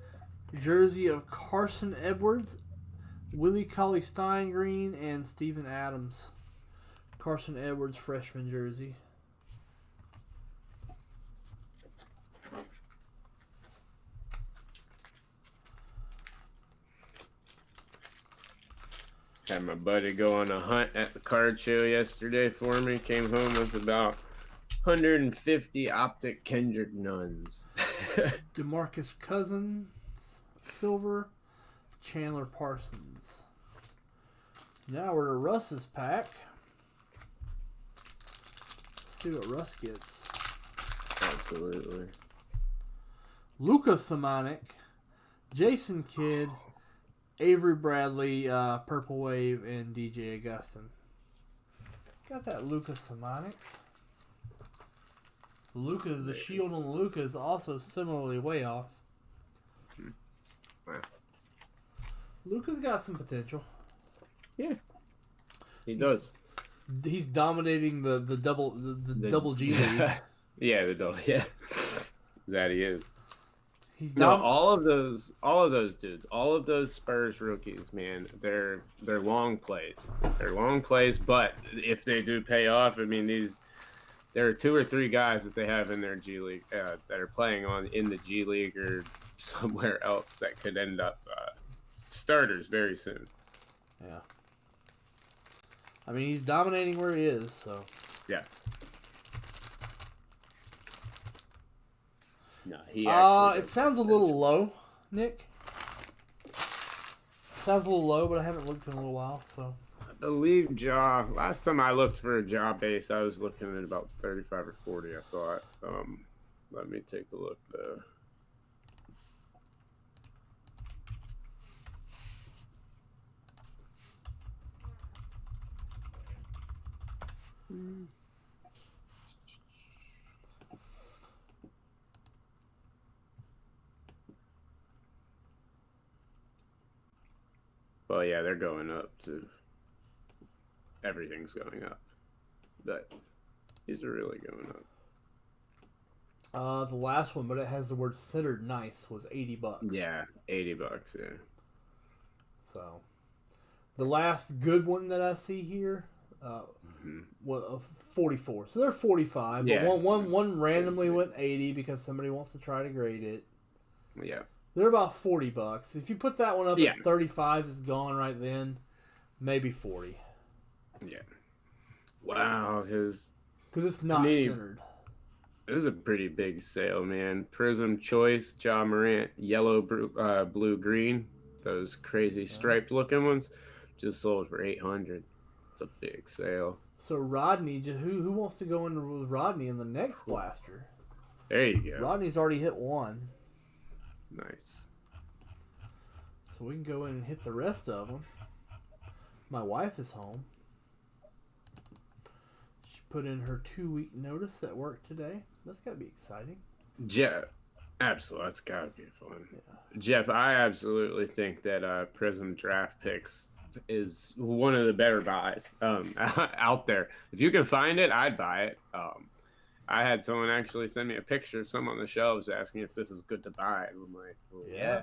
Jersey of Carson Edwards, Willie Cauley-Stein green, and Steven Adams. Carson Edwards freshman jersey. Had my buddy go on a hunt at the card show yesterday for me. Came home with about 150 Optic Kendrick Nuns. DeMarcus Cousins, silver. Chandler Parsons. Now we're to Russ's pack. Let's see what Russ gets. Absolutely. Luka Simonik, Jason Kidd, Avery Bradley, Purple Wave, and DJ Augustin. Got that Luka Simonik. Luka, the shield on Luka is also similarly way off. Wow. Luka's got some potential. Yeah, he does. He's dominating the double G League. Yeah, the double. Yeah, that he is. He's all of those dudes, all of those Spurs rookies, man, they're long plays. They're long plays, but if they do pay off, I mean, there are 2 or 3 guys that they have in their G League that are playing in the G League or somewhere else that could end up starters very soon. Yeah. I mean, he's dominating where he is, so. Yeah. No, he actually. It sounds a little low, Nick. Sounds a little low, but I haven't looked in a little while, so. I believe last time I looked for a jaw base, I was looking at about 35 or 40, I thought. Let me take a look, though. Well, yeah, they're going up to. Everything's going up, but these are really going up. The last one, but it has the word centered nice, was $80. Yeah, $80. Yeah. So, the last good one that I see here, 44. So they're 45. Yeah. But one randomly went 80 because somebody wants to try to grade it. Yeah. They're about $40. If you put that one up at 35, it's gone right then. Maybe 40. Yeah. Wow, because it's not centered. This is a pretty big sale, man. Prism Choice, Ja Morant, yellow, blue, green. Those crazy striped looking ones just sold for $800. It's a big sale. So Rodney, who wants to go in with Rodney in the next blaster? There you go. Rodney's already hit one. Nice. So we can go in and hit the rest of them. My wife is home. She put in her 2-week notice at work today. That's got to be exciting. Jeff, absolutely. That's got to be fun. Yeah. Jeff, I absolutely think that Prism Draft Picks is one of the better buys out there. If you can find it, I'd buy it. I had someone actually send me a picture of some on the shelves asking if this is good to buy. And I'm like, well, yeah.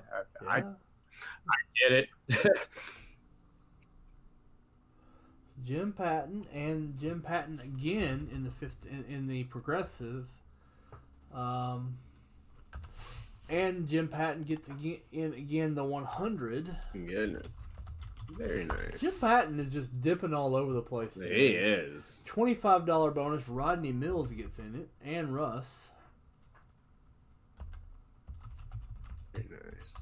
I get it. Jim Patton and Jim Patton again in the progressive, and Jim Patton gets again the 100. Goodness, very nice. Jim Patton is just dipping all over the place. He is. $25 bonus. Rodney Mills gets in it, and Russ. Very nice.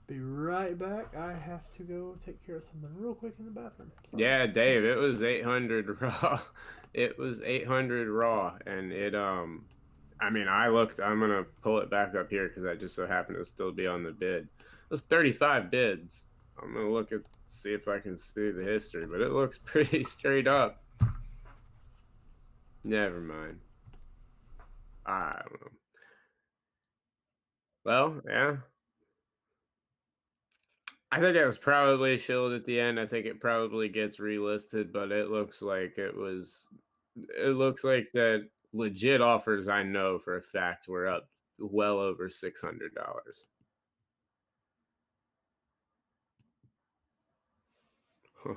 Be right back. I have to go take care of something real quick in the bathroom. Sorry. Yeah, Dave, it was 800 raw. It was 800 raw, and it I mean, I looked. I'm gonna pull it back up here because I just so happened to still be on the bid. It was 35 bids. I'm gonna look at see if I can see the history, but it looks pretty straight up. Never mind. I don't know. Well, yeah. I think it was probably shilled at the end. I think it probably gets relisted, but it looks like it was. It looks like that legit offers. I know for a fact were up well over $600. Huh.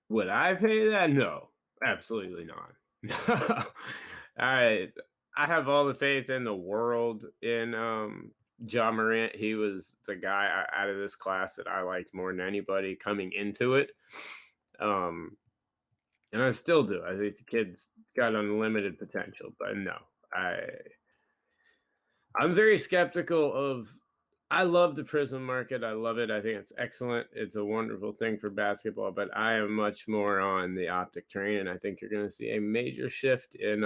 Would I pay that? No, absolutely not. I I have all the faith in the world in Ja Morant. He was the guy out of this class that I liked more than anybody coming into it. Um, and I still do. I think the kid's got unlimited potential, but no, I I'm very skeptical of. I love the Prism market. I love it. I think it's excellent. It's a wonderful thing for basketball, but I am much more on the optic train, and I think you're going to see a major shift in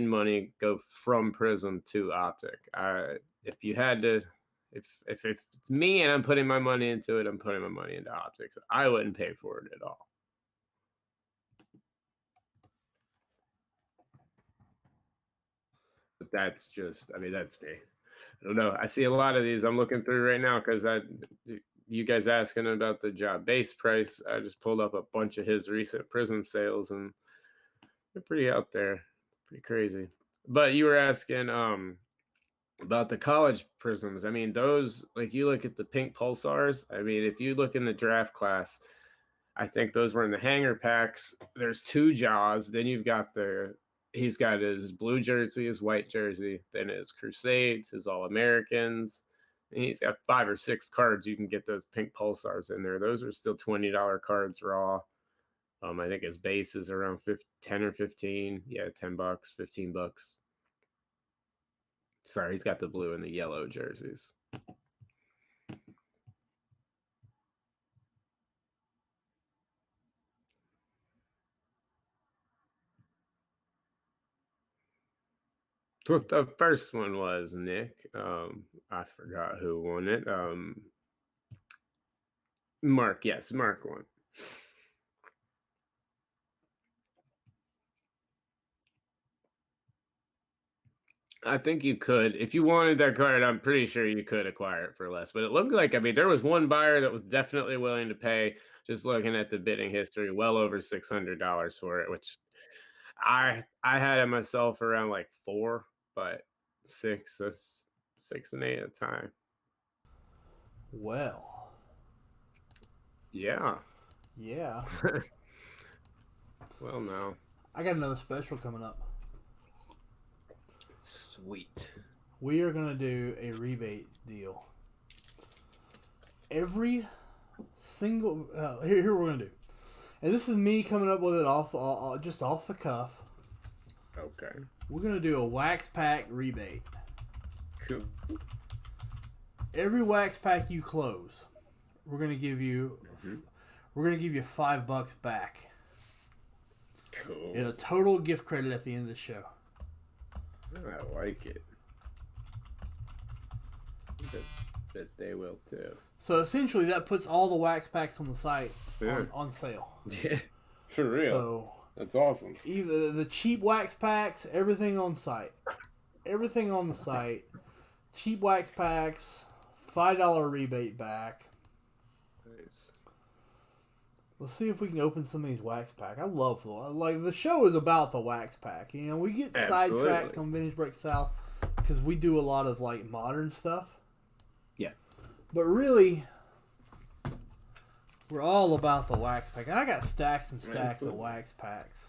money go from Prism to optic. If you had to, if it's me and I'm putting my money into it, I'm putting my money into optics. I wouldn't pay for it at all. But that's just, I mean, that's me. I don't know. I see a lot of these I'm looking through right now because you guys asking about the job base price. I just pulled up a bunch of his recent Prism sales and they're pretty out there, pretty crazy. But you were asking about the college prisms. I mean, those, like, you look at the pink pulsars. I mean, if you look in the draft class, I think those were in the hanger packs. There's two Jaws. Then you've got he's got his blue jersey, his white jersey, then his Crusades, his All Americans. And he's got 5 or 6 cards. You can get those pink pulsars in there. Those are still $20 cards raw. I think his base is around 10 or 15. Yeah, $10, $15. Sorry, he's got the blue and the yellow jerseys. What the first one was, Nick. I forgot who won it. Mark, yes, Mark won. I think you could. If you wanted that card, I'm pretty sure you could acquire it for less. But it looked like, I mean, there was one buyer that was definitely willing to pay, just looking at the bidding history, well over $600 for it, which I had it myself around like 4, but 6, that's 6 and 8 at a time. Well. Yeah. Yeah. Well, no. I got another special coming up. Sweet. We are going to do a rebate deal. Every single... here we're going to do. And this is me coming up with it just off the cuff. Okay. We're going to do a wax pack rebate. Cool. Every wax pack you close, we're going to give you... We're going to give you $5 back. Cool. And a total gift credit at the end of the show. I like it. Bet they will too. So essentially, that puts all the wax packs on the site on sale. Yeah, for real. So that's awesome. Either the cheap wax packs, everything on site, everything on the site. Cheap wax packs, $5 rebate back. Nice. Let's see if we can open some of these wax packs. I love the show is about the wax pack. You know, we get sidetracked on Vintage Break South because we do a lot of like modern stuff. Yeah. But really, we're all about the wax pack. And I got stacks and stacks of wax packs.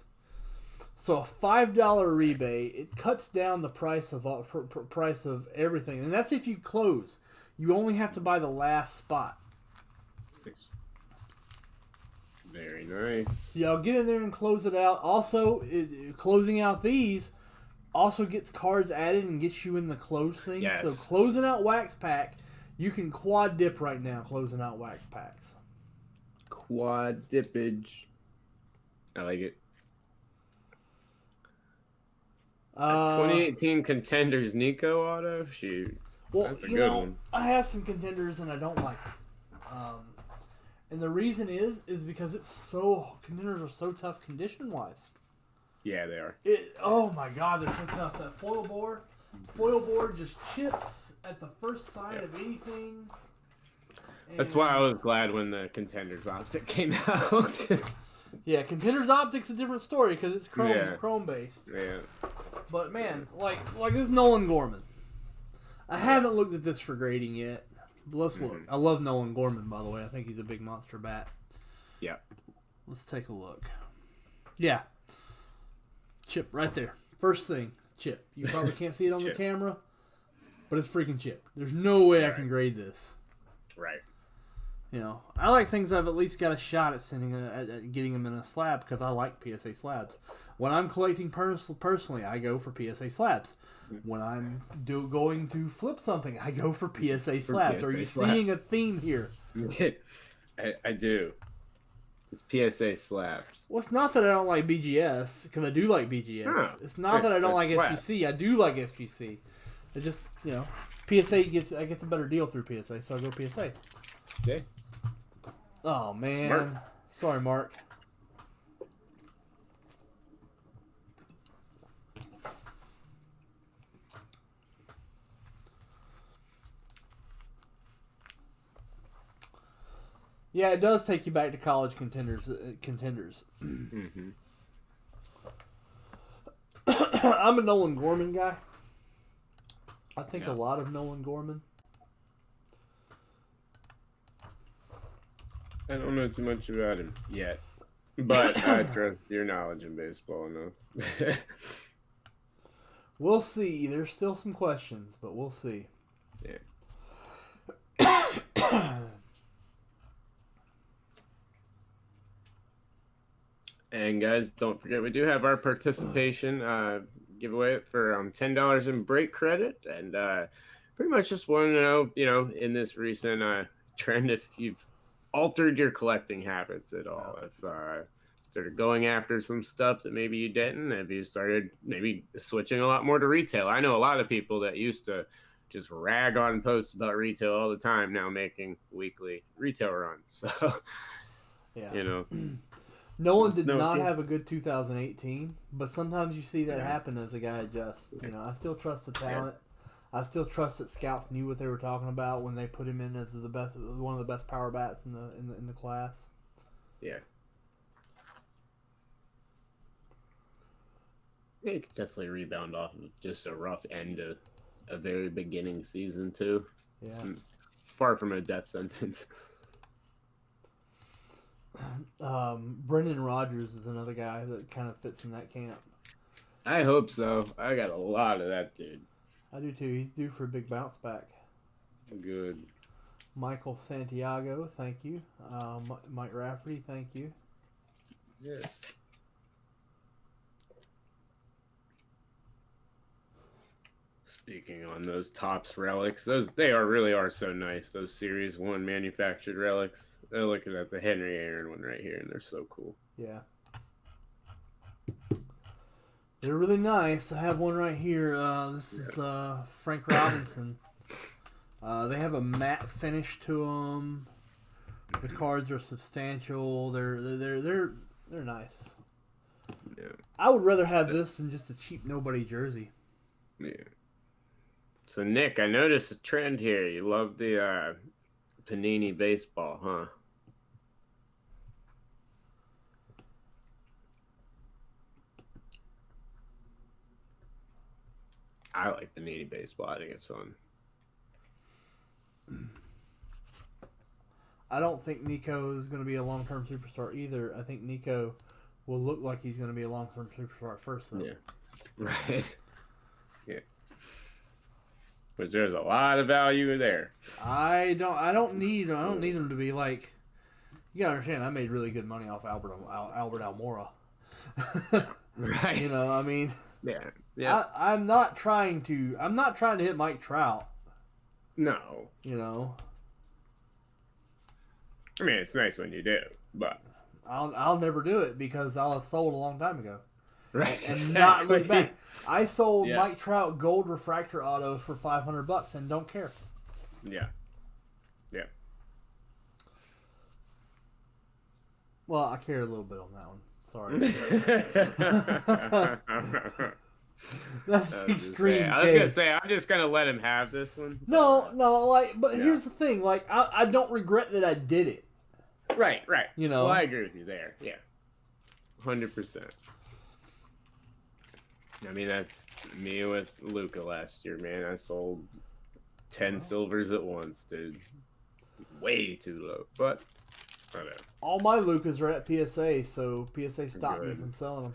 So a $5 rebate, it cuts down the price of everything, and that's if you close. You only have to buy the last spot. Very nice. So y'all get in there and close it out. Also, closing out these also gets cards added and gets you in the close thing. Yes. So closing out wax pack, you can quad dip right now closing out wax packs. Quad dippage. I like it. Uh, 2018 Contenders Nico auto. Shoot, well, that's a good one. I have some Contenders and I don't like them. And the reason is because Contenders are so tough condition wise. Yeah, they are. Oh my God, they're so tough. That foil board just chips at the first sign of anything. That's why I was glad when the Contenders Optic came out. Yeah, Contenders Optic's a different story because it's chrome based. Yeah. But man, like this is Nolan Gorman. I haven't looked at this for grading yet. But let's look. I love Nolan Gorman, by the way. I think he's a big monster bat. Yeah. Let's take a look. Yeah. Chip right there. First thing, chip. You probably can't see it on the camera, but it's freaking chip. There's no way I can grade this. Right. I like things I've at least got a shot at at getting them in a slab because I like PSA slabs. When I'm collecting personally, I go for PSA slabs. When I'm going to flip something, I go for PSA slabs. Are you seeing a theme here? I do. It's PSA slabs. Well, it's not that I don't like BGS, because I do like BGS. No, it's not that I don't like SGC. I do like SGC. It just, PSA I get a better deal through PSA, so I go PSA. Okay. Oh, man. Smart. Sorry, Mark. Yeah, it does take you back to college contenders. Mm-hmm. I'm a Nolan Gorman guy. I think a lot of Nolan Gorman. I don't know too much about him yet, but I trust your knowledge in baseball enough. We'll see. There's still some questions, but we'll see. Yeah. And guys, don't forget we do have our participation giveaway for $10 in break credit, and pretty much just want to know, in this recent trend, if you've altered your collecting habits at all, if started going after some stuff that maybe you didn't, if you started maybe switching a lot more to retail. I know a lot of people that used to just rag on posts about retail all the time now making weekly retail runs. So, Nolan did not have a good 2018, but sometimes you see that happen as a guy adjusts. I still trust the talent. I still trust that scouts knew what they were talking about when they put him in as one of the best power bats in the class. Yeah. Yeah, he could definitely rebound off of just a rough end of a very beginning season too. Yeah. Far from a death sentence. Brendan Rodgers is another guy that kind of fits in that camp. I hope so. I got a lot of that dude. I do too. He's due for a big bounce back. Good. Michael Santiago, thank you. Mike Rafferty, thank you. Yes. Speaking on those Topps relics, they really are so nice. Those Series 1 manufactured relics. They're looking at the Henry Aaron one right here, and they're so cool. Yeah. They're really nice. I have one right here. This is Frank Robinson. They have a matte finish to them. The cards are substantial. They're nice. Yeah. I would rather have this than just a cheap nobody jersey. Yeah. So Nick, I noticed a trend here. You love the Panini baseball, huh? I like Panini baseball. I think it's fun. I don't think Nico is going to be a long-term superstar either. I think Nico will look like he's going to be a long-term superstar at first, though. Yeah. Right. Yeah. But there's a lot of value there. I don't need him to be like. You gotta understand, I made really good money off Albert Almora. Right. I mean. Yeah. Yeah. I'm not trying to hit Mike Trout. No. I mean, it's nice when you do, but I'll never do it because I'll have sold a long time ago. Right. And exactly. not look back. I sold Mike Trout gold refractor autos for $500 and don't care. Yeah. Yeah. Well, I care a little bit on that one. Sorry. That's extreme. I was gonna say I'm just gonna let him have this one. No, but here's the thing. Like, I don't regret that I did it. Right. You know. Well, I agree with you there. Yeah. 100%. I mean, that's me with Luka last year, man. I sold 10 silvers at once, dude. Way too low, but whatever. All my Lukas are at PSA, so PSA stopped me from selling them.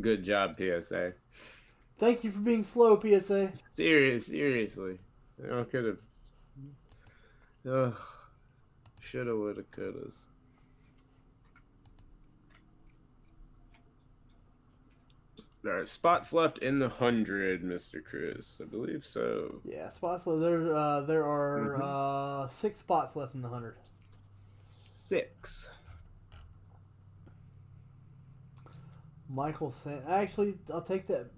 Good job, PSA. Thank you for being slow, PSA. Seriously. I could have. Shoulda, woulda, couldas. There are spots left in the 100, Mr. Chris. I believe so. Yeah, spots left. There are 6 spots left in the 100. 6. Michael Actually, I'll take that.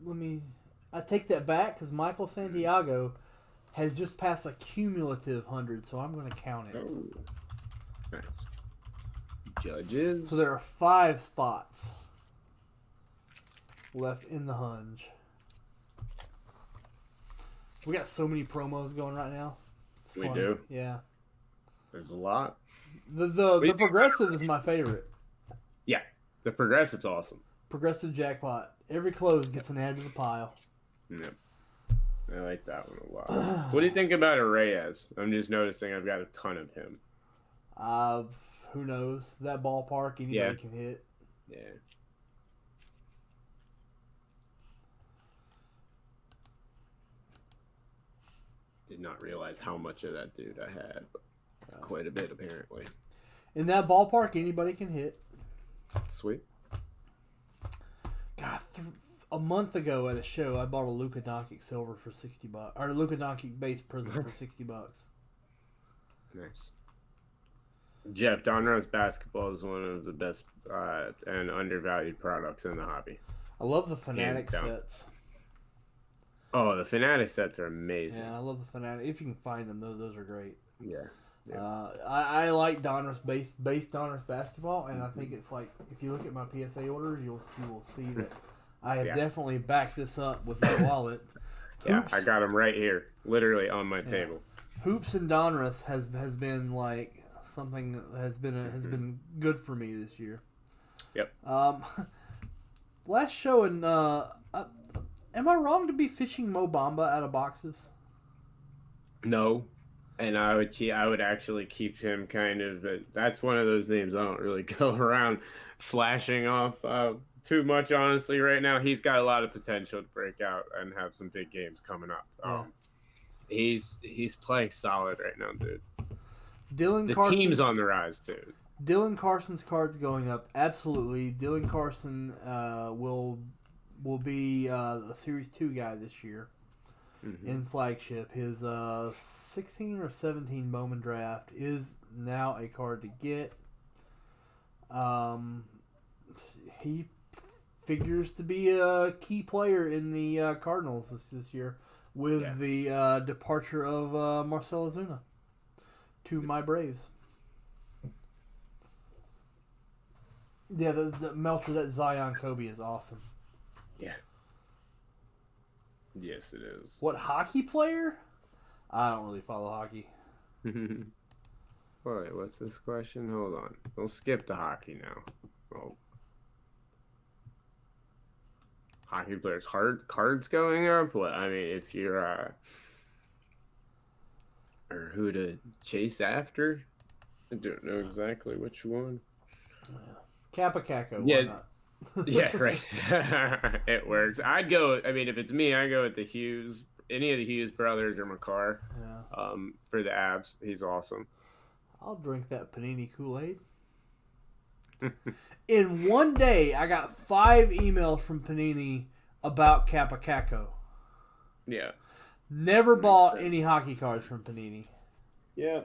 I take that back because Michael Santiago has just passed a cumulative 100, so I'm going to count it. Oh. Nice. Judges. So there are 5 spots left in the hunch. We got so many promos going right now. It's we fun. do. Yeah. There's a lot. The progressive is my favorite. Yeah, the progressive's awesome. Progressive jackpot. Every close gets an add to the pile. Yep. I like that one a lot. So what do you think about a Reyes? I'm just noticing I've got a ton of him. Who knows? That ballpark, anybody can hit. Yeah. Did not realize how much of that dude I had, but quite a bit apparently. In that ballpark, anybody can hit. Sweet. God, a month ago at a show, I bought a Luka Doncic silver for $60, or Luka Doncic base prism for $60. Nice. Jeff, Donruss basketball is one of the best and undervalued products in the hobby. I love the Fanatic sets. Oh, the Fanatic sets are amazing. Yeah, I love the Fanatic. If you can find them, those are great. Yeah. I like Donruss base Donruss basketball, and I think it's like, if you look at my PSA orders, you will see that I have definitely backed this up with my wallet. Yeah, I got them right here, literally on my table. Hoops and Donruss has been like something that has been good for me this year. Yep. Last show, and am I wrong to be fishing Mo Bamba out of boxes? No. And I would actually keep him kind of, but that's one of those names I don't really go around flashing off too much, honestly, right now. He's got a lot of potential to break out and have some big games coming up. He's playing solid right now, dude. The team's on the rise, too. Dylan Carson's card's going up. Absolutely. Dylan Carson will be a Series 2 guy this year. Mm-hmm. In flagship. His 16 or 17 Bowman draft is now a card to get. He figures to be a key player in the Cardinals this year with the departure of Marcell Ozuna to my Braves. Yeah, the Melcher, that Zion Kobe is awesome. Yeah. Yes, it is. What hockey player? I don't really follow hockey. Wait, what's this question? Hold on. We'll skip the hockey now. Oh. Hockey players, cards going up? What? I mean, if you're or who to chase after? I don't know exactly which one. Kappa Kako. Yeah. Why not? Yeah, right. It works. I'd go. I mean, if it's me, I go with the Hughes. Any of the Hughes brothers or McCarr. Yeah. For the Avs, he's awesome. I'll drink that Panini Kool-Aid. In one day, I got 5 emails from Panini about Kappa Kako. Yeah. Never bought any hockey cards from Panini. Yeah.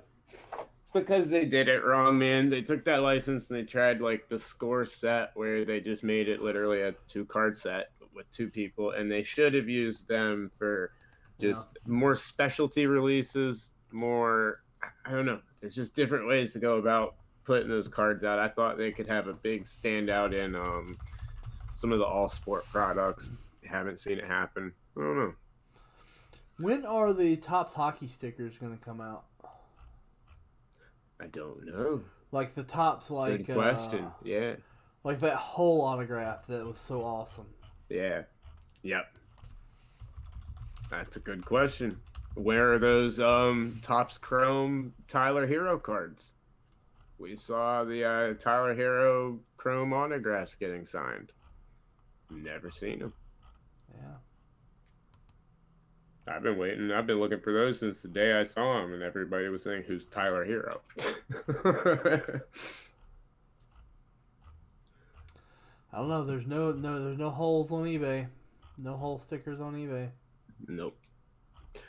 because they did it wrong, man. They took that license and they tried like the score set where they just made it literally a 2-card set with 2 people, and they should have used them for just more specialty releases, more, I don't know. There's just different ways to go about putting those cards out. I thought they could have a big standout in some of the all sport products. Haven't seen it happen. I don't know. When are the Topps hockey stickers going to come out? I don't know. Like the Topps, like good question. Yeah. Like that whole autograph that was so awesome. Yeah. Yep. That's a good question. Where are those Topps Chrome Tyler Hero cards? We saw the Tyler Hero Chrome autographs getting signed. Never seen them. Yeah. I've been waiting. I've been looking for those since the day I saw them, and everybody was saying, "Who's Tyler Hero?" I don't know. There's no holes on eBay. No hole stickers on eBay. Nope.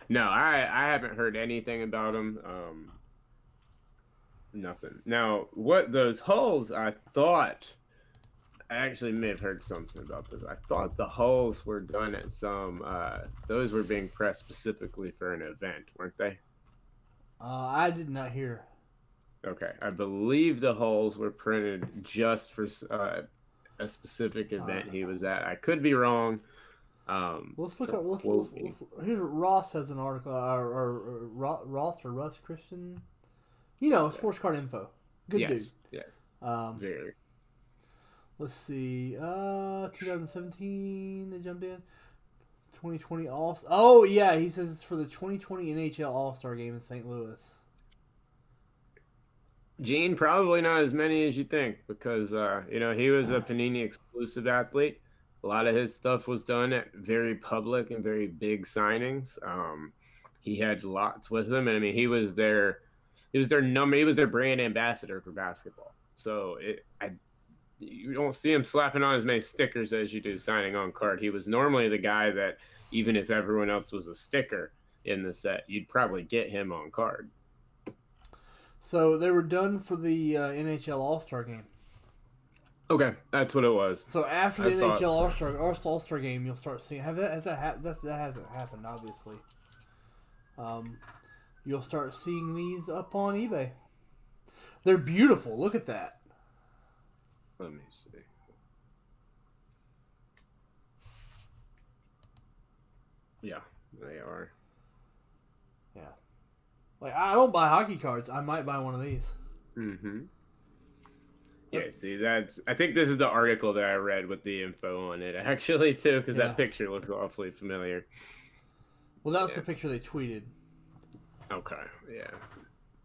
No, I haven't heard anything about them. Nothing. Now, what those holes? I thought. I actually may have heard something about this. I thought the holes were done at some. Those were being pressed specifically for an event, weren't they? I did not hear. Okay, I believe the holes were printed just for a specific event he was at. I could be wrong. Let's look at. Here, Ross has an article. Or Ross or Russ Christian. You know, Sports Card Info. Good dude. Yes. Very. Let's see. 2017, they jumped in. 2020 All. Oh yeah, he says it's for the 2020 NHL All-Star Game in St. Louis. Gene, probably not as many as you think, because he was a Panini exclusive athlete. A lot of his stuff was done at very public and very big signings. He had lots with him, and I mean, he was their brand ambassador for basketball. So you don't see him slapping on as many stickers as you do signing on card. He was normally the guy that, even if everyone else was a sticker in the set, you'd probably get him on card. So they were done for the NHL All-Star Game. Okay, that's what it was. So after the NHL All-Star Game, you'll start seeing. That hasn't happened, obviously. You'll start seeing these up on eBay. They're beautiful. Look at that. Let me see. Yeah, they are. Yeah. Like, I don't buy hockey cards. I might buy one of these. Mm-hmm. Yeah, see, I think this is the article that I read with the info on it, actually, too, because that picture looks awfully familiar. Well, that was the picture they tweeted. Okay, yeah.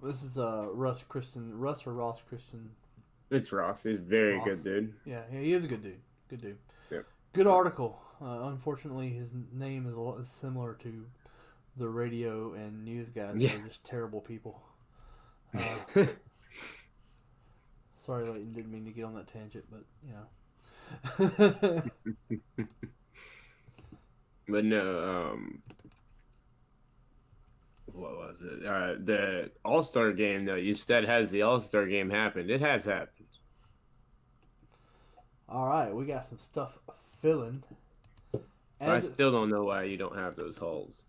This is Russ or Ross Christian. It's Ross. He's very good dude. Yeah, he is a good dude. Good dude. Yep. Good article. Unfortunately, his name is similar to the radio and news guys. Yeah. They're just terrible people. Sorry, Leighton, didn't mean to get on that tangent, but, But no, what was it? The All-Star Game, though. You said, has the All-Star Game happened? It has happened. All right, we got some stuff filling. So I still don't know why you don't have those holes.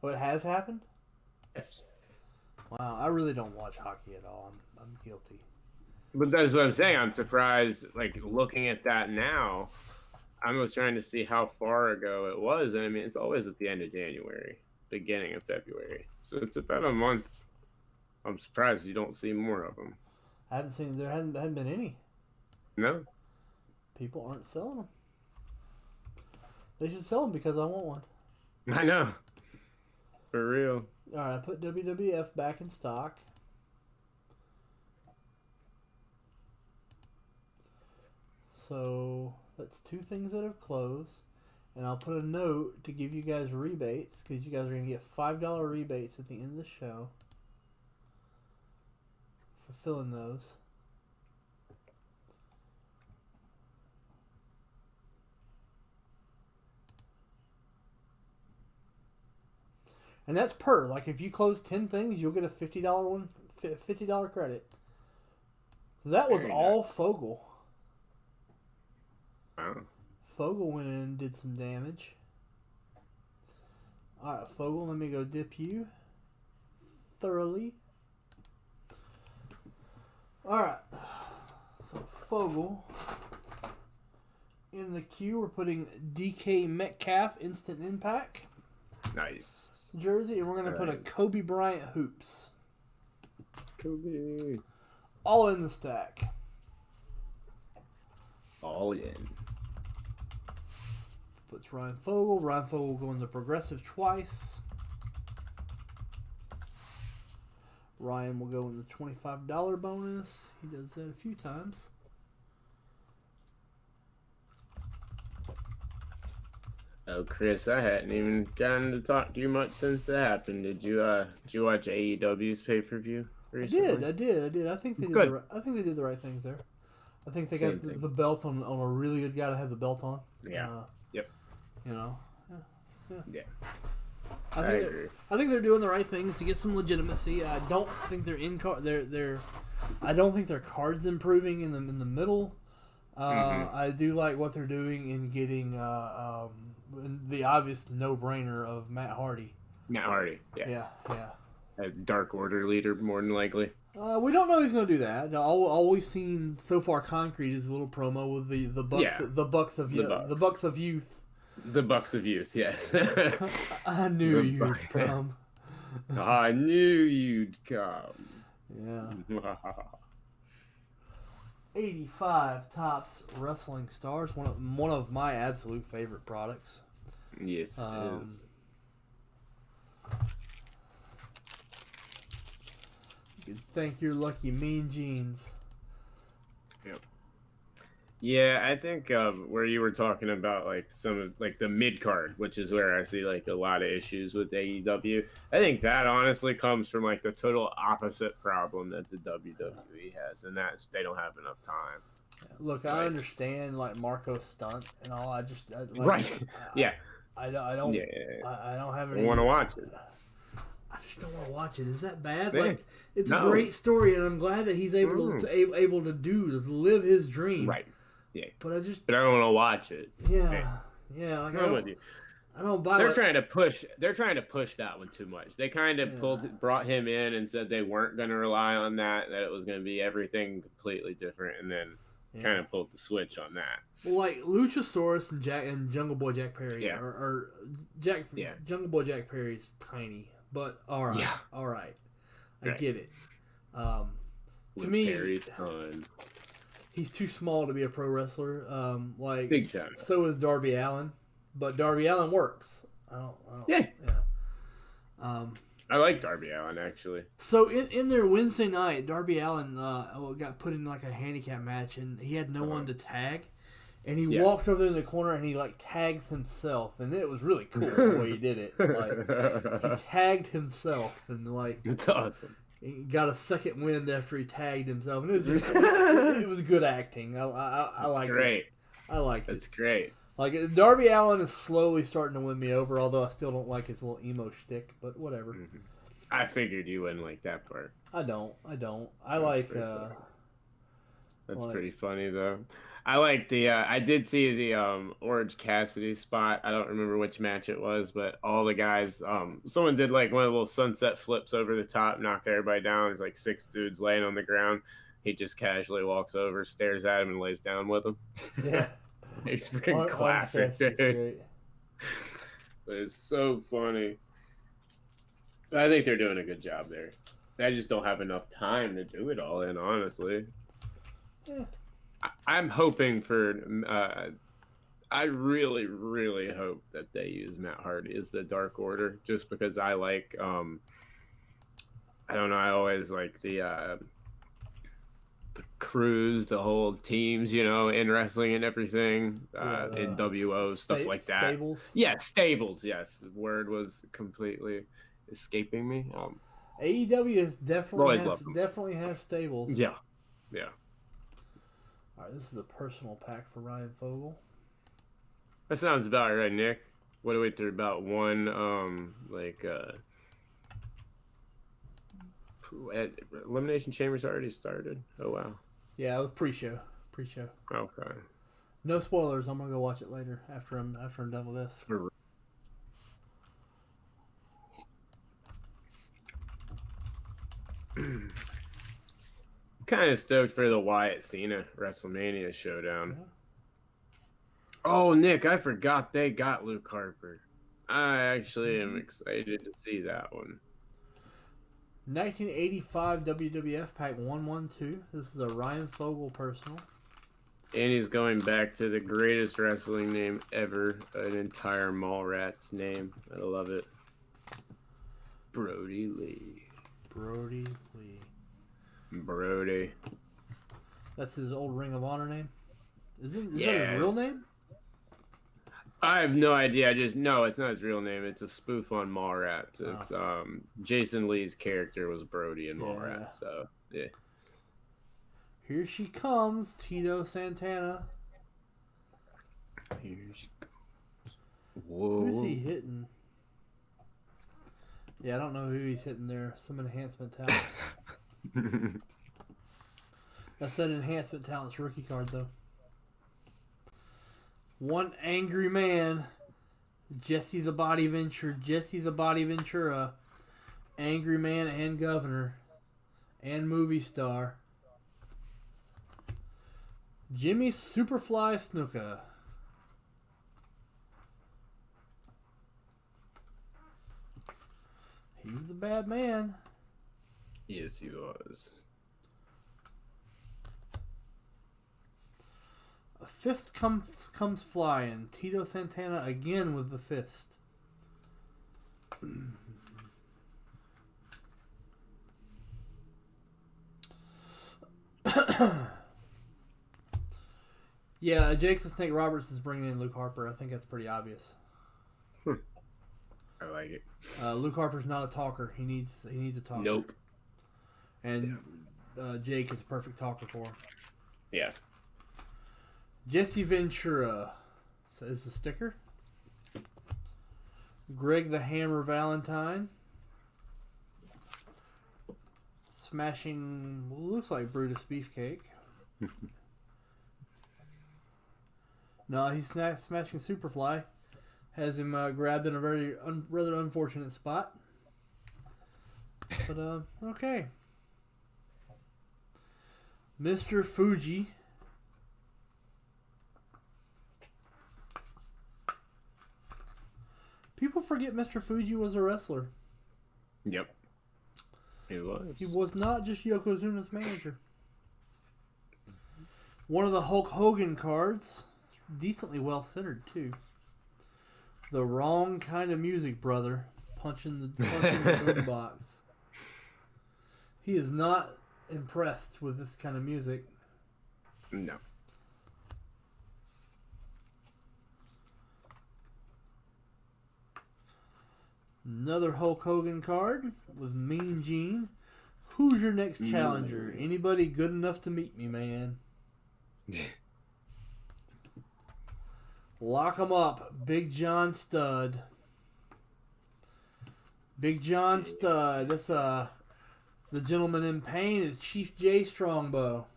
Oh, it has happened? Yes. Wow, I really don't watch hockey at all. I'm guilty. But that's what I'm saying. I'm surprised, like, looking at that now, I was trying to see how far ago it was. And I mean, it's always at the end of January, beginning of February. So it's about a month. I'm surprised you don't see more of them. I haven't seen, there hasn't been any. No. People aren't selling them. They should sell them because I want one. I know. For real. All right, I put WWF back in stock. So that's 2 things that have closed. And I'll put a note to give you guys rebates because you guys are going to get $5 rebates at the end of the show for filling those. And that's per. Like, if you close 10 things, you'll get a $50 one $50 credit. That was all Fogel. Wow. Fogel went in and did some damage. Alright, Fogel, let me go dip you thoroughly. Alright. So, Fogel. In the queue, we're putting DK Metcalf Instant Impact. Nice. Jersey, and we're going to put a Kobe Bryant Hoops. Kobe. All in the stack. All in. Puts Ryan Fogel. Ryan Fogel going to Progressive twice. Ryan will go in the $25 bonus. He does that a few times. Oh, Chris, I hadn't even gotten to talk to you much since it happened. Did you watch AEW's pay-per-view recently? I did. I think they did the right things there. I think they got the belt on a really good guy to have the belt on. Yeah. Yep. You know. Yeah. I think they're doing the right things to get some legitimacy. I don't think I don't think their card's improving in the middle. I do like what they're doing in getting the obvious no-brainer of Matt Hardy. Matt Hardy. Yeah. A Dark Order leader, more than likely. We don't know he's going to do that. All we've seen so far concrete is a little promo with the Bucks of Youth. The Bucks of Youth, yes. I knew you'd come. I knew you'd come. Yeah. 85 Tops Wrestling Stars, one of my absolute favorite products. Yes, it is. You can thank your lucky Mean Jeans. Yep. Yeah, I think where you were talking about like some of like the mid card, which is where I see like a lot of issues with AEW. I think that honestly comes from like the total opposite problem that the WWE has, and that's they don't have enough time. Look, I understand like Marco's stunt and all. I don't have any. Want to watch it? I just don't want to watch it. Is that bad? Yeah. Like it's a great story, and I'm glad that he's able to live his dream. Right. Yeah. But I don't want to watch it. Yeah. Yeah. Like I don't buy. They're trying to push that one too much. They kind of brought him in and said they weren't going to rely on that it was going to be everything completely different, and then kind of pulled the switch on that. Well, like Luchasaurus and Jungle Boy Jack Perry Jungle Boy Jack Perry's tiny, but all right, I get it. To me, Perry's ton. He's too small to be a pro wrestler. Like big time. So is Darby Allin, but Darby Allin works. I like Darby Allin actually. So in their Wednesday night, Darby Allin got put in like a handicap match, and he had no one to tag, and he walks over there in the corner and he like tags himself, and it was really cool the way he did it. Like he tagged himself, and like it's awesome. He got a second wind after he tagged himself, and it was just it was good acting. I liked it. I liked it. That's great. Like Darby Allin is slowly starting to win me over, although I still don't like his little emo shtick. But whatever. Mm-hmm. I figured you wouldn't like that part. I don't. I like. That's pretty funny though. I like the. I did see the Orange Cassidy spot. I don't remember which match it was, but all the guys. Someone did like one of the little sunset flips over the top, knocked everybody down. There's like 6 dudes laying on the ground. He just casually walks over, stares at him, and lays down with them. Yeah, it's freaking classic, dude. It's so funny. I think they're doing a good job there. I just don't have enough time to do it all in, honestly. Yeah. I'm hoping for. I really, really hope that they use Matt Hardy as the Dark Order, just because I like. I don't know. I always like the crews, the whole teams, in wrestling and everything, NWO stuff like that. Stables. Yeah, stables. Yes, the word was completely escaping me. AEW is definitely has stables. Yeah. All right, this is a personal pack for Ryan Fogel. That sounds about right, Nick. What do we do about one? Elimination Chamber's already started. Oh wow. Yeah, it was pre-show. Okay. No spoilers. I'm gonna go watch it later after I'm done with this. Kind of stoked for the Wyatt Cena WrestleMania showdown. Yeah. Oh, Nick, I forgot they got Luke Harper. I actually am excited to see that one. 1985 WWF Pack 112. This is a Ryan Fogel personal. And he's going back to the greatest wrestling name ever, an entire Mallrats name. I love it. Brody Lee. Brody. That's his old Ring of Honor name? Is that his real name? I have no idea. No, it's not his real name. It's a spoof on Mallrats. It's Jason Lee's character was Brody in Mallrats, so yeah. Here she comes, Tito Santana. Here she comes. Whoa. Who's he hitting? Yeah, I don't know who he's hitting there. Some enhancement talent. That's that enhancement talent's rookie card, though. One angry man, Jesse the Body Ventura, angry man and governor, and movie star, Jimmy Superfly Snuka. He was a bad man. Yes, he was. A fist comes flying. Tito Santana again with the fist. Yeah, Jake the Snake Roberts is bringing in Luke Harper. I think that's pretty obvious. I like it. Luke Harper's not a talker. He needs a talker. Nope. And Jake is a perfect talker for him. Yeah. Jesse Ventura is the sticker. Greg the Hammer Valentine. Smashing, looks like Brutus Beefcake. No, he's smashing Superfly. Has him grabbed in a very rather unfortunate spot. But, okay. Mr. Fuji. People forget Mr. Fuji was a wrestler. Yep. He was. He was not just Yokozuna's manager. One of the Hulk Hogan cards. It's decently well centered, too. The wrong kind of music, brother. Punching the boombox. He is not impressed with this kind of music. No. Another Hulk Hogan card with Mean Gene. Who's your next challenger? Anybody good enough to meet me, man? Lock 'em up. Big John Studd. Big John Studd. That's the gentleman in pain is Chief J Strongbow.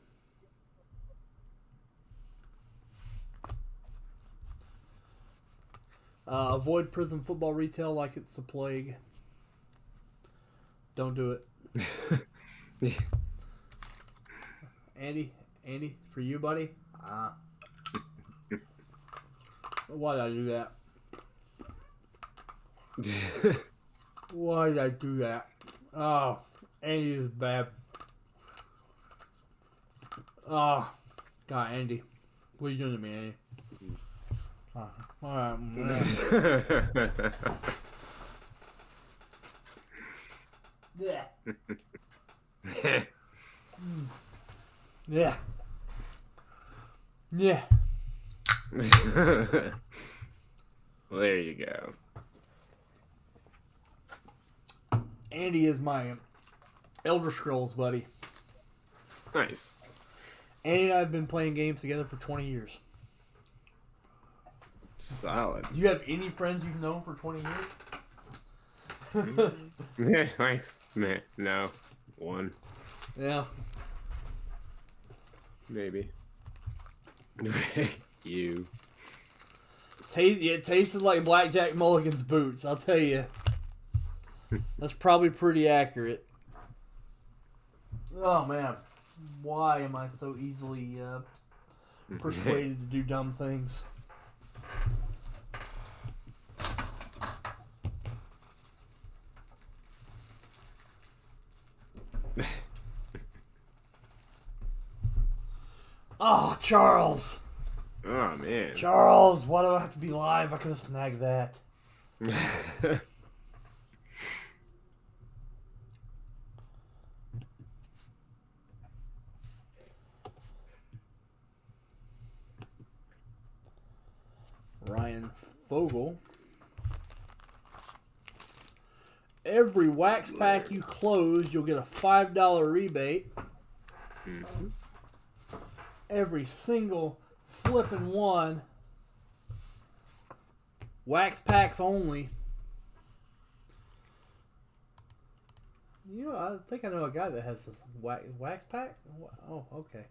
Avoid prison football retail like it's the plague. Don't do it. Andy, for you, buddy. Why did I do that? Why did I do that? Oh, Andy is bad. Oh, God, Andy. What are you doing to me, Andy? Alright. Yeah. Yeah. Yeah. Well, there you go. Andy is my Elder Scrolls buddy. Nice. Andy and I have been playing games together for 20 years. Solid. Do you have any friends you've known for 20 years? Man, no. One. Yeah. Maybe. You. It tasted like Blackjack Mulligan's boots, I'll tell you. That's probably pretty accurate. Oh, man. Why am I so easily persuaded to do dumb things? Oh, Charles. Oh, man. Charles, why do I have to be live? I could have snagged that. Ryan Fogel. Every wax pack you close, you'll get a $5 rebate. Mm-hmm. Every single flipping one. Wax packs only. You know, I think I know a guy that has this wax pack. Oh, okay.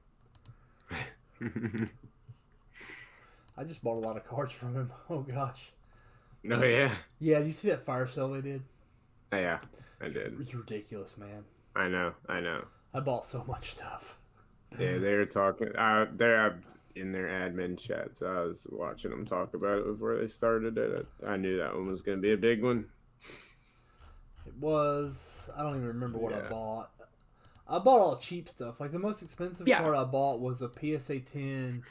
I just bought a lot of cards from him. Oh, gosh. Oh, yeah? Yeah, did you see that fire sale they did? Oh, yeah, I did. It's ridiculous, man. I know. I bought so much stuff. Yeah, they were talking. They're in their admin chat, so I was watching them talk about it before they started it. I knew that one was going to be a big one. It was. I don't even remember what I bought. I bought all cheap stuff. Like, the most expensive card I bought was a PSA 10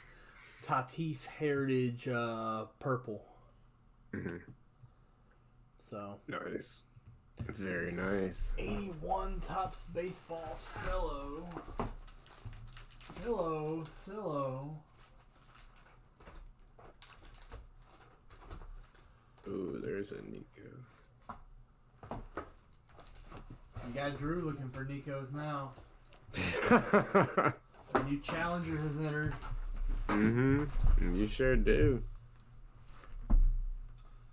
Tatis Heritage purple. Mm-hmm. So nice. Very nice. 81 Topps Baseball Cello. Cello. Ooh, there's a Nico. You got Drew looking for Nico's now. A new challenger has entered. Mm-hmm. You sure do.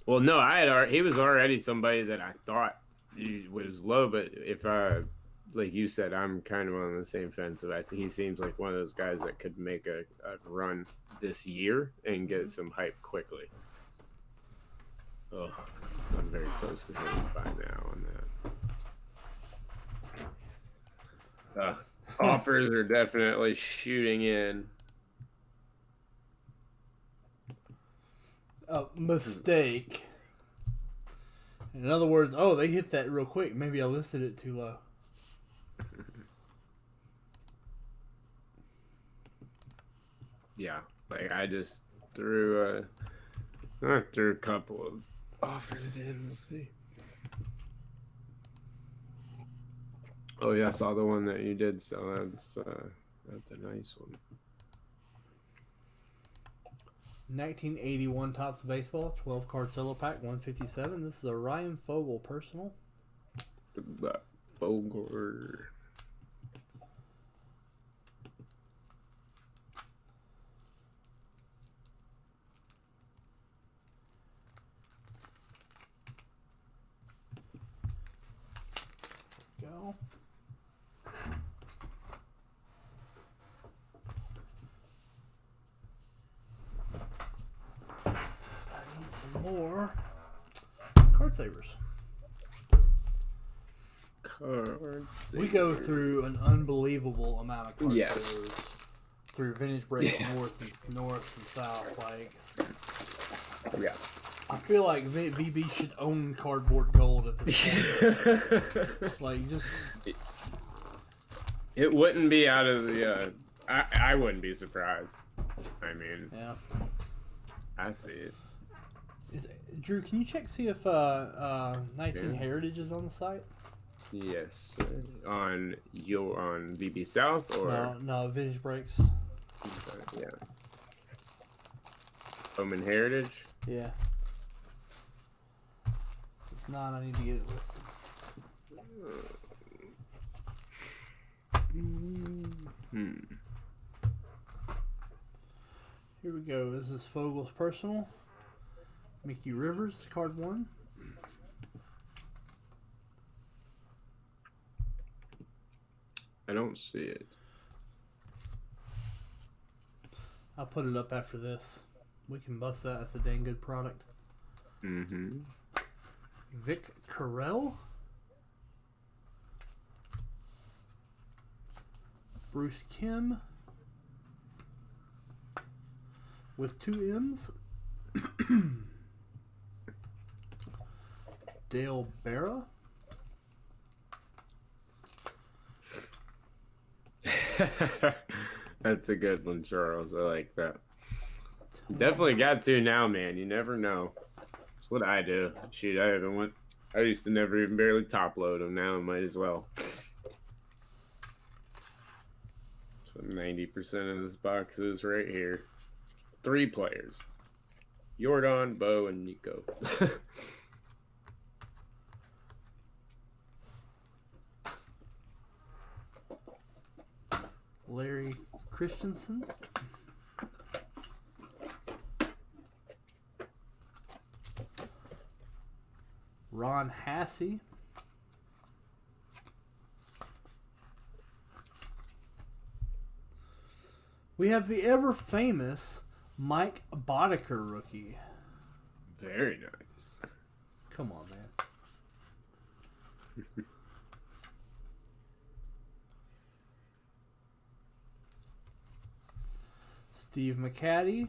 Well, no, he was already somebody that I thought he was low, but if like you said, I'm kind of on the same fence. I think he seems like one of those guys that could make a run this year and get some hype quickly. Oh, I'm very close to him by now on that. Offers are definitely shooting in. A mistake. In other words, they hit that real quick. Maybe I listed it too low. Yeah, like I just threw a couple of offers in. We'll see. Oh yeah, I saw the one that you did sell. That's a nice one. 1981 Topps Baseball, 12 card solo pack, 157. This is a Ryan Fogel personal. That Fogel. Go. More card savers. We go through an unbelievable amount of card savers through Vintage Break North and South. Like, I feel like VB should own Cardboard Gold at this point. Like, just it wouldn't be out of the. I wouldn't be surprised. I mean, I see it. Drew, can you check see if 19 Heritage is on the site? Yes, on VB South or no Vintage Breaks. Yeah. Omen Heritage. Yeah. It's not. I need to get it listed. Here we go. This is Fogel's personal. Mickey Rivers, card 1. don't see it. I'll put it up after this. We can bust that. That's a dang good product. Mm-hmm. Vic Carell. Bruce Kim. With 2 M's. Dale Barra. That's a good one, Charles. I like that. Definitely got to now, man. You never know. That's what I do. Shoot, I used to never even barely top load them. Now I might as well. So 90% of this box is right here. 3 players. Jordan, Bo, and Nico. Larry Christensen. Ron Hassey. We have the ever famous Mike Boddicker rookie. Very nice. Come on, man. Steve McCaddy.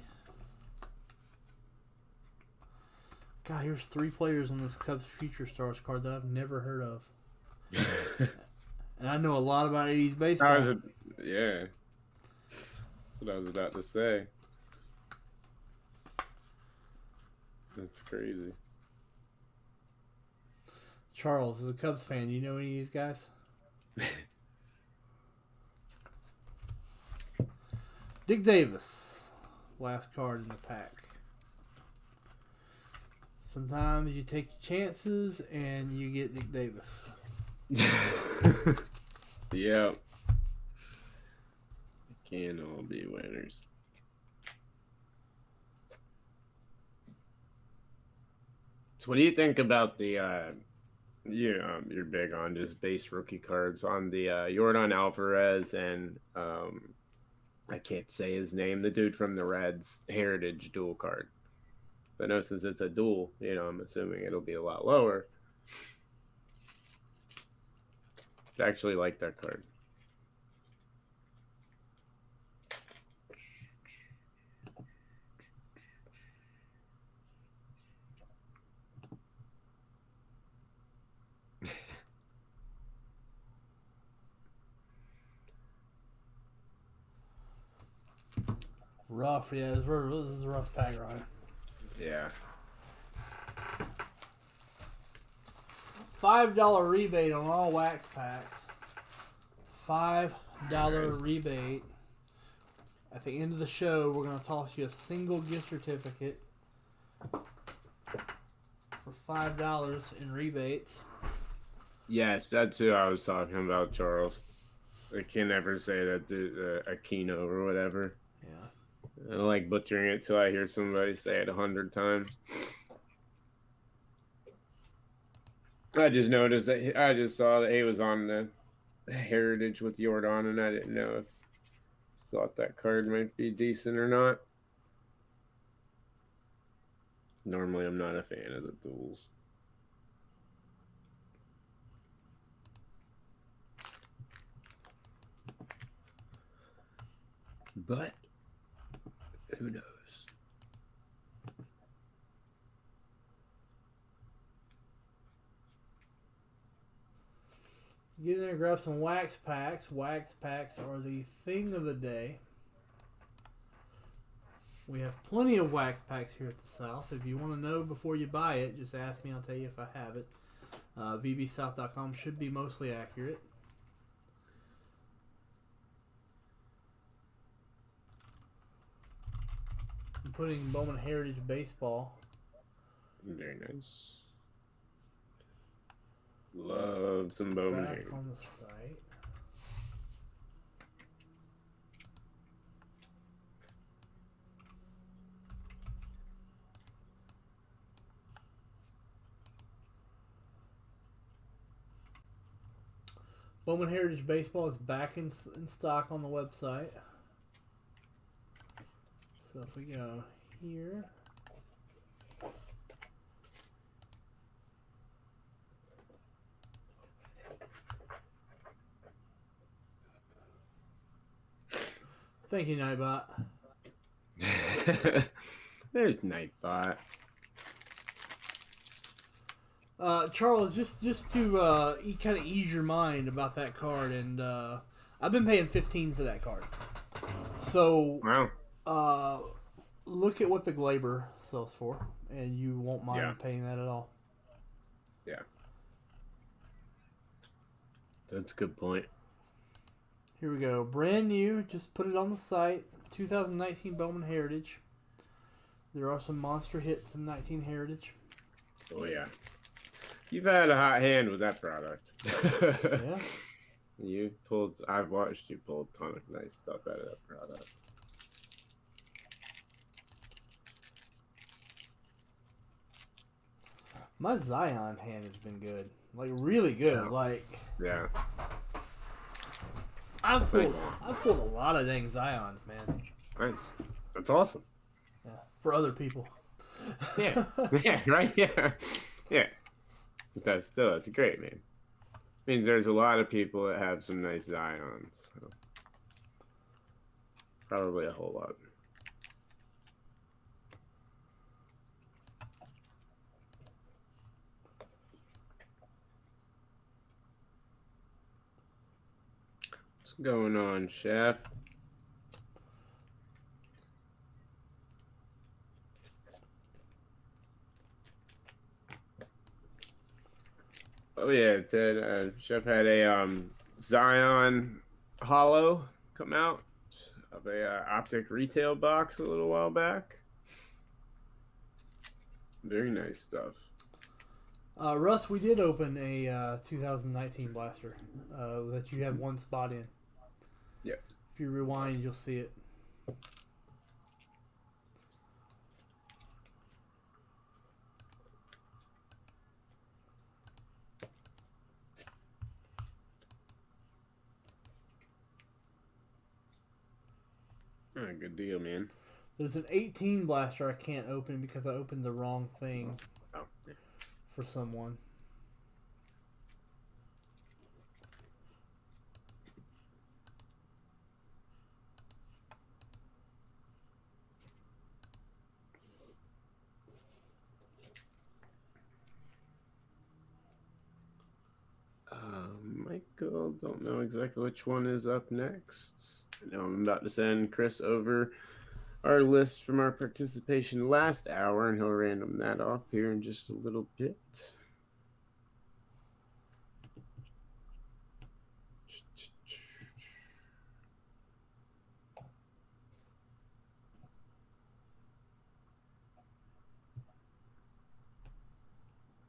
God, here's 3 players on this Cubs Future Stars card that I've never heard of. And I know a lot about 80s baseball. Yeah. That's what I was about to say. That's crazy. Charles is a Cubs fan. You know any of these guys? Dick Davis. Last card in the pack. Sometimes you take your chances and you get Dick Davis. Yeah. Can all be winners. So what do you think about the you're big on just base rookie cards on the Yordan Alvarez and I can't say his name, the dude from the Reds Heritage dual card. But no, since it's a dual, I'm assuming it'll be a lot lower. I actually like that card. Rough, yeah. This is a rough pack, right? Yeah. $5 rebate on all wax packs. $5 rebate. At the end of the show, we're going to toss you a single gift certificate for $5 in rebates. Yes, that's who I was talking about, Charles. I can't ever say that to Aquino or whatever. Yeah. I don't like butchering it till I hear somebody say it 100 times. I just noticed that I just saw that he was on the Heritage with Jordan, and I didn't know if thought that card might be decent or not. Normally, I'm not a fan of the duels. But who knows? Get in there and grab some wax packs. Wax packs are the thing of the day. We have plenty of wax packs here at the South. If you want to know before you buy it, just ask me. I'll tell you if I have it. VBSouth.com should be mostly accurate. I'm putting Bowman Heritage Baseball. Very nice. Love some Bowman back Heritage. On the site. Bowman Heritage Baseball is back in stock on the website. So if we go here. Thank you, Nightbot. There's Nightbot. Charles, just to kind of ease your mind about that card, and I've been paying $15 for that card. So, wow. Look at what the Glaber sells for, and you won't mind paying that at all. Yeah, that's a good point. Here we go, brand new. Just put it on the site. 2019 Bowman Heritage. There are some monster hits in 19 Heritage. Oh yeah. You've had a hot hand with that product. Yeah. I've watched you pull a ton of nice stuff out of that product. My Zion hand has been good. Like, really good. Yeah. Like, yeah. I've pulled a lot of dang Zions, man. Nice. That's awesome. Yeah. For other people. Yeah. Yeah, right? Yeah. Yeah. But that's great, man. Means there's a lot of people that have some nice Zions. So. Probably a whole lot. What's going on, Chef? Oh yeah, Ted. Chef had a Zion Hollow come out of a optic retail box a little while back. Very nice stuff. Russ, we did open a 2019 blaster that you have one spot in. Yeah. If you rewind, you'll see it. Good deal, man. There's an 18 blaster I can't open because I opened the wrong thing for someone. Michael, don't know exactly which one is up next. I know I'm about to send Chris over our list from our participation last hour, and he'll random that off here in just a little bit.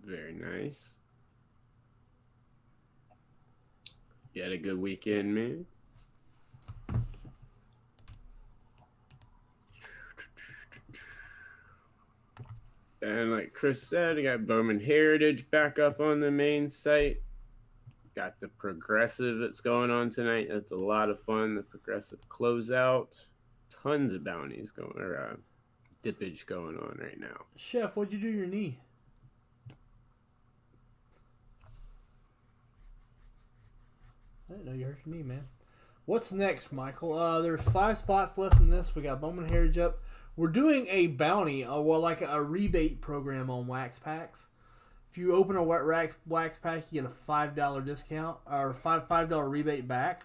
Very nice. You had a good weekend, man. And like Chris said, I got Bowman Heritage back up on the main site. Got the Progressive that's going on tonight. That's a lot of fun. The Progressive closeout. Tons of bounties going, or dippage going on right now. Chef, what'd you do to your knee? I didn't know you hurt your knee, man. What's next, Michael? There's 5 spots left in this. We got Bowman Heritage up. We're doing a bounty, like a rebate program on wax packs. If you open a wax pack, you get a $5 discount or $5 rebate back.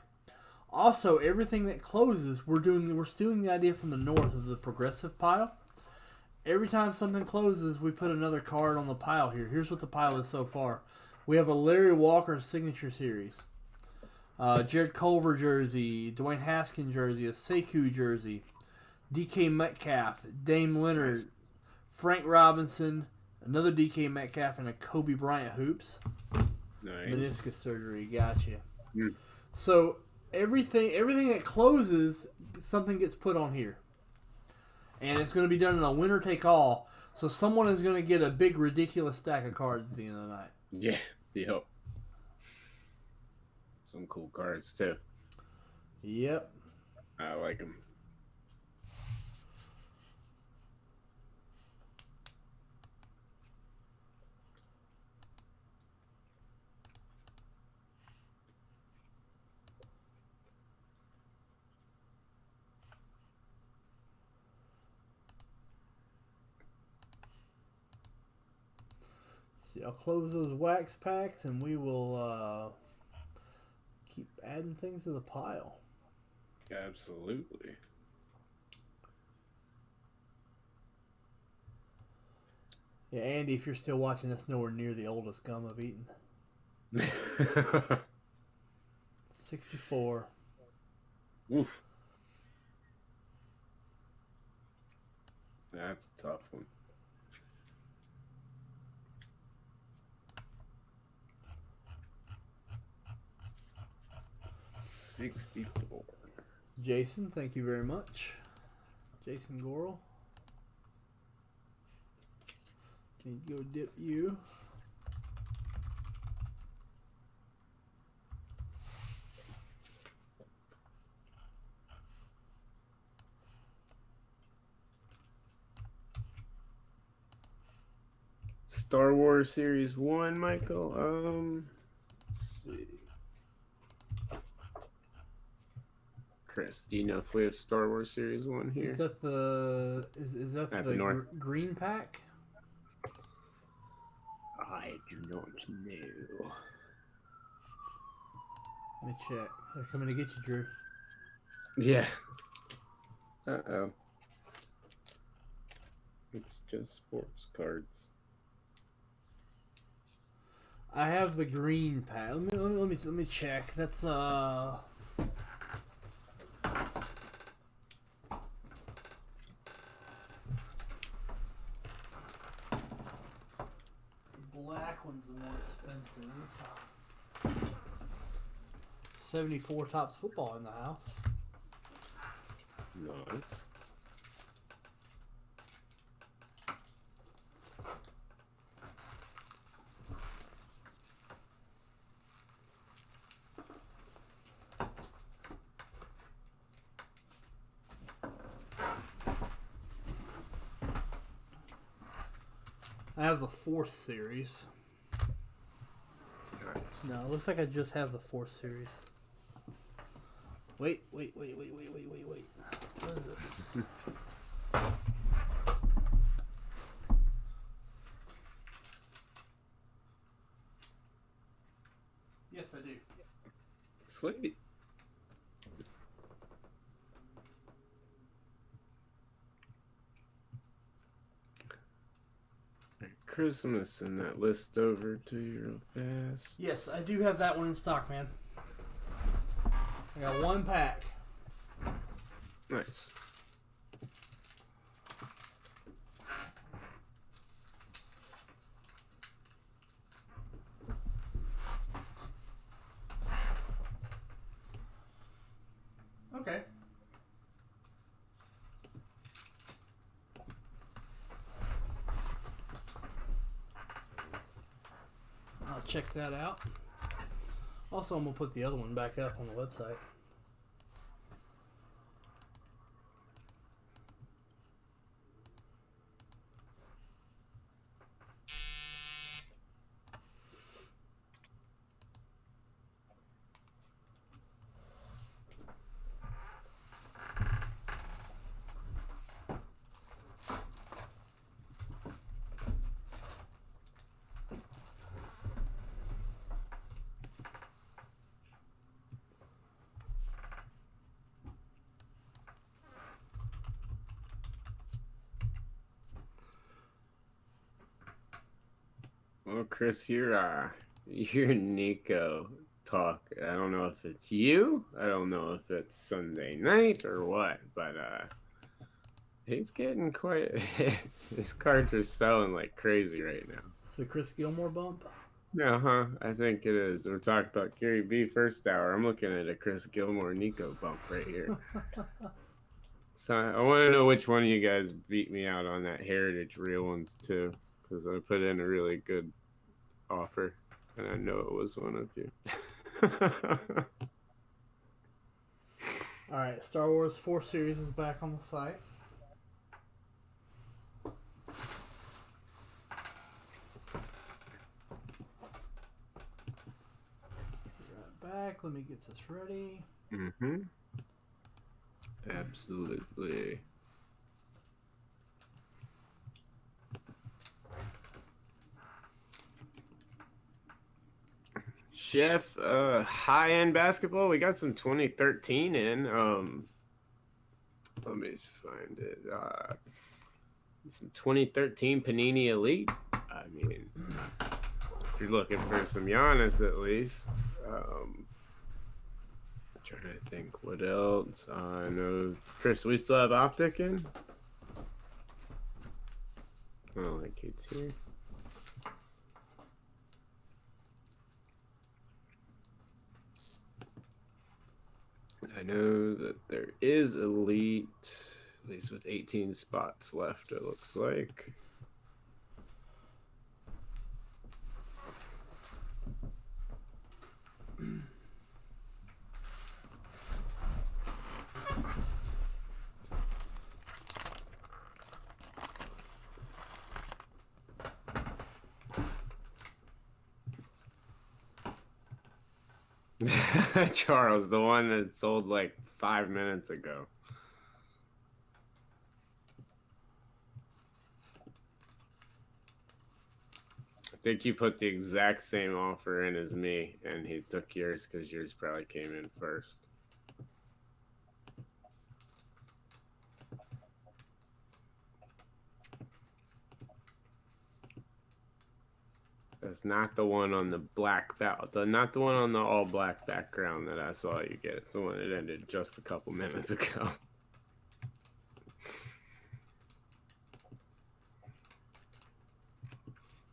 Also, everything that closes, we're stealing the idea from the north of the Progressive pile. Every time something closes, we put another card on the pile here. Here's what the pile is so far. We have a Larry Walker Signature Series. Jared Culver jersey, Dwayne Haskins jersey, a Sekou jersey, DK Metcalf, Dame Leonard, Frank Robinson, another DK Metcalf, and a Kobe Bryant hoops. Nice. Meniscus surgery, gotcha. Mm. So everything that closes, something gets put on here, and it's going to be done in a winner take all. So someone is going to get a big ridiculous stack of cards at the end of the night. Yeah. Yep. Some cool cards too. Yep. I like them. See, I'll close those wax packs and we will keep adding things to the pile. Absolutely. Yeah, Andy, if you're still watching, that's nowhere near the oldest gum I've eaten. 64. Oof. That's a tough one. $64. Jason, thank you very much. Jason Gorel. Need to go dip you. Star Wars Series 1, Michael. Let's see. Chris, do you know if we have Star Wars Series 1 here? Is that the the green pack? I do not know. Let me check. They're coming to get you, Drew. Yeah. Uh-oh. It's just sports cards. I have the green pack. Let me check. That's black one's the more expensive. 74 Tops Football in the house. Nice. I have the 4th series. Nice. No, it looks like I just have the 4th series. Wait. What is this? Yes, I do. Sweet. Christmas and that list over to you real fast. Yes, I do have that one in stock, man. I got 1 pack. Nice. Okay. I'll check that out. Also, I'm going to put the other one back up on the website. Well, Chris, your Nico talk. I don't know if it's you. I don't know if it's Sunday night or what, but he's getting quite. His cards are selling like crazy right now. It's the Chris Gilmore bump. I think it is. We're talking about Gary B first hour. I'm looking at a Chris Gilmore Nico bump right here. So I want to know which one of you guys beat me out on that Heritage Real ones too, because I put in a really good offer, and I know it was one of you. All right, Star Wars 4 Series is back on the site. Back. Let me get this ready. Mm-hmm. Absolutely. Chef, high-end basketball. We got some 2013 in. Let me find it. Some 2013 Panini Elite. I mean, if you're looking for some Giannis, at least. Trying to think what else. I know, Chris. We still have Optic in. I don't think it's here. I know that there is Elite, at least with 18 spots left, it looks like. Charles, the one that sold like 5 minutes ago. I think you put the exact same offer in as me, and he took yours because yours probably came in first. That's not the one on the black not the one on the all black background that I saw you get. It's the one that ended just a couple minutes ago.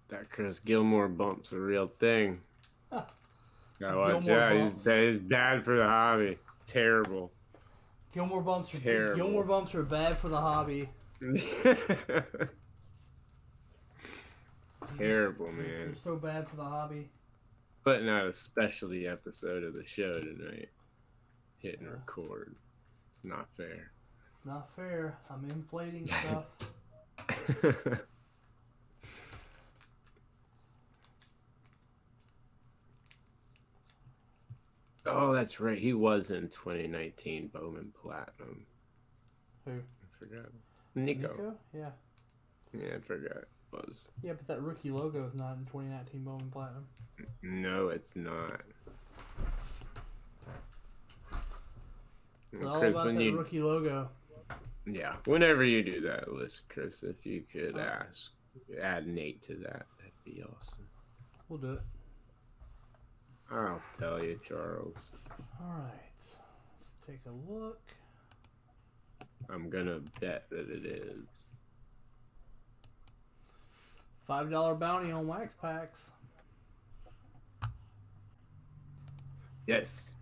That Chris Gilmore bump's a real thing. Gotta watch out. He's bad for the hobby. It's terrible. Gilmore bumps are bad for the hobby. Terrible, man. They're so bad for the hobby. Putting out a specialty episode of the show tonight. Hitting record. It's not fair. It's not fair. I'm inflating stuff. Oh, that's right. He was in 2019 Bowman Platinum. Who? I forgot. Nico? Yeah. Yeah, I forgot. Was. Yeah, but that rookie logo is not in 2019 Bowman Platinum. No, it's not. It's all about that rookie logo. Yeah, whenever you do that list, Chris, if you could add Nate to that, that'd be awesome. We'll do it. I'll tell you, Charles. All right, let's take a look. I'm gonna bet that it is. $5 bounty on wax packs. Yes.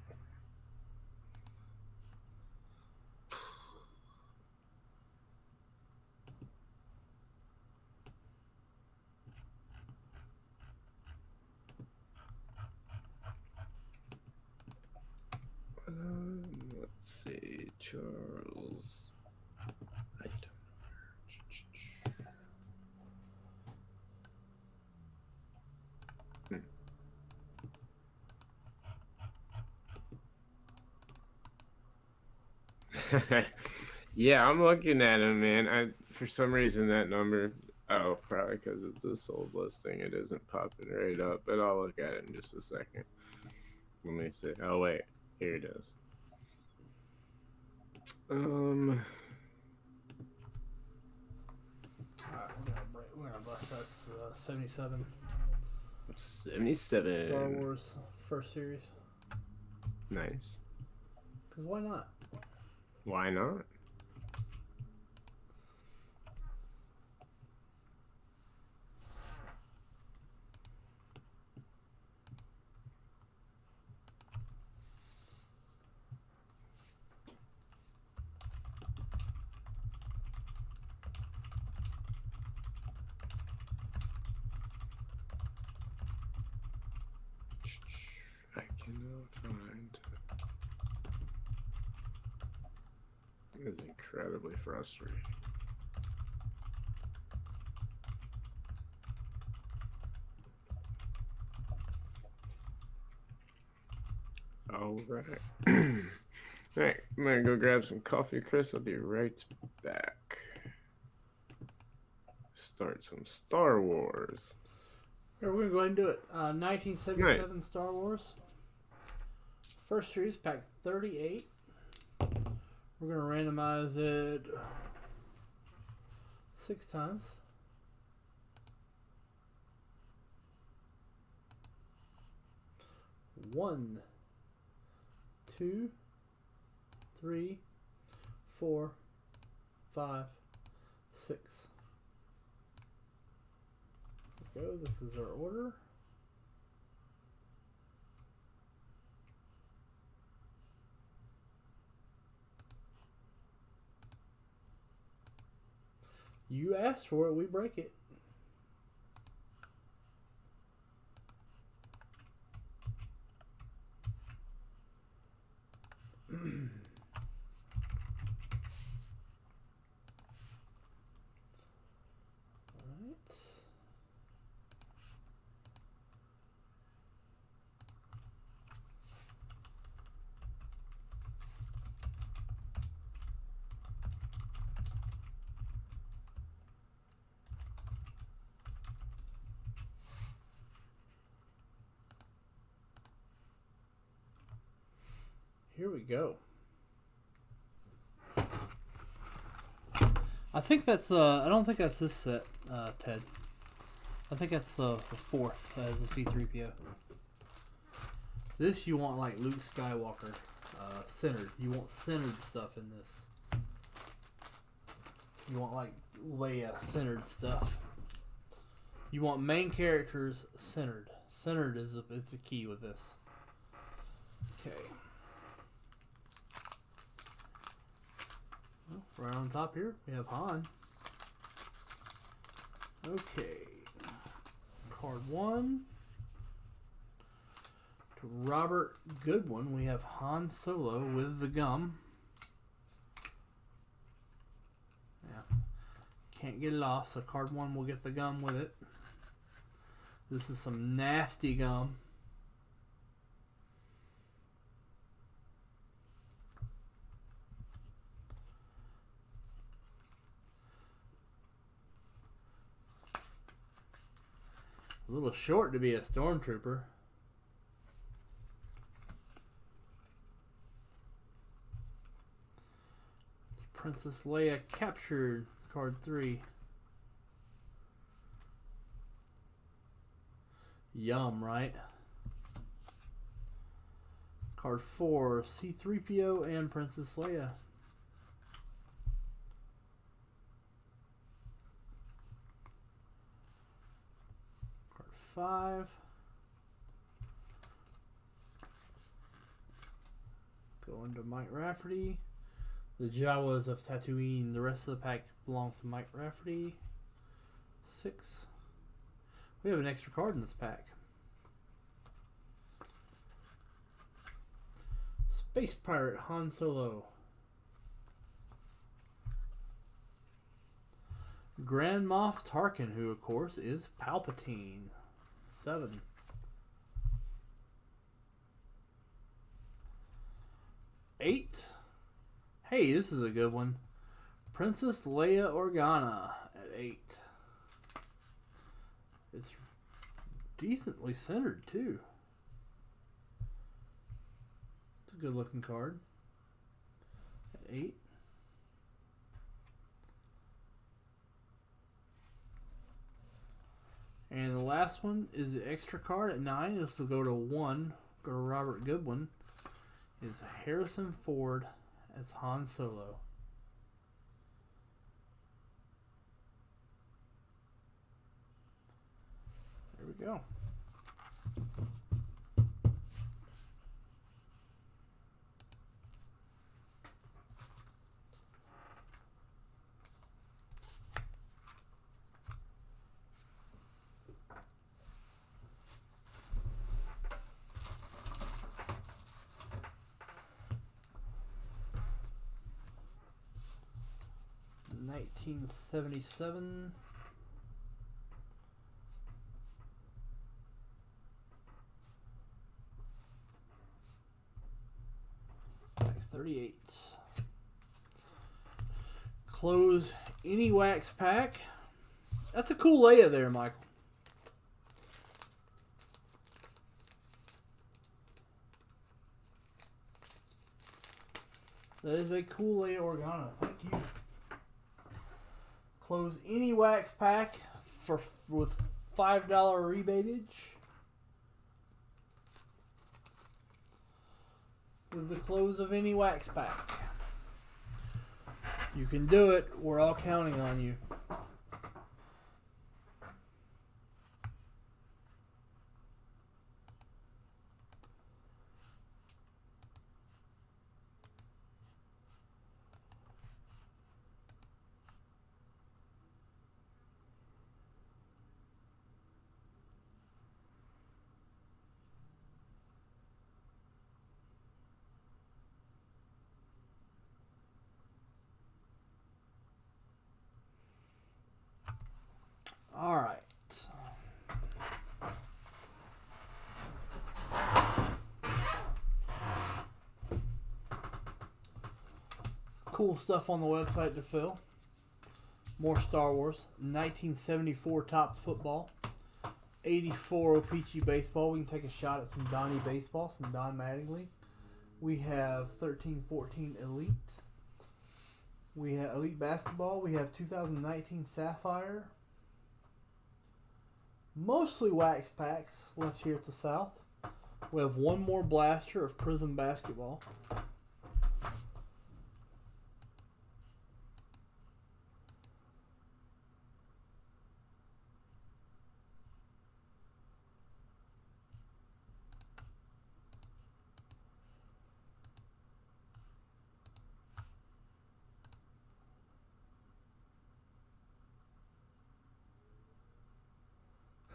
Let's see, Charles. Yeah, I'm looking at him, man. For some reason that number. Oh, probably because it's a sold listing. It isn't popping right up, but I'll look at it in just a second. Let me see. Oh wait, here it is. Alright, we're gonna bust that 77. 77. Star Wars first series. Nice. Because why not? Why not? I cannot find. It is incredibly frustrating. All right. All right, I'm gonna go grab some coffee, Chris. I'll be right back. Start some Star Wars. We're gonna go ahead and do it. 1977 right. Star Wars. First series, pack 38. We're gonna randomize it 6 times. One, 2, 3, 4, 5, 6. There we go. This is our order. You asked for it, we break it. Here we go. I think that's I don't think that's this set, Ted. I think that's the 4th as a C-3PO. This you want like Luke Skywalker, centered. You want centered stuff in this. You want like Leia centered stuff. You want main characters centered. Centered is it's a key with this. Okay. Right on top here, we have Han. Okay. Card 1. To Robert Goodwin, we have Han Solo with the gum. Yeah. Can't get it off, so card 1 will get the gum with it. This is some nasty gum. A little short to be a stormtrooper. Princess Leia captured, card 3. Yum, right? Card 4, C-3PO and Princess Leia. Card 5. Going to Mike Rafferty. The Jawas of Tatooine. The rest of the pack belongs to Mike Rafferty. 6. We have an extra card in this pack. Space Pirate Han Solo. Grand Moff Tarkin, who of course is Palpatine. 7. Eight. Hey, this is a good one. Princess Leia Organa at 8. It's decently centered too. It's a good looking card. At 8. And the last one is the extra card at 9. This will go to 1. Go to Robert Goodwin. Is Harrison Ford as Han Solo. There we go. 1977. 38. Close any wax pack. That's a cool Leia there, Michael. That is a cool Leia Organa. Thank you. Close any wax pack with $5 rebatage. With the close of any wax pack. You can do it. We're all counting on you. All right. Cool stuff on the website to fill. More Star Wars. 1974 Topps football. 84 O-Pee-Chee baseball. We can take a shot at some Donnie baseball, some Don Mattingly. We have 13-14 Elite. We have Elite basketball. We have 2019 Sapphire. Mostly wax packs left here at the South. We have one more blaster of Prism basketball.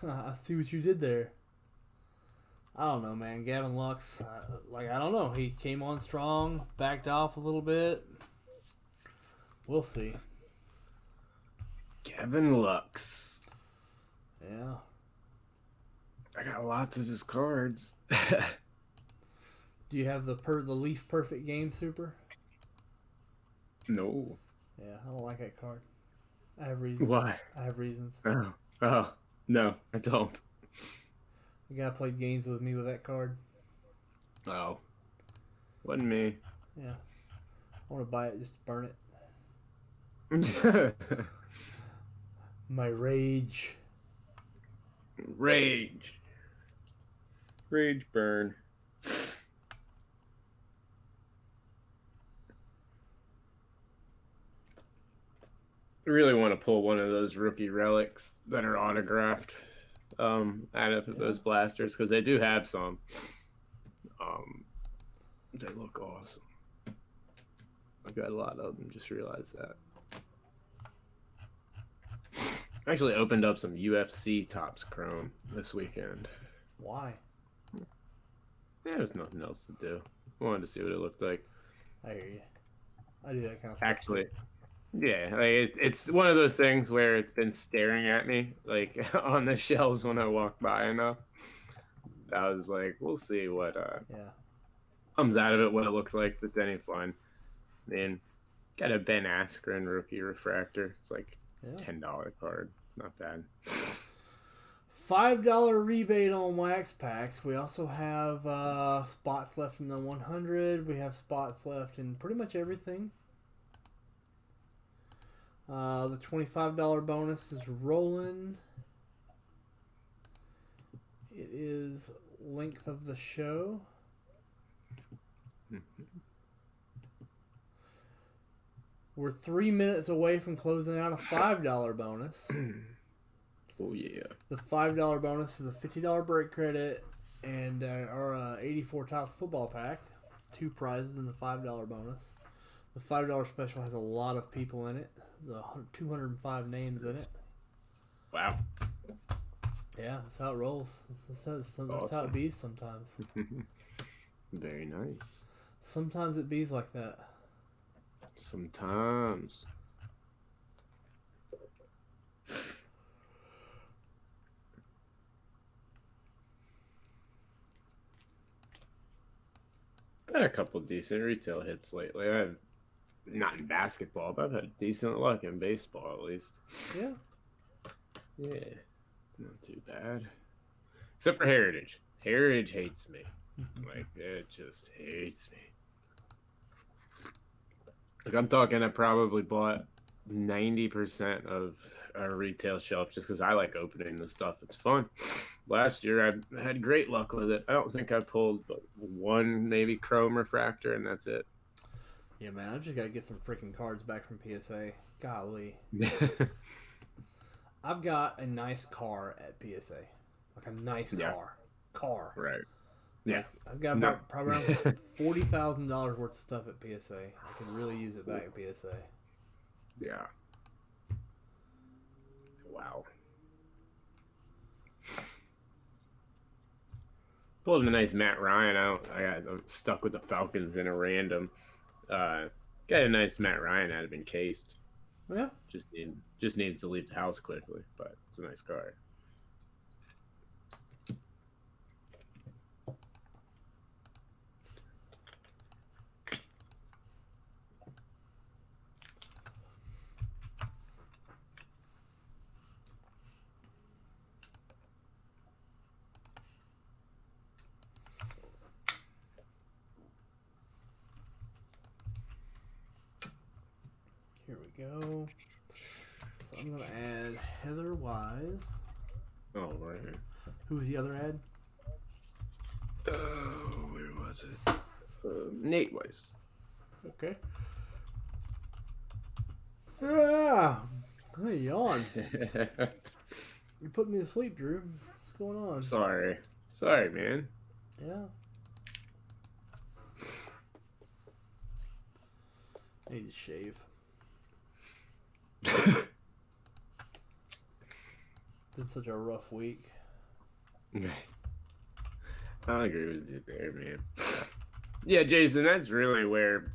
I see what you did there. I don't know, man. Gavin Lux, I don't know. He came on strong, backed off a little bit. We'll see. Gavin Lux. Yeah. I got lots of his cards. Do you have the Leaf Perfect Game Super? No. Yeah, I don't like that card. I have reasons. Why? I have reasons. Oh. No, I don't. The guy played games with me with that card. Oh. Wasn't me. Yeah. I want to buy it just to burn it. My rage. Rage burn. I really want to pull one of those rookie relics that are autographed out of those blasters because they do have some. They look awesome. I've got a lot of them. Just realized that. I actually opened up some UFC Topps Chrome this weekend. Why? Yeah, there's nothing else to do. I wanted to see what it looked like. I hear you. I do that kind of stuff. Actually, yeah, like it's one of those things where it's been staring at me, like on the shelves when I walk by enough. I was like, we'll see what comes out of it, what it looks like, but then it's fine. Then got a Ben Askren rookie refractor. It's like $10 card. Not bad. $5 rebate on wax packs. We also have spots left in the 100. We have spots left in pretty much everything. The $25 bonus is rolling. It is length of the show. We're 3 minutes away from closing out a $5 bonus. Oh, yeah. The $5 bonus is a $50 break credit and our 84 Topps football pack. 2 prizes in the $5 bonus. The $5 special has a lot of people in it. There's 205 names in it. Wow. Yeah, that's how it rolls. That's how it bees sometimes. Very nice. Sometimes it bees like that. Sometimes. I've had a couple decent retail hits lately. I've not in basketball, but I've had decent luck in baseball at least. Yeah. Yeah. Not too bad. Except for Heritage. Heritage hates me. Like, it just hates me. Like, I'm talking, I probably bought 90% of our retail shelf just because I like opening the stuff. It's fun. Last year, I had great luck with it. I don't think I pulled but one, maybe chrome refractor, and that's it. Yeah, man, I just got to get some freaking cards back from PSA. Golly. I've got a nice car at PSA. Like a nice car. Right. Yeah. Like, I've got probably around $40,000 worth of stuff at PSA. I could really use it back at PSA. Yeah. Wow. Pulled a nice Matt Ryan. I'm stuck with the Falcons in a random. Got a nice Matt Ryan out of encased. Yeah. Just needs to leave the house quickly, but it's a nice card. Here we go. So I'm going to add Heather Wise. Oh, right. Who was the other ad? Oh, where was it? Nate Weiss. Okay. Ah, hey, yawn. You put me to sleep, Drew. What's going on? Sorry, man. Yeah. I need to shave. Been such a rough week. I agree with you there, man. Yeah, Jason, that's really where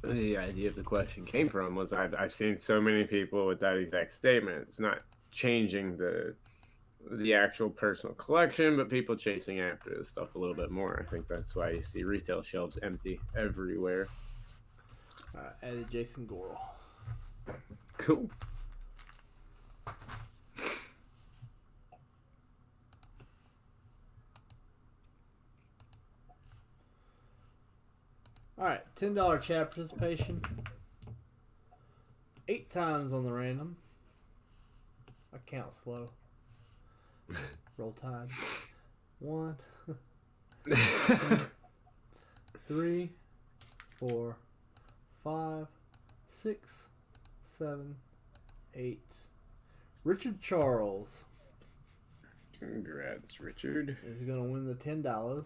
the idea of the question came from. Was I've seen so many people with that exact statement. It's not changing the actual personal collection, but people chasing after this stuff a little bit more. I think that's why you see retail shelves empty everywhere. Added Jason Gorel. Cool. All right, $10 chat participation. 8 times on the random. I count slow. Roll Tide. 1, 2, 3, 4, 5, 6, 7, 8. Richard Charles. Congrats, Richard. Is going to win the $10.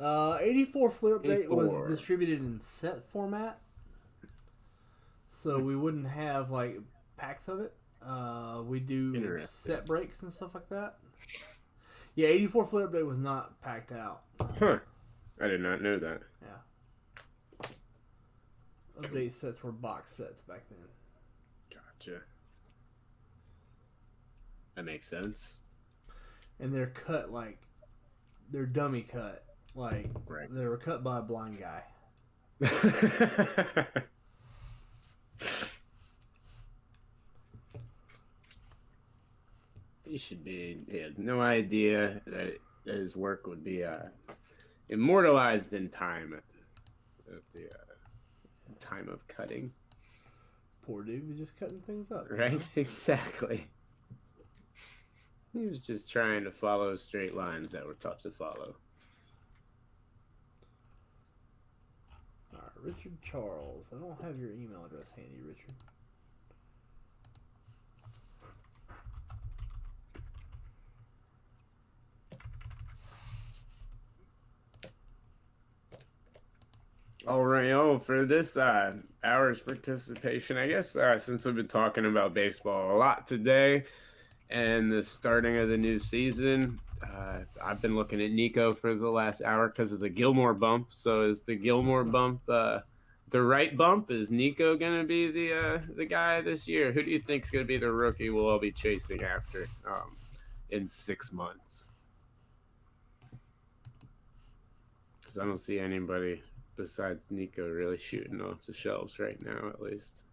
84 Flip Update was distributed in set format. So we wouldn't have like packs of it. We do set breaks and stuff like that. Yeah, 84 Flip Update was not packed out. Huh. I did not know that. Yeah. Update sets were box sets back then. Gotcha. That makes sense. And they're cut like, they're dummy cut. Like, they were cut by a blind guy. He had no idea that his work would be immortalized in time at the time of cutting. Poor dude was just cutting things up. Right? Exactly. He was just trying to follow straight lines that were tough to follow. All right, Richard Charles. I don't have your email address handy, Richard. All right, for this hour's participation, I guess since we've been talking about baseball a lot today and the starting of the new season, I've been looking at Nico for the last hour because of the Gilmore bump. So is the Gilmore bump the right bump? Is Nico gonna be the guy this year? Who do you think's gonna be the rookie we'll all be chasing after in 6 months? Because I don't see anybody besides Nico really shooting off the shelves right now, at least.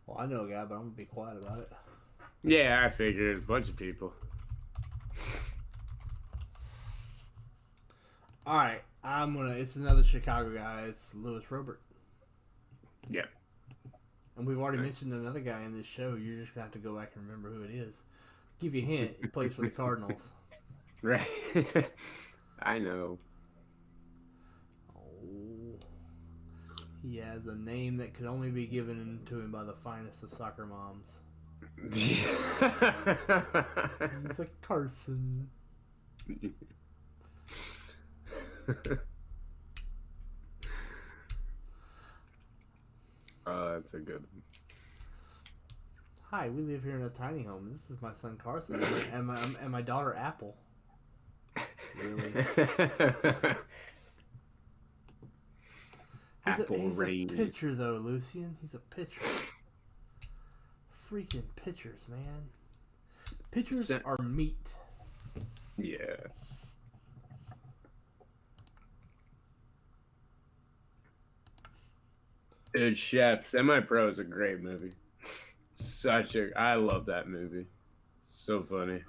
Well, I know a guy, but I'm gonna be quiet about it. Yeah, I figured a bunch of people. All right, it's another Chicago guy. It's Louis Robert. Yeah. And we've already mentioned another guy in this show. You're just gonna have to go back and remember who it is. Give you a hint. He plays for the Cardinals. Right. I know. Oh. He has a name that could only be given to him by the finest of soccer moms. He's a Carson. That's a good one. Hi, we live here in a tiny home. This is my son Carson and my daughter Apple. Really? He's a pitcher, though, Lucian. He's a pitcher. Freaking pitchers, man. Pitchers are meat. Yeah. Dude, Chef, Semi-Pro is a great movie. I love that movie. So funny.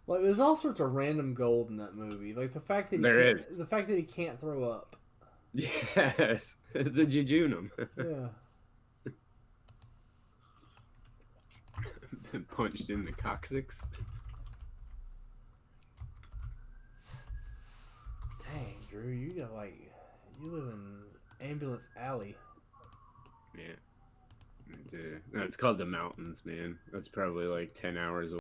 Like, there's all sorts of random gold in that movie. Like the fact that the fact that he can't throw up. Yes, it's a jejunum. Yeah. Punched in the coccyx. Dang, Drew, you live in Ambulance Alley. Yeah. It's called The Mountains, man. That's probably like 10 hours away.